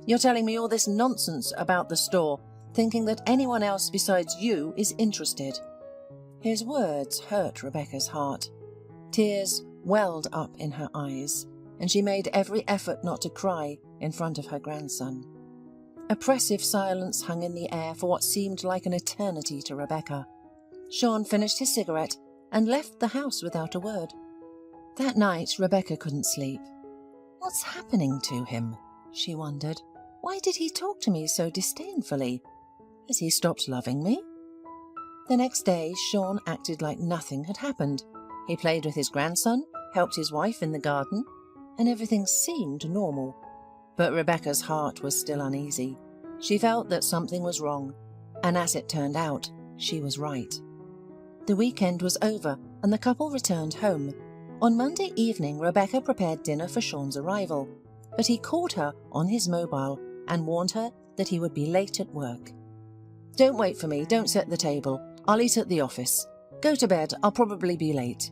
S2: You're telling me all this nonsense about the store, thinking that anyone else besides you is interested." His words hurt Rebecca's heart. Tears welled up in her eyes, and she made every effort not to cry in front of her grandson. Oppressive silence hung in the air for what seemed like an eternity to Rebecca. Sean finished his cigarette and left the house without a word. That night, Rebecca couldn't sleep. What's happening to him? She wondered. Why did he talk to me so disdainfully? Has he stopped loving me? The next day, Sean acted like nothing had happened. He played with his grandson, helped his wife in the garden, and everything seemed normal. But Rebecca's heart was still uneasy. She felt that something was wrong, and as it turned out, she was right. The weekend was over, and the couple returned home. On Monday evening, Rebecca prepared dinner for Sean's arrival, but he called her on his mobile and warned her that he would be late at work. "Don't wait for me, don't set the table. I'll eat at the office. Go to bed, I'll probably be late,"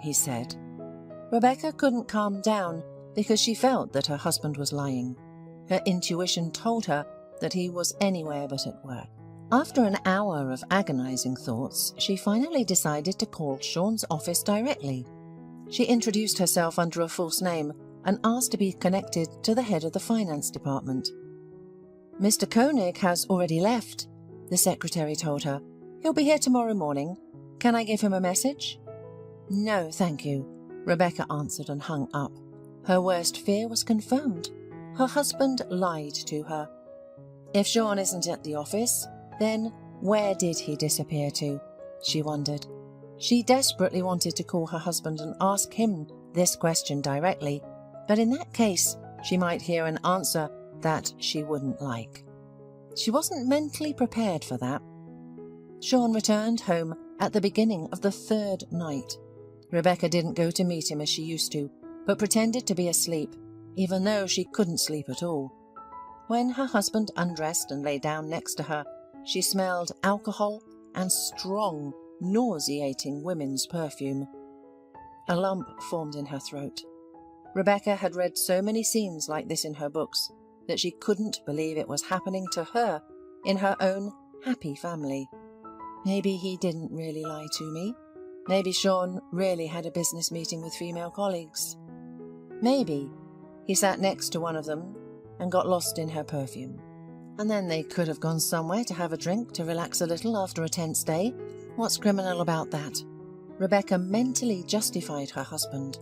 S2: he said. Rebecca couldn't calm down because she felt that her husband was lying. Her intuition told her that he was anywhere but at work. After an hour of agonizing thoughts, she finally decided to call Sean's office directly. She introduced herself under a false name and asked to be connected to the head of the finance department. "Mr. Koenig has already left," the secretary told her. "He'll be here tomorrow morning. Can I give him a message?" "No, thank you," Rebecca answered and hung up. Her worst fear was confirmed. Her husband lied to her. If Sean isn't at the office, then where did he disappear to? She wondered. She desperately wanted to call her husband and ask him this question directly, but in that case, she might hear an answer that she wouldn't like. She wasn't mentally prepared for that. Sean returned home at the beginning of the third night. Rebecca didn't go to meet him as she used to, but pretended to be asleep, even though she couldn't sleep at all. When her husband undressed and lay down next to her, she smelled alcohol and strong, nauseating women's perfume. A lump formed in her throat. Rebecca had read so many scenes like this in her books that she couldn't believe it was happening to her in her own happy family. Maybe he didn't really lie to me. Maybe Sean really had a business meeting with female colleagues. Maybe he sat next to one of them and got lost in her perfume. And then they could have gone somewhere to have a drink to relax a little after a tense day. What's criminal about that? Rebecca mentally justified her husband.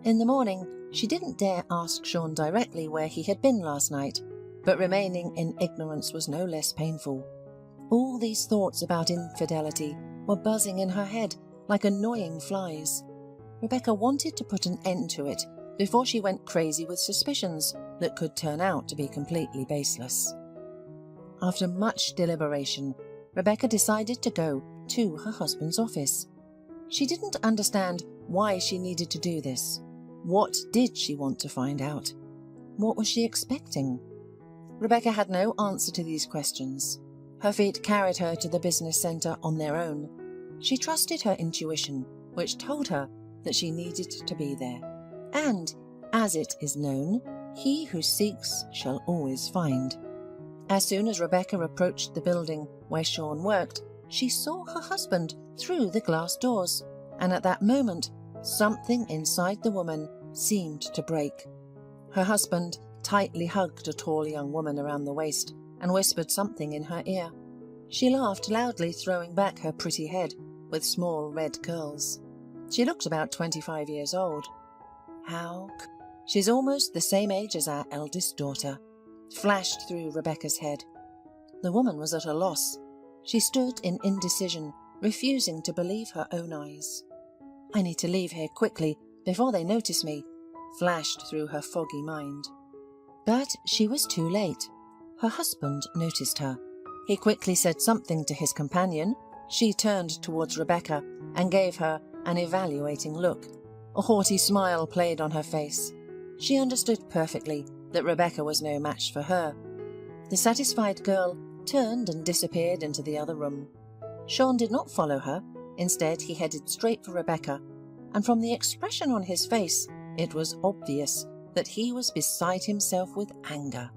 S2: In the morning, she didn't dare ask Sean directly where he had been last night, but remaining in ignorance was no less painful. All these thoughts about infidelity were buzzing in her head like annoying flies. Rebecca wanted to put an end to it before she went crazy with suspicions that could turn out to be completely baseless. After much deliberation, Rebecca decided to go to her husband's office. She didn't understand why she needed to do this. What did she want to find out? What was she expecting? Rebecca had no answer to these questions. Her feet carried her to the business center on their own. She trusted her intuition, which told her that she needed to be there. And, as it is known, he who seeks shall always find. As soon as Rebecca approached the building where Sean worked, she saw her husband through the glass doors, and at that moment, something inside the woman seemed to break. Her husband tightly hugged a tall young woman around the waist and whispered something in her ear. She laughed loudly, throwing back her pretty head with small red curls. She looked about 25 years old. She's almost the same age as our eldest daughter, flashed through Rebecca's head. The woman was at a loss. She stood in indecision, refusing to believe her own eyes. "I need to leave here quickly before they notice me," flashed through her foggy mind. But she was too late. Her husband noticed her. He quickly said something to his companion. She turned towards Rebecca and gave her an evaluating look. A haughty smile played on her face. She understood perfectly that Rebecca was no match for her. The satisfied girl turned and disappeared into the other room. Sean did not follow her. Instead, he headed straight for Rebecca, and from the expression on his face, it was obvious that he was beside himself with anger.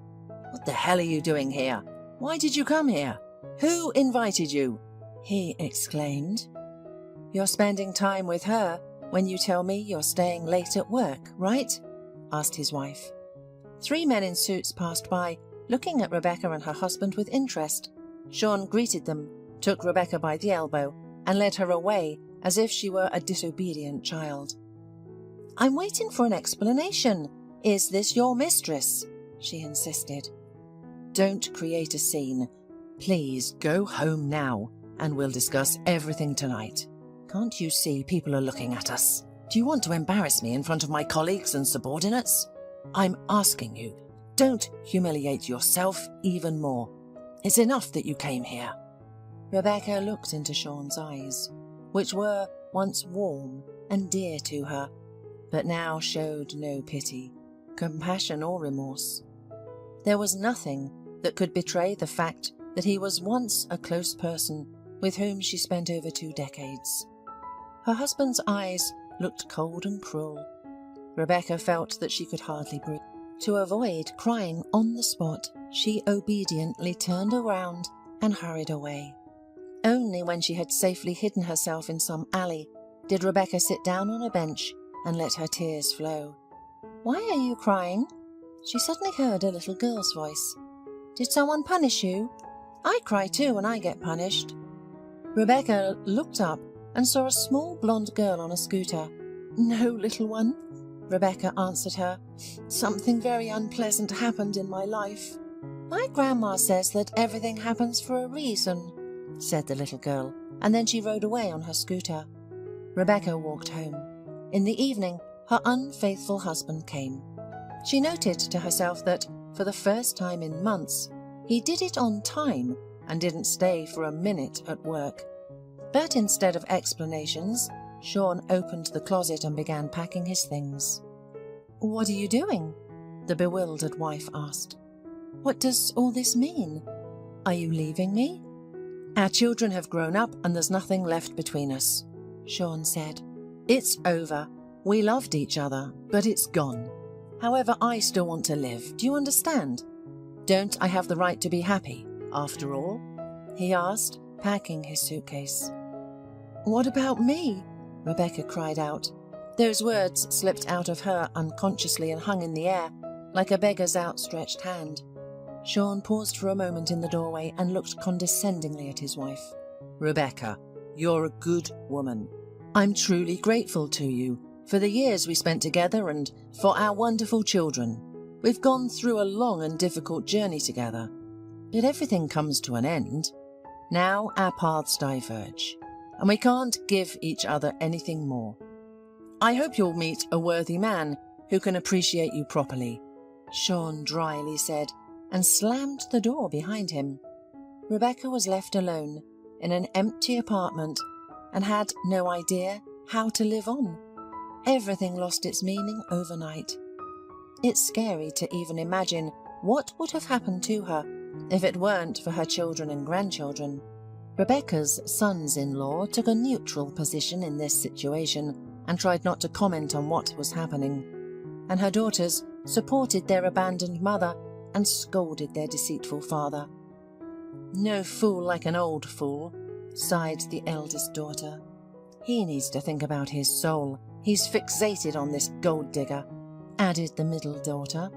S2: "What the hell are you doing here? Why did you come here? Who invited you?" he exclaimed. "You're spending time with her when you tell me you're staying late at work, right?" asked his wife. 3 men in suits passed by, looking at Rebecca and her husband with interest. Sean greeted them, took Rebecca by the elbow, and led her away as if she were a disobedient child. "I'm waiting for an explanation. Is this your mistress? She insisted. Don't create a scene. Please go home now, and we'll discuss everything tonight. Can't you see people are looking at us? Do you want to embarrass me in front of my colleagues and subordinates? I'm asking you, don't humiliate yourself even more. It's enough that you came here. Rebecca looked into Sean's eyes, which were once warm and dear to her, but now showed no pity, compassion or remorse. There was nothing that could betray the fact that he was once a close person with whom she spent over 2 decades. Her husband's eyes looked cold and cruel. Rebecca felt that she could hardly breathe. To avoid crying on the spot, she obediently turned around and hurried away. Only when she had safely hidden herself in some alley did Rebecca sit down on a bench and let her tears flow. "Why are you crying?" She suddenly heard a little girl's voice. "Did someone punish you? I cry too when I get punished." Rebecca looked up and saw a small blonde girl on a scooter. "No, little one," Rebecca answered her. "Something very unpleasant happened in my life." "My grandma says that everything happens for a reason," said the little girl, and then she rode away on her scooter. Rebecca walked home. In the evening, her unfaithful husband came. She noted to herself that, for the first time in months, he did it on time and didn't stay for a minute at work. But instead of explanations, Sean opened the closet and began packing his things. "What are you doing?" the bewildered wife asked. "What does all this mean? Are you leaving me?" "Our children have grown up and there's nothing left between us," Sean said. "It's over. We loved each other, but it's gone. However, I still want to live. Do you understand? Don't I have the right to be happy, after all?" he asked, packing his suitcase. "What about me?" Rebecca cried out. Those words slipped out of her unconsciously and hung in the air, like a beggar's outstretched hand. Sean paused for a moment in the doorway and looked condescendingly at his wife. "Rebecca, you're a good woman. I'm truly grateful to you for the years we spent together and for our wonderful children. We've gone through a long and difficult journey together, but everything comes to an end. Now our paths diverge, and we can't give each other anything more. I hope you'll meet a worthy man who can appreciate you properly," Sean dryly said, and slammed the door behind him. Rebecca was left alone in an empty apartment and had no idea how to live on. Everything lost its meaning overnight. It's scary to even imagine what would have happened to her if it weren't for her children and grandchildren. Rebecca's sons-in-law took a neutral position in this situation and tried not to comment on what was happening, and her daughters supported their abandoned mother and scolded their deceitful father. "No fool like an old fool," sighed the eldest daughter. "He needs to think about his soul. He's fixated on this gold digger," added the middle daughter.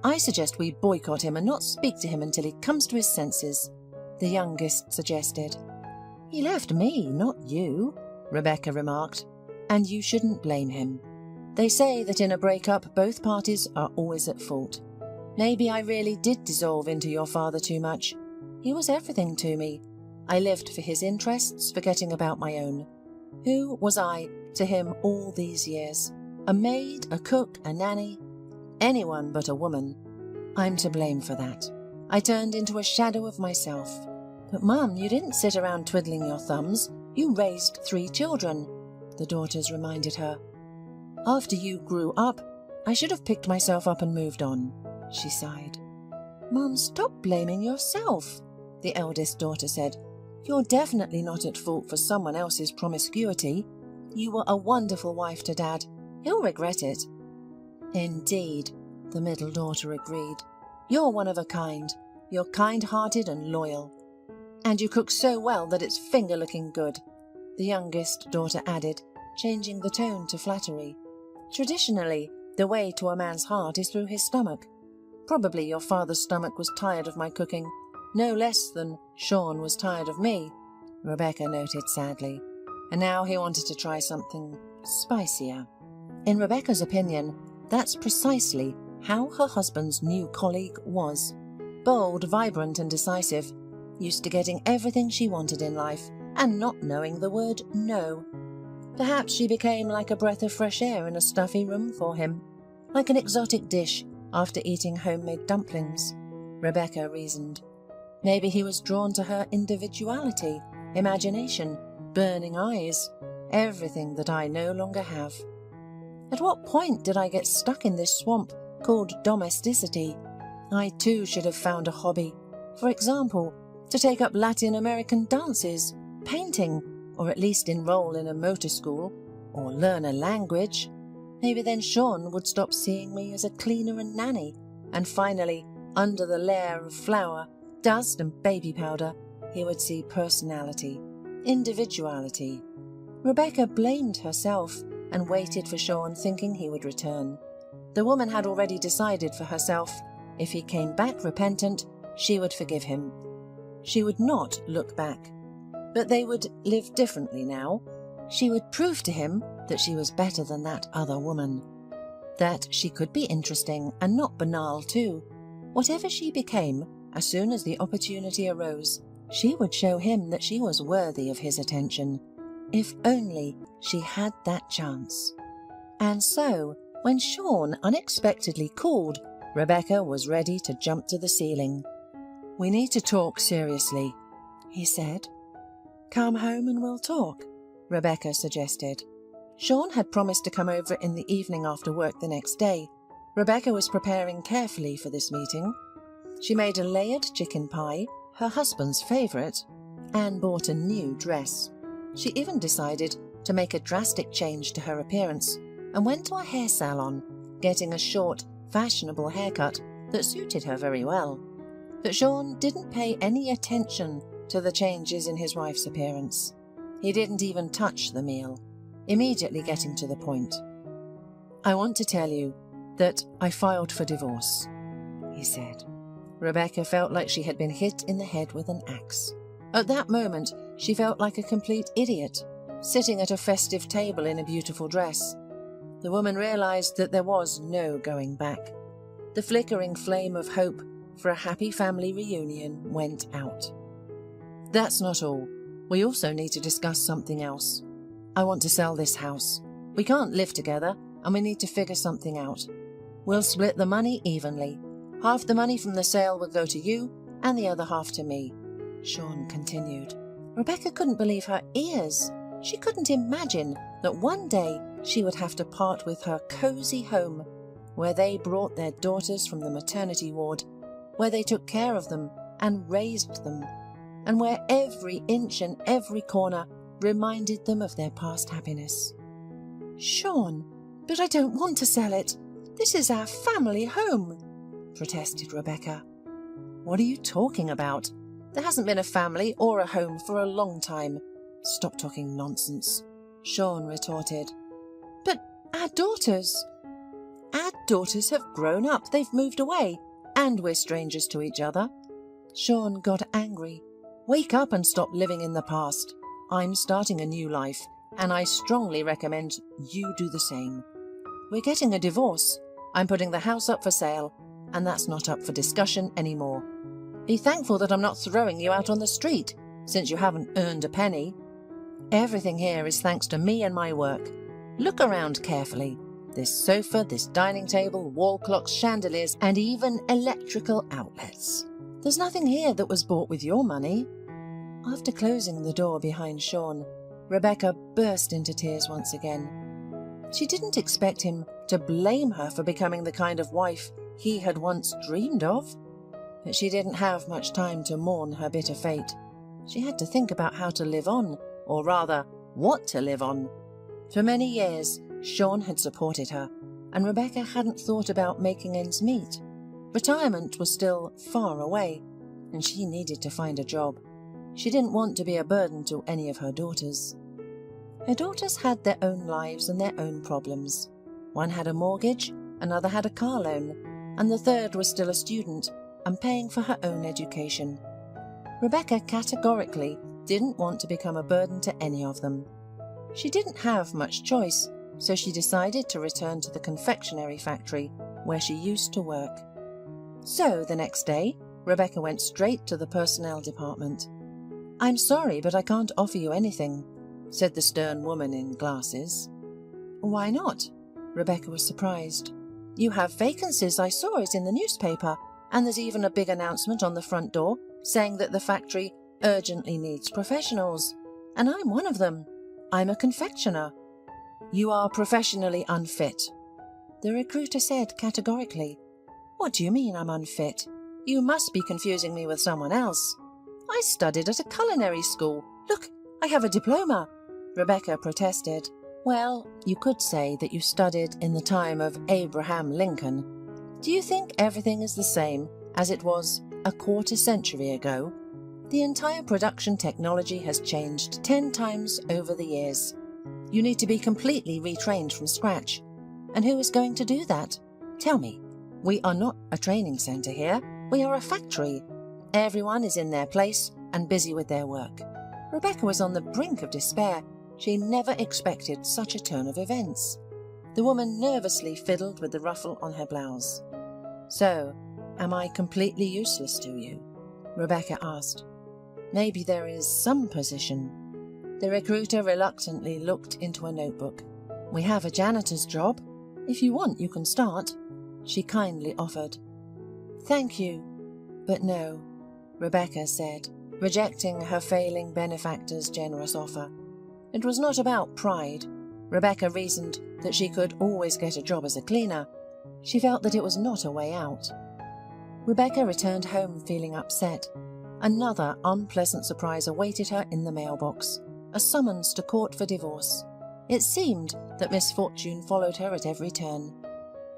S2: "I suggest we boycott him and not speak to him until he comes to his senses," the youngest suggested. "He left me, not you," Rebecca remarked, "and you shouldn't blame him. They say that in a breakup both parties are always at fault. Maybe I really did dissolve into your father too much. He was everything to me. I lived for his interests, forgetting about my own. Who was I to him all these years? A maid, a cook, a nanny? Anyone but a woman. I'm to blame for that. I turned into a shadow of myself. But Mum, you didn't sit around twiddling your thumbs. You raised 3 children, the daughters reminded her. After you grew up, I should have picked myself up and moved on, she sighed. Mum, stop blaming yourself, the eldest daughter said. You're definitely not at fault for someone else's promiscuity. You were a wonderful wife to Dad. He'll regret it. Indeed, the middle daughter agreed. You're one of a kind. You're kind-hearted and loyal. And you cook so well that it's finger-looking good, the youngest daughter added, changing the tone to flattery. Traditionally, the way to a man's heart is through his stomach. Probably your father's stomach was tired of my cooking, no less than Sean was tired of me, Rebecca noted sadly, and now he wanted to try something spicier. In Rebecca's opinion, That's precisely how her husband's new colleague was. Bold, vibrant and decisive, used to getting everything she wanted in life and not knowing the word no. Perhaps she became like a breath of fresh air in a stuffy room for him, like an exotic dish after eating homemade dumplings, Rebecca reasoned. Maybe he was drawn to her individuality, imagination, burning eyes, everything that I no longer have. At what point did I get stuck in this swamp called domesticity? I too should have found a hobby. For example, to take up Latin American dances, painting, or at least enroll in a motor school, or learn a language. Maybe then Sean would stop seeing me as a cleaner and nanny, and finally, under the layer of flour, dust and baby powder, he would see personality, individuality. Rebecca blamed herself and waited for Sean, thinking he would return. The woman had already decided for herself, if he came back repentant, she would forgive him. She would not look back. But they would live differently now. She would prove to him that she was better than that other woman. That she could be interesting and not banal too. Whatever she became, as soon as the opportunity arose, she would show him that she was worthy of his attention. If only she had that chance. And so, when Sean unexpectedly called, Rebecca was ready to jump to the ceiling. "We need to talk seriously," he said. "Come home and we'll talk," Rebecca suggested. Sean had promised to come over in the evening after work the next day. Rebecca was preparing carefully for this meeting. She made a layered chicken pie, her husband's favourite, and bought a new dress. She even decided to make a drastic change to her appearance and went to a hair salon, getting a short, fashionable haircut that suited her very well. But Sean didn't pay any attention to the changes in his wife's appearance. He didn't even touch the meal, immediately getting to the point. "I want to tell you that I filed for divorce," he said. Rebecca felt like she had been hit in the head with an axe. At that moment, she felt like a complete idiot, sitting at a festive table in a beautiful dress. The woman realized that there was no going back. The flickering flame of hope for a happy family reunion went out. "That's not all. We also need to discuss something else. I want to sell this house. We can't live together, and we need to figure something out. We'll split the money evenly. Half the money from the sale will go to you, and the other half to me," Sean continued. Rebecca couldn't believe her ears. She couldn't imagine that one day she would have to part with her cosy home, where they brought their daughters from the maternity ward, where they took care of them and raised them, and where every inch and every corner reminded them of their past happiness. "Sean, but I don't want to sell it. This is our family home," protested Rebecca. "What are you talking about? There hasn't been a family or a home for a long time. Stop talking nonsense," Sean retorted. "But our daughters have grown up. They've moved away, and we're strangers to each other." Sean got angry. "Wake up and stop living in the past. I'm starting a new life, and I strongly recommend you do the same. We're getting a divorce. I'm putting the house up for sale, and that's not up for discussion anymore. Be thankful that I'm not throwing you out on the street, since you haven't earned a penny. Everything here is thanks to me and my work. Look around carefully. This sofa, this dining table, wall clocks, chandeliers, and even electrical outlets. There's nothing here that was bought with your money." After closing the door behind Sean, Rebecca burst into tears once again. She didn't expect him to blame her for becoming the kind of wife he had once dreamed of. But she didn't have much time to mourn her bitter fate. She had to think about how to live on, or rather, what to live on. For many years, Sean had supported her, and Rebecca hadn't thought about making ends meet. Retirement was still far away, and she needed to find a job. She didn't want to be a burden to any of her daughters. Her daughters had their own lives and their own problems. One had a mortgage, another had a car loan, and the third was still a student and paying for her own education. Rebecca categorically didn't want to become a burden to any of them. She didn't have much choice, so she decided to return to the confectionery factory where she used to work. So the next day, Rebecca went straight to the personnel department. "I'm sorry, but I can't offer you anything," said the stern woman in glasses. "Why not?" Rebecca was surprised. "You have vacancies, I saw it in the newspaper, and there's even a big announcement on the front door saying that the factory urgently needs professionals, and I'm one of them. I'm a confectioner." "You are professionally unfit," the recruiter said categorically. "What do you mean I'm unfit? You must be confusing me with someone else. I studied at a culinary school. Look, I have a diploma," Rebecca protested. "Well, you could say that you studied in the time of Abraham Lincoln. Do you think everything is the same as it was a quarter century ago? The entire production technology has changed 10 times over the years. You need to be completely retrained from scratch. And who is going to do that? Tell me. We are not a training centre here. We are a factory. Everyone is in their place and busy with their work." Rebecca was on the brink of despair. She never expected such a turn of events. The woman nervously fiddled with the ruffle on her blouse. "So, am I completely useless to you?" Rebecca asked. "Maybe there is some position." The recruiter reluctantly looked into a notebook. "We have a janitor's job. If you want, you can start," she kindly offered. "Thank you, but no," Rebecca said, rejecting her failing benefactor's generous offer. It was not about pride. Rebecca reasoned that she could always get a job as a cleaner. She felt that it was not a way out. Rebecca returned home feeling upset. Another unpleasant surprise awaited her in the mailbox, a summons to court for divorce. It seemed that misfortune followed her at every turn.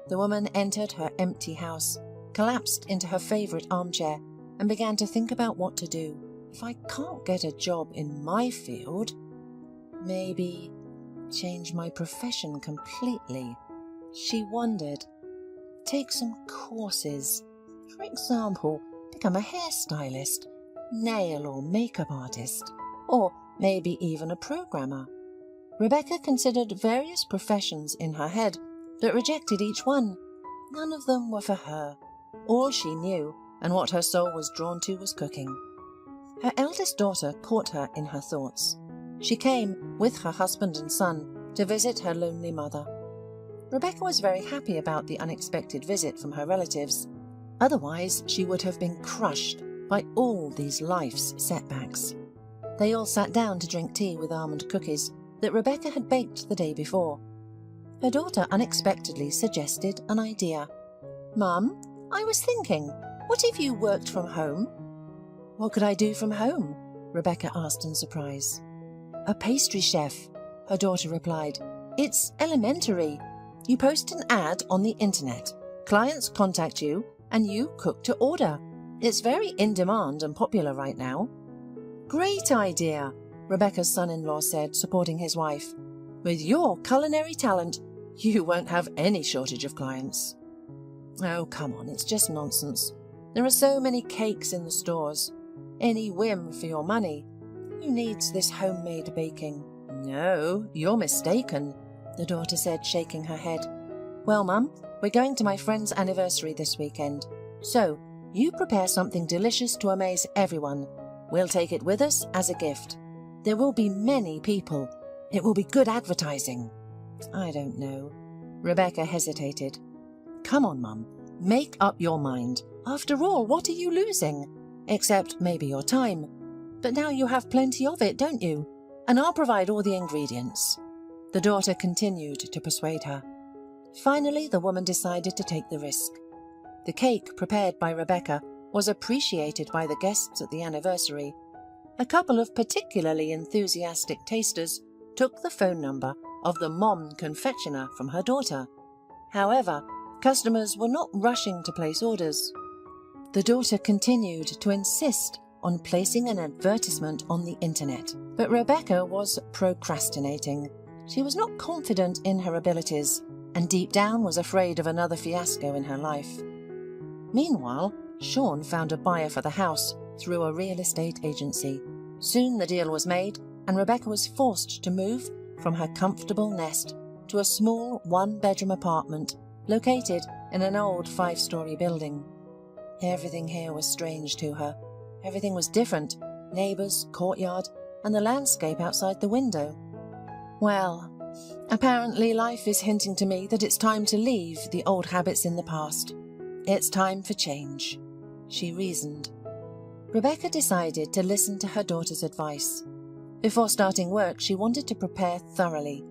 S2: The woman entered her empty house, collapsed into her favourite armchair, and began to think about what to do. If I can't get a job in my field, maybe change my profession completely, she wondered. Take some courses. For example, become a hairstylist, nail or makeup artist, or maybe even a programmer. Rebecca considered various professions in her head, but rejected each one. None of them were for her. All she knew and what her soul was drawn to was cooking. Her eldest daughter caught her in her thoughts. She came, with her husband and son, to visit her lonely mother. Rebecca was very happy about the unexpected visit from her relatives. Otherwise, she would have been crushed by all these life's setbacks. They all sat down to drink tea with almond cookies that Rebecca had baked the day before. Her daughter unexpectedly suggested an idea. "Mum, I was thinking, what if you worked from home?" "What could I do from home?" Rebecca asked in surprise. "A pastry chef," her daughter replied. "It's elementary. You post an ad on the internet. Clients contact you and you cook to order. It's very in demand and popular right now." "Great idea," Rebecca's son-in-law said, supporting his wife. "With your culinary talent, you won't have any shortage of clients." "Oh, come on, it's just nonsense. There are so many cakes in the stores. Any whim for your money. Who needs this homemade baking?" "No, you're mistaken," the daughter said, shaking her head. "Well, Mum, we're going to my friend's anniversary this weekend. So, you prepare something delicious to amaze everyone. We'll take it with us as a gift. There will be many people. It will be good advertising." "I don't know." Rebecca hesitated. "Come on, Mum. Make up your mind. After all, what are you losing? Except maybe your time. But now you have plenty of it, don't you? And I'll provide all the ingredients." The daughter continued to persuade her. Finally, the woman decided to take the risk. The cake prepared by Rebecca was appreciated by the guests at the anniversary. A couple of particularly enthusiastic tasters took the phone number of the mom confectioner from her daughter. However, customers were not rushing to place orders. The daughter continued to insist on placing an advertisement on the internet, but Rebecca was procrastinating. She was not confident in her abilities, and deep down was afraid of another fiasco in her life. Meanwhile, Sean found a buyer for the house through a real estate agency. Soon the deal was made, and Rebecca was forced to move from her comfortable nest to a small one-bedroom apartment located in an old 5-story building. Everything here was strange to her. Everything was different: neighbours, courtyard, and the landscape outside the window. Well, apparently life is hinting to me that it's time to leave the old habits in the past. It's time for change, she reasoned. Rebecca decided to listen to her daughter's advice. Before starting work, she wanted to prepare thoroughly.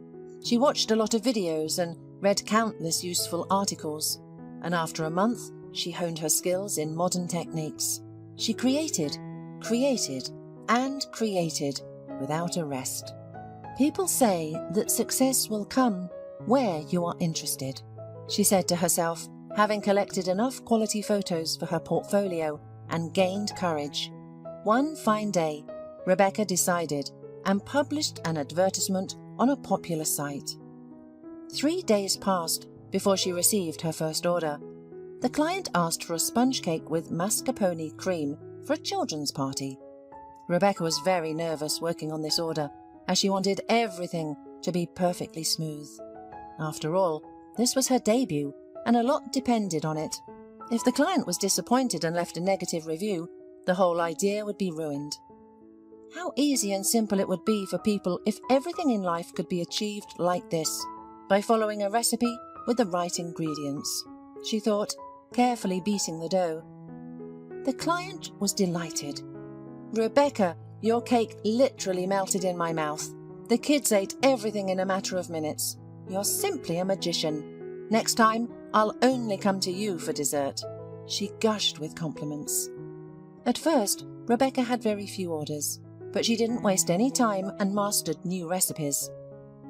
S2: She watched a lot of videos and read countless useful articles, and after a month, she honed her skills in modern techniques. She created without a rest. People say that success will come where you are interested, she said to herself, having collected enough quality photos for her portfolio and gained courage. One fine day, Rebecca decided and published an advertisement on a popular site. 3 days passed before she received her first order. The client asked for a sponge cake with mascarpone cream for a children's party. Rebecca was very nervous working on this order, as she wanted everything to be perfectly smooth. After all, this was her debut, and a lot depended on it. If the client was disappointed and left a negative review, the whole idea would be ruined. How easy and simple it would be for people if everything in life could be achieved like this, by following a recipe with the right ingredients, she thought, carefully beating the dough. The client was delighted. "Rebecca, your cake literally melted in my mouth. The kids ate everything in a matter of minutes. You're simply a magician. Next time, I'll only come to you for dessert." She gushed with compliments. At first, Rebecca had very few orders, but she didn't waste any time and mastered new recipes.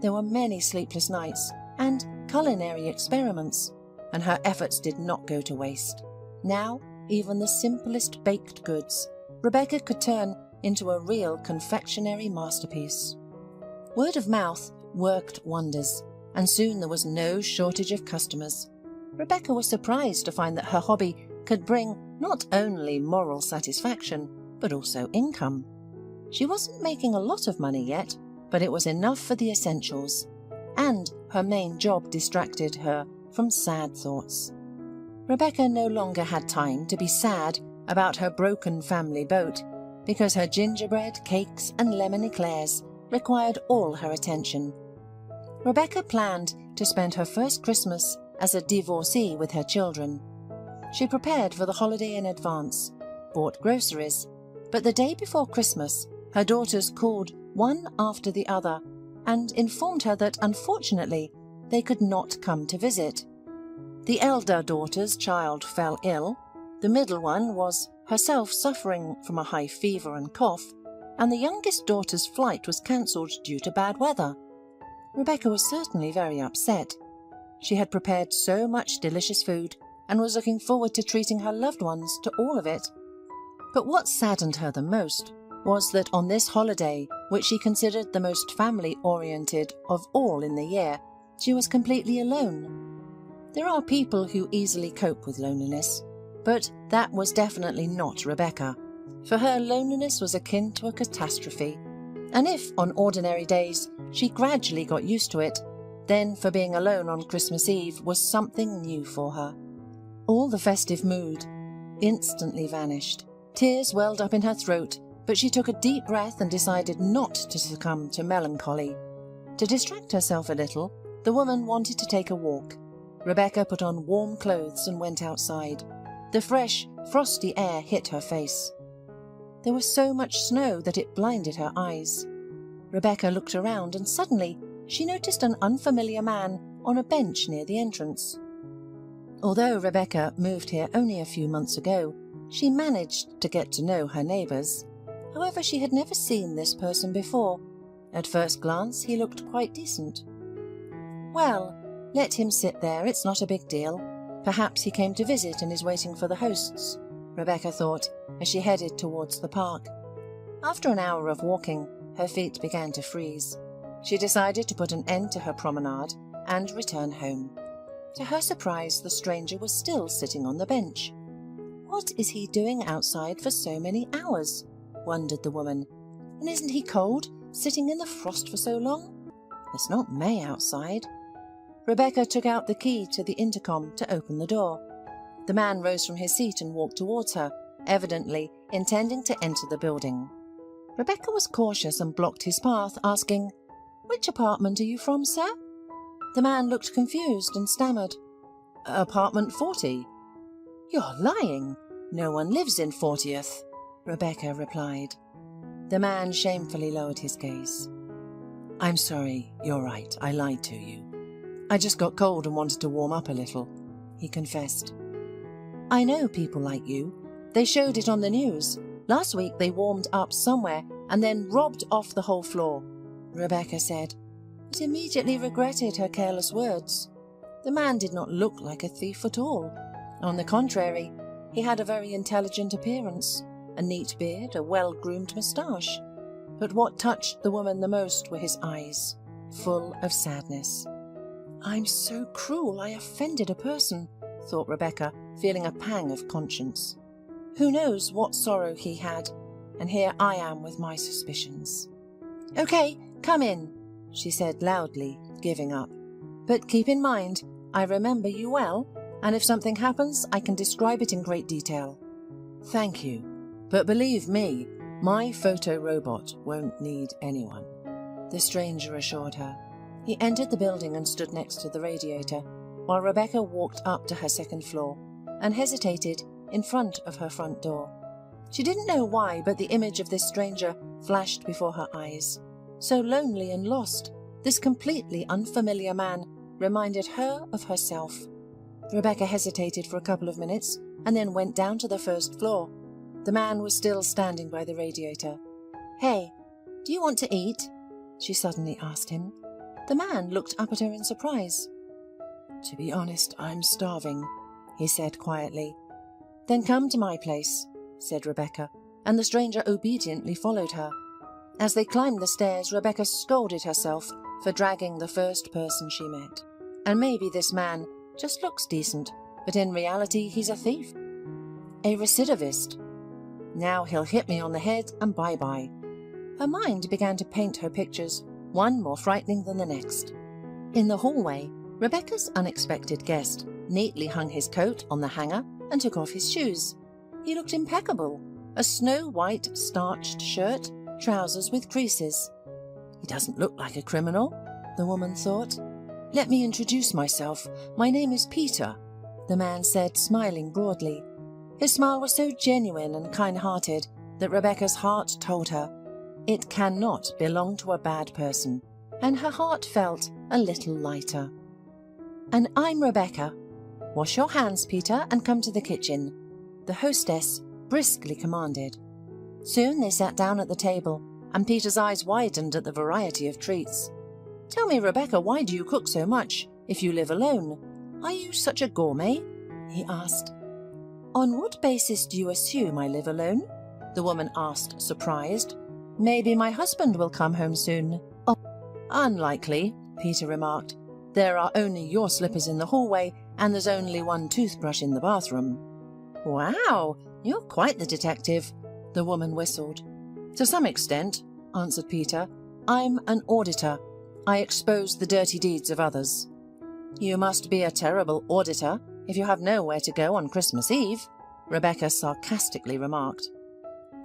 S2: There were many sleepless nights and culinary experiments, and her efforts did not go to waste. Now, even the simplest baked goods, Rebecca could turn into a real confectionery masterpiece. Word of mouth worked wonders, and soon there was no shortage of customers. Rebecca was surprised to find that her hobby could bring not only moral satisfaction, but also income. She wasn't making a lot of money yet, but it was enough for the essentials, and her main job distracted her from sad thoughts. Rebecca no longer had time to be sad about her broken family boat, because her gingerbread, cakes and lemon eclairs required all her attention. Rebecca planned to spend her first Christmas as a divorcee with her children. She prepared for the holiday in advance, bought groceries, but the day before Christmas, her daughters called one after the other and informed her that, unfortunately, they could not come to visit. The elder daughter's child fell ill, the middle one was herself suffering from a high fever and cough, and the youngest daughter's flight was cancelled due to bad weather. Rebecca was certainly very upset. She had prepared so much delicious food and was looking forward to treating her loved ones to all of it. But what saddened her the most was that on this holiday, which she considered the most family-oriented of all in the year, she was completely alone. There are people who easily cope with loneliness, but that was definitely not Rebecca. For her, loneliness was akin to a catastrophe, and if, on ordinary days, she gradually got used to it, then for being alone on Christmas Eve was something new for her. All the festive mood instantly vanished. Tears welled up in her throat, but she took a deep breath and decided not to succumb to melancholy. To distract herself a little, the woman wanted to take a walk. Rebecca put on warm clothes and went outside. The fresh, frosty air hit her face. There was so much snow that it blinded her eyes. Rebecca looked around and suddenly she noticed an unfamiliar man on a bench near the entrance. Although Rebecca moved here only a few months ago, she managed to get to know her neighbours. However, she had never seen this person before. At first glance, he looked quite decent. Well, let him sit there, it's not a big deal. Perhaps he came to visit and is waiting for the hosts, Rebecca thought as she headed towards the park. After an hour of walking, her feet began to freeze. She decided to put an end to her promenade and return home. To her surprise, the stranger was still sitting on the bench. "What is he doing outside for so many hours?" wondered the woman. "And isn't he cold, sitting in the frost for so long? It's not May outside." Rebecca took out the key to the intercom to open the door. The man rose from his seat and walked towards her, evidently intending to enter the building. Rebecca was cautious and blocked his path, asking, "Which apartment are you from, sir?" The man looked confused and stammered, "Apartment 40. "You're lying. No one lives in 40th, Rebecca replied. The man shamefully lowered his gaze. "I'm sorry, you're right, I lied to you. I just got cold and wanted to warm up a little," he confessed. "I know people like you. They showed it on the news. Last week they warmed up somewhere and then robbed off the whole floor," Rebecca said, but immediately regretted her careless words. The man did not look like a thief at all. On the contrary, he had a very intelligent appearance, a neat beard, a well-groomed moustache. But what touched the woman the most were his eyes, full of sadness. "I'm so cruel I offended a person," thought Rebecca, feeling a pang of conscience. Who knows what sorrow he had, and here I am with my suspicions. "Okay, come in," she said loudly, giving up. "But keep in mind, I remember you well, and if something happens, I can describe it in great detail." "Thank you, but believe me, my photo robot won't need anyone," the stranger assured her. He entered the building and stood next to the radiator, while Rebecca walked up to her second floor and hesitated in front of her front door. She didn't know why, but the image of this stranger flashed before her eyes. So lonely and lost, this completely unfamiliar man reminded her of herself. Rebecca hesitated for a couple of minutes and then went down to the first floor. The man was still standing by the radiator. "Hey, do you want to eat?" she suddenly asked him. The man looked up at her in surprise. "To be honest, I'm starving," he said quietly. "Then come to my place," said Rebecca, and the stranger obediently followed her. As they climbed the stairs, Rebecca scolded herself for dragging the first person she met. And maybe this man just looks decent, but in reality he's a thief. A recidivist. Now he'll hit me on the head and bye-bye. Her mind began to paint her pictures, one more frightening than the next. In the hallway, Rebecca's unexpected guest neatly hung his coat on the hanger and took off his shoes. He looked impeccable, a snow-white starched shirt, trousers with creases. He doesn't look like a criminal, the woman thought. "Let me introduce myself. My name is Peter," the man said, smiling broadly. His smile was so genuine and kind-hearted that Rebecca's heart told her it cannot belong to a bad person, and her heart felt a little lighter. "And I'm Rebecca. Wash your hands, Peter, and come to the kitchen," the hostess briskly commanded. Soon they sat down at the table, and Peter's eyes widened at the variety of treats. "Tell me, Rebecca, why do you cook so much if you live alone? Are you such a gourmet?" he asked. "On what basis do you assume I live alone?" the woman asked, surprised. "Maybe my husband will come home soon." "Oh, unlikely," Peter remarked. "There are only your slippers in the hallway, and there's only one toothbrush in the bathroom." "Wow, you're quite the detective," the woman whistled. "To some extent," answered Peter. "I'm an auditor. I expose the dirty deeds of others." "You must be a terrible auditor if you have nowhere to go on Christmas Eve," Rebecca sarcastically remarked.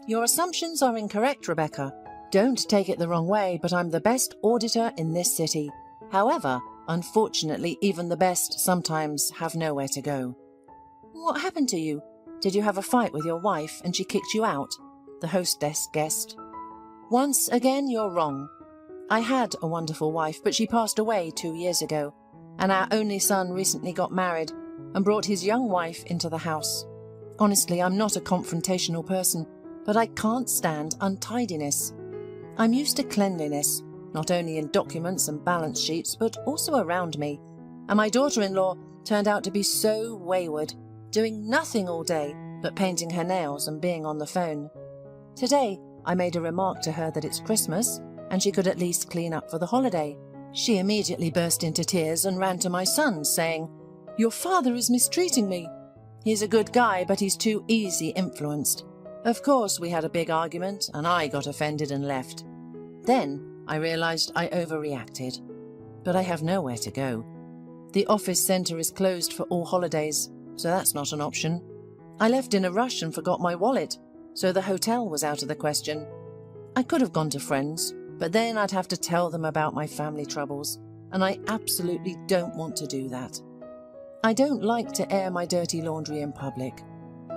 S2: "Your assumptions are incorrect, Rebecca. Don't take it the wrong way, but I'm the best auditor in this city. However, unfortunately, even the best sometimes have nowhere to go." "What happened to you? Did you have a fight with your wife and she kicked you out?" the hostess guessed. "Once again, you're wrong. I had a wonderful wife, but she passed away 2 years ago, and our only son recently got married and brought his young wife into the house. Honestly, I'm not a confrontational person, but I can't stand untidiness. I'm used to cleanliness, not only in documents and balance sheets, but also around me, and my daughter-in-law turned out to be so wayward, doing nothing all day but painting her nails and being on the phone. Today, I made a remark to her that it's Christmas, and she could at least clean up for the holiday. She immediately burst into tears and ran to my son, saying, 'Your father is mistreating me. He's a good guy, but he's too easy influenced.' Of course, we had a big argument, and I got offended and left. Then I realized I overreacted. But I have nowhere to go. The office centre is closed for all holidays, so that's not an option. I left in a rush and forgot my wallet, so the hotel was out of the question. I could have gone to friends, but then I'd have to tell them about my family troubles, and I absolutely don't want to do that. I don't like to air my dirty laundry in public.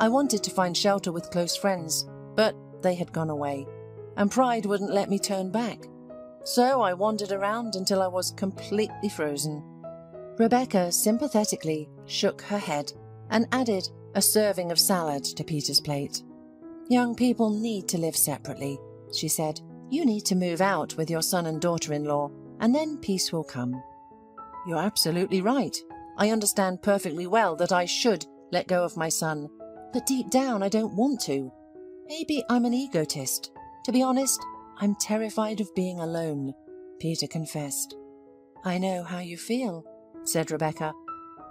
S2: I wanted to find shelter with close friends, but they had gone away, and pride wouldn't let me turn back. So I wandered around until I was completely frozen. Rebecca sympathetically shook her head and added a serving of salad to Peter's plate. "Young people need to live separately," she said. "You need to move out with your son and daughter-in-law, and then peace will come." "You're absolutely right. I understand perfectly well that I should let go of my son, but deep down I don't want to. Maybe I'm an egotist. To be honest, I'm terrified of being alone," Peter confessed. "I know how you feel," said Rebecca.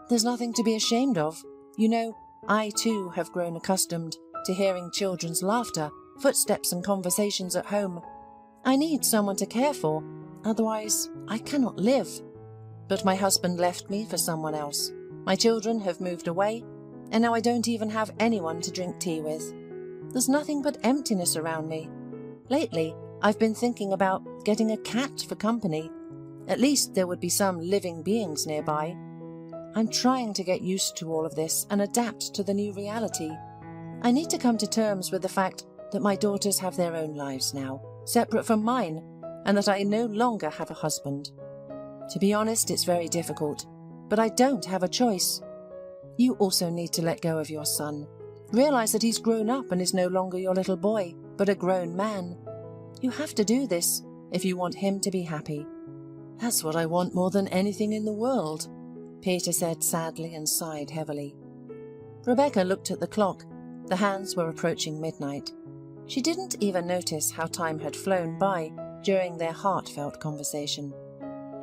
S2: "There's nothing to be ashamed of. You know, I too have grown accustomed to hearing children's laughter, footsteps and conversations at home. I need someone to care for, otherwise I cannot live. But my husband left me for someone else. My children have moved away, and now I don't even have anyone to drink tea with. There's nothing but emptiness around me. Lately, I've been thinking about getting a cat for company. At least there would be some living beings nearby. I'm trying to get used to all of this and adapt to the new reality. I need to come to terms with the fact that my daughters have their own lives now, separate from mine, and that I no longer have a husband. To be honest, it's very difficult, but I don't have a choice. You also need to let go of your son. Realize that he's grown up and is no longer your little boy, but a grown man. You have to do this if you want him to be happy." "That's what I want more than anything in the world," Peter said sadly and sighed heavily. Rebecca looked at the clock. The hands were approaching midnight. She didn't even notice how time had flown by during their heartfelt conversation.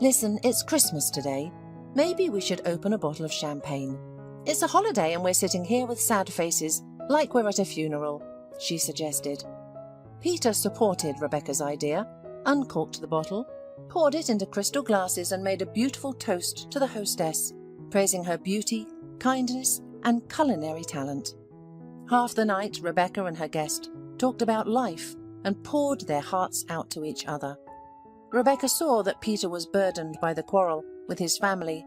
S2: "Listen, it's Christmas today. Maybe we should open a bottle of champagne. It's a holiday and we're sitting here with sad faces, like we're at a funeral," she suggested. Peter supported Rebecca's idea, uncorked the bottle, poured it into crystal glasses and made a beautiful toast to the hostess, praising her beauty, kindness, and culinary talent. Half the night, Rebecca and her guest talked about life and poured their hearts out to each other. Rebecca saw that Peter was burdened by the quarrel with his family,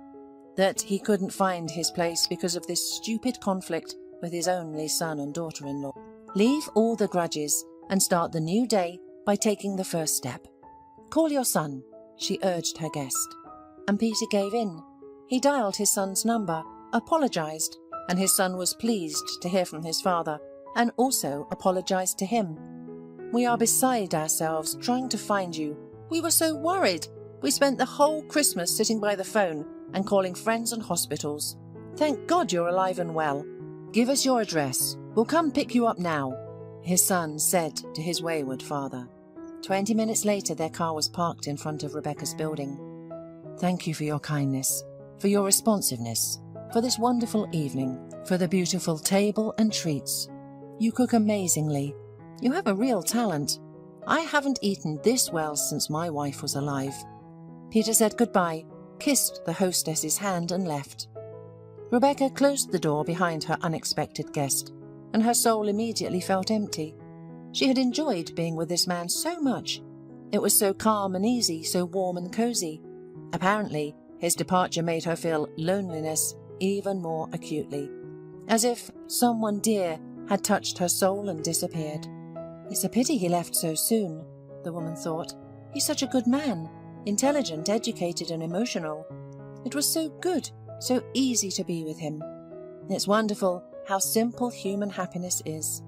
S2: that he couldn't find his place because of this stupid conflict with his only son and daughter-in-law. Leave all the grudges and start the new day by taking the first step. "Call your son," she urged her guest. And Peter gave in. He dialed his son's number, apologized, and his son was pleased to hear from his father and also apologized to him. "We are beside ourselves trying to find you. We were so worried. We spent the whole Christmas sitting by the phone and calling friends and hospitals. Thank God you're alive and well. Give us your address. We'll come pick you up now," his son said to his wayward father. 20 minutes later, their car was parked in front of Rebecca's building. "Thank you for your kindness, for your responsiveness, for this wonderful evening, for the beautiful table and treats. You cook amazingly. You have a real talent. I haven't eaten this well since my wife was alive." Peter said goodbye, kissed the hostess's hand and left. Rebecca closed the door behind her unexpected guest, and her soul immediately felt empty. She had enjoyed being with this man so much. It was so calm and easy, so warm and cozy. Apparently, his departure made her feel loneliness even more acutely, as if someone dear had touched her soul and disappeared. "It's a pity he left so soon," the woman thought. "He's such a good man, intelligent, educated and emotional. It was so good, so easy to be with him. It's wonderful how simple human happiness is.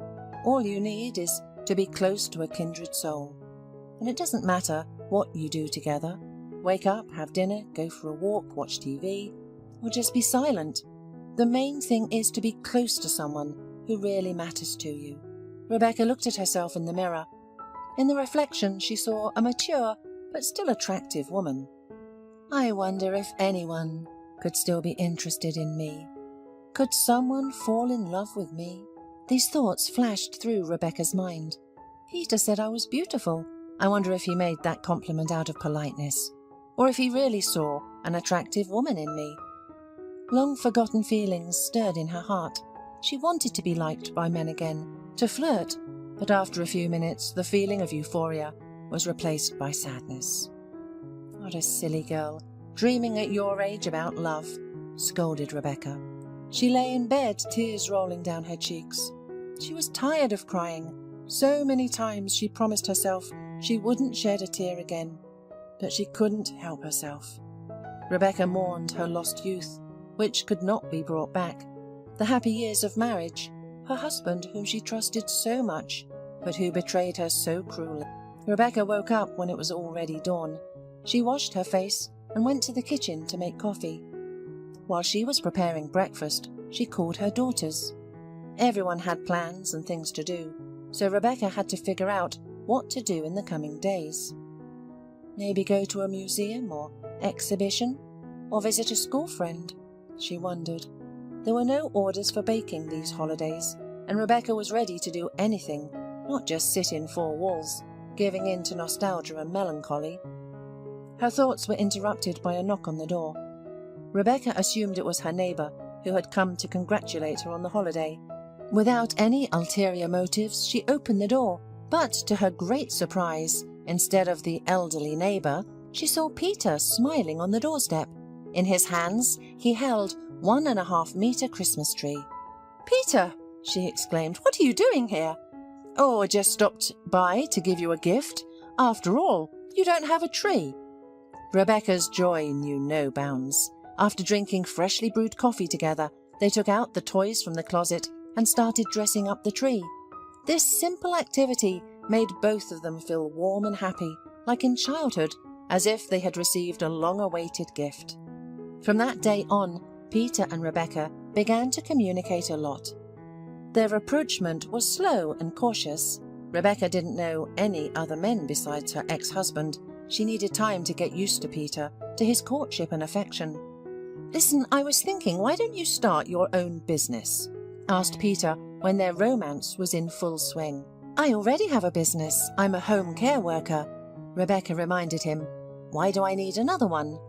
S2: All you need is to be close to a kindred soul. And it doesn't matter what you do together. Wake up, have dinner, go for a walk, watch TV, or just be silent. The main thing is to be close to someone who really matters to you." Rebecca looked at herself in the mirror. In the reflection, she saw a mature but still attractive woman. "I wonder if anyone could still be interested in me. Could someone fall in love with me?" These thoughts flashed through Rebecca's mind. Peter said I was beautiful. I wonder if he made that compliment out of politeness, or if he really saw an attractive woman in me. Long-forgotten feelings stirred in her heart. She wanted to be liked by men again, to flirt, but after a few minutes the feeling of euphoria was replaced by sadness. "What a silly girl, dreaming at your age about love," scolded Rebecca. She lay in bed, tears rolling down her cheeks. She was tired of crying. So many times she promised herself she wouldn't shed a tear again, but she couldn't help herself. Rebecca mourned her lost youth, which could not be brought back, the happy years of marriage, her husband whom she trusted so much, but who betrayed her so cruelly. Rebecca woke up when it was already dawn. She washed her face and went to the kitchen to make coffee. While she was preparing breakfast, she called her daughters. Everyone had plans and things to do, so Rebecca had to figure out what to do in the coming days. Maybe go to a museum or exhibition, or visit a school friend, she wondered. There were no orders for baking these holidays, and Rebecca was ready to do anything, not just sit in four walls, giving in to nostalgia and melancholy. Her thoughts were interrupted by a knock on the door. Rebecca assumed it was her neighbour, who had come to congratulate her on the holiday. Without any ulterior motives, she opened the door, but to her great surprise, instead of the elderly neighbour, she saw Peter smiling on the doorstep. In his hands, he held 1.5-metre Christmas tree. "Peter," she exclaimed, "what are you doing here?" "Oh, I just stopped by to give you a gift. After all, you don't have a tree." Rebecca's joy knew no bounds. After drinking freshly brewed coffee together, they took out the toys from the closet and started dressing up the tree. This simple activity made both of them feel warm and happy, like in childhood, as if they had received a long-awaited gift. From that day on, Peter and Rebecca began to communicate a lot. Their rapprochement was slow and cautious. Rebecca didn't know any other men besides her ex-husband. She needed time to get used to Peter, to his courtship and affection. "Listen, I was thinking, why don't you start your own business?" asked Peter when their romance was in full swing. "I already have a business. I'm a home care worker," Rebecca reminded him. "Why do I need another one?"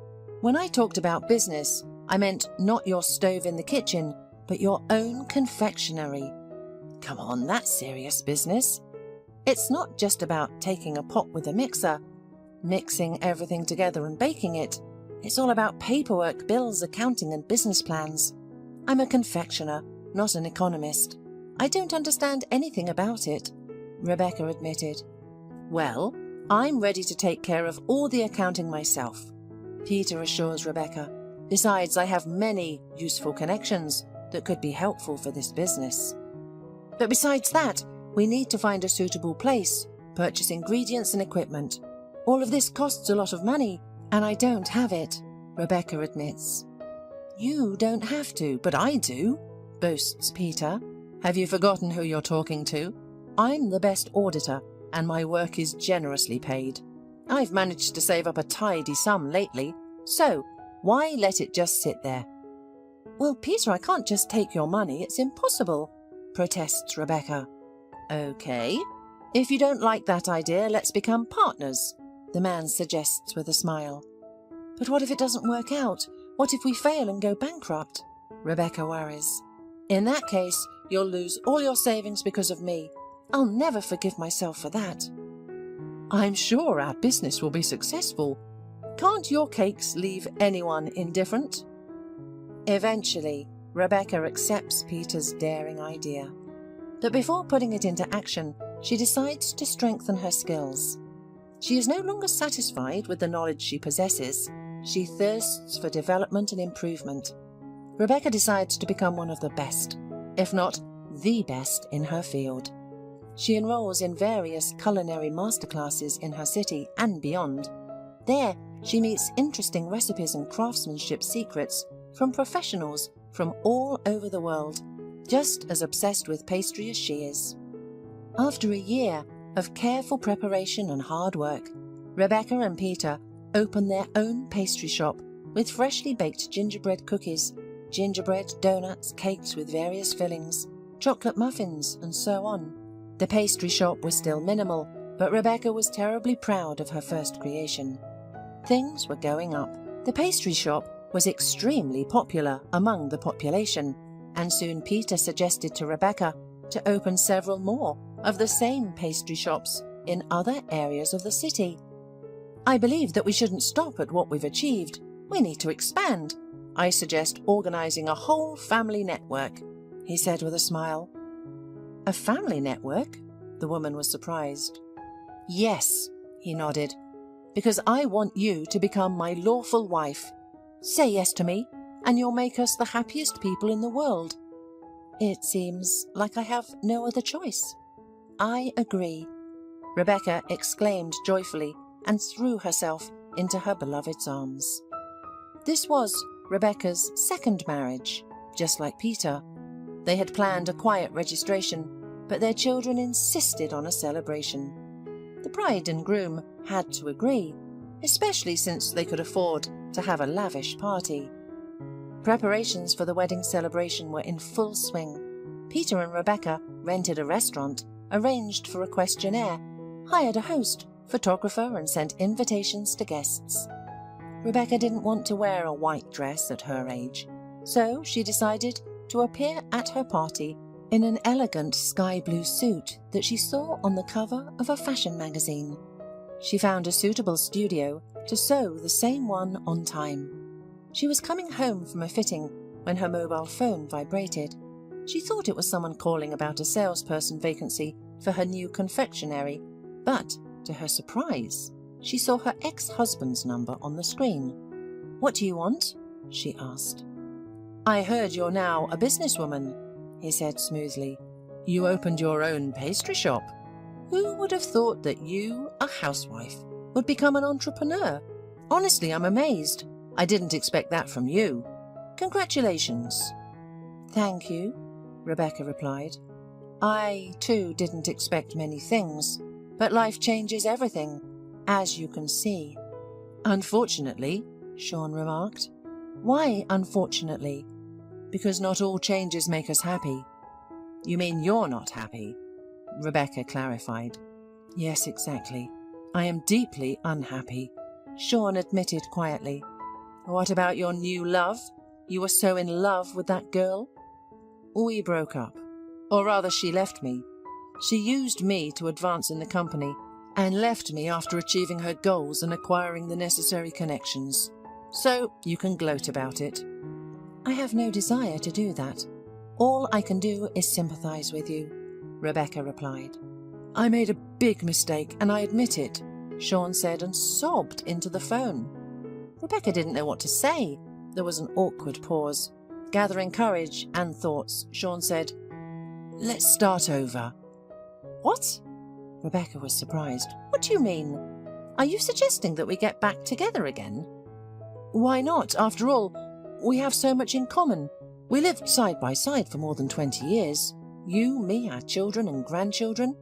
S2: "When I talked about business, I meant not your stove in the kitchen, but your own confectionery." "Come on, that's serious business." "It's not just about taking a pot with a mixer, mixing everything together and baking it. It's all about paperwork, bills, accounting and business plans. I'm a confectioner, not an economist. I don't understand anything about it," Rebecca admitted. "Well, I'm ready to take care of all the accounting myself," Peter assures Rebecca. "Besides, I have many useful connections that could be helpful for this business. But besides that, we need to find a suitable place, purchase ingredients and equipment. All of this costs a lot of money, and I don't have it," Rebecca admits. "You don't have to, but I do," boasts Peter. "Have you forgotten who you're talking to? I'm the best auditor, and my work is generously paid. I've managed to save up a tidy sum lately, so why let it just sit there?" "Well, Peter, I can't just take your money. It's impossible," protests Rebecca. "Okay. If you don't like that idea, let's become partners," the man suggests with a smile. "But what if it doesn't work out? What if we fail and go bankrupt?" Rebecca worries. "In that case, you'll lose all your savings because of me. I'll never forgive myself for that." "I'm sure our business will be successful. Can't your cakes leave anyone indifferent?" Eventually, Rebecca accepts Peter's daring idea. But before putting it into action, she decides to strengthen her skills. She is no longer satisfied with the knowledge she possesses. She thirsts for development and improvement. Rebecca decides to become one of the best, if not the best, in her field. She enrolls in various culinary masterclasses in her city and beyond. There, she meets interesting recipes and craftsmanship secrets from professionals from all over the world, just as obsessed with pastry as she is. After a year of careful preparation and hard work, Rebecca and Peter open their own pastry shop with freshly baked gingerbread cookies, gingerbread, donuts, cakes with various fillings, chocolate muffins, and so on. The pastry shop was still minimal, but Rebecca was terribly proud of her first creation. Things were going up. The pastry shop was extremely popular among the population, and soon Peter suggested to Rebecca to open several more of the same pastry shops in other areas of the city. "I believe that we shouldn't stop at what we've achieved. We need to expand. I suggest organizing a whole family network," he said with a smile. "A family network?" The woman was surprised. "Yes," he nodded, "because I want you to become my lawful wife. Say yes to me, and you'll make us the happiest people in the world." "It seems like I have no other choice." "I agree," Rebecca exclaimed joyfully and threw herself into her beloved's arms. This was Rebecca's second marriage, just like Peter. They had planned a quiet registration, but their children insisted on a celebration. The bride and groom had to agree, especially since they could afford to have a lavish party. Preparations for the wedding celebration were in full swing. Peter and Rebecca rented a restaurant, arranged for a questionnaire, hired a host, photographer, and sent invitations to guests. Rebecca didn't want to wear a white dress at her age, so she decided to appear at her party in an elegant sky blue suit that she saw on the cover of a fashion magazine. She found a suitable studio to sew the same one on time. She was coming home from a fitting when her mobile phone vibrated. She thought it was someone calling about a salesperson vacancy for her new confectionery, but, to her surprise, she saw her ex-husband's number on the screen. "What do you want?" she asked. "I heard you're now a businesswoman," he said smoothly. "You opened your own pastry shop. Who would have thought that you, a housewife, would become an entrepreneur? Honestly, I'm amazed. I didn't expect that from you. Congratulations." "Thank you," Rebecca replied. "I, too, didn't expect many things, but life changes everything, as you can see." "Unfortunately," Sean remarked. "Why unfortunately?" "Because not all changes make us happy." "You mean you're not happy?" Rebecca clarified. "Yes, exactly. I am deeply unhappy," Sean admitted quietly. "What about your new love? You were so in love with that girl?" "We broke up. Or rather, she left me. She used me to advance in the company and left me after achieving her goals and acquiring the necessary connections. So you can gloat about it." "I have no desire to do that. All I can do is sympathize with you," Rebecca replied. "I made a big mistake, and I admit it," Sean said and sobbed into the phone. Rebecca didn't know what to say. There was an awkward pause. Gathering courage and thoughts, Sean said, "Let's start over." "What?" Rebecca was surprised. "What do you mean? Are you suggesting that we get back together again?" "Why not? After all, we have so much in common. We lived side by side for more than 20 years. You, me, our children and grandchildren.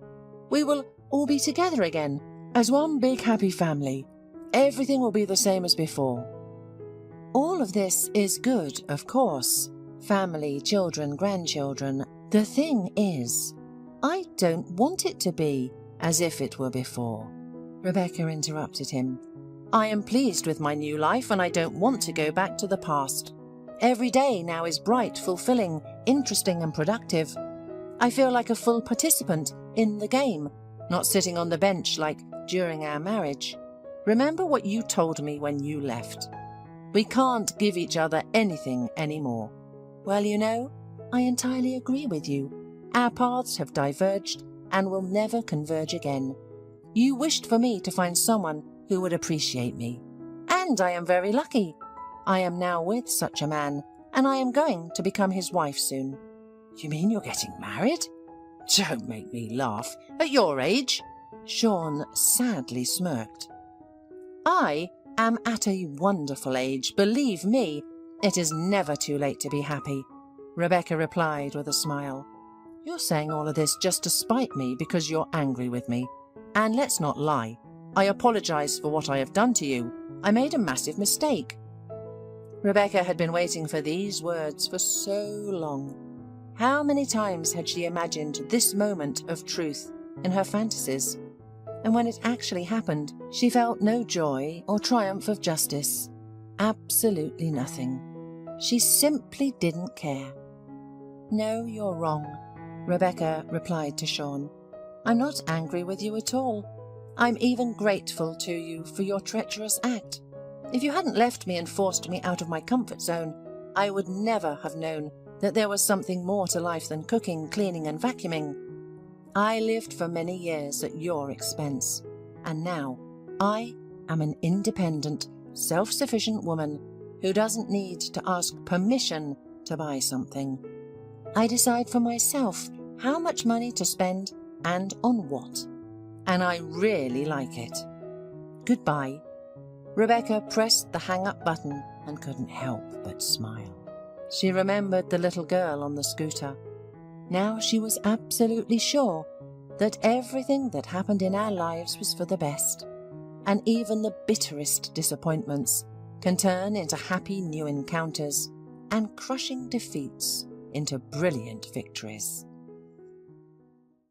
S2: We will all be together again, as one big happy family. Everything will be the same as before." "All of this is good, of course. Family, children, grandchildren. The thing is, I don't want it to be as if it were before." Rebecca interrupted him. "I am pleased with my new life, and I don't want to go back to the past. Every day now is bright, fulfilling, interesting and productive. I feel like a full participant in the game, not sitting on the bench like during our marriage. Remember what you told me when you left. We can't give each other anything anymore." "Well, you know, I entirely agree with you. Our paths have diverged and will never converge again. You wished for me to find someone who would appreciate me. And I am very lucky. I am now with such a man, and I am going to become his wife soon." "You mean you're getting married?" "Don't make me laugh. At your age?" Sean sadly smirked. "I am at a wonderful age. Believe me, it is never too late to be happy," Rebecca replied with a smile. "You're saying all of this just to spite me because you're angry with me. And let's not lie. I apologize for what I have done to you. I made a massive mistake." Rebecca had been waiting for these words for so long. How many times had she imagined this moment of truth in her fantasies? And when it actually happened, she felt no joy or triumph of justice. absolutely nothing. She simply didn't care. "No, you're wrong," Rebecca replied to Sean. "I'm not angry with you at all. I'm even grateful to you for your treacherous act. If you hadn't left me and forced me out of my comfort zone, I would never have known that there was something more to life than cooking, cleaning and vacuuming. I lived for many years at your expense, and now I am an independent, self-sufficient woman who doesn't need to ask permission to buy something. I decide for myself how much money to spend and on what, and I really like it. Goodbye." Rebecca pressed the hang-up button and couldn't help but smile. She remembered the little girl on the scooter. Now she was absolutely sure that everything that happened in our lives was for the best, and even the bitterest disappointments can turn into happy new encounters and crushing defeats into brilliant victories.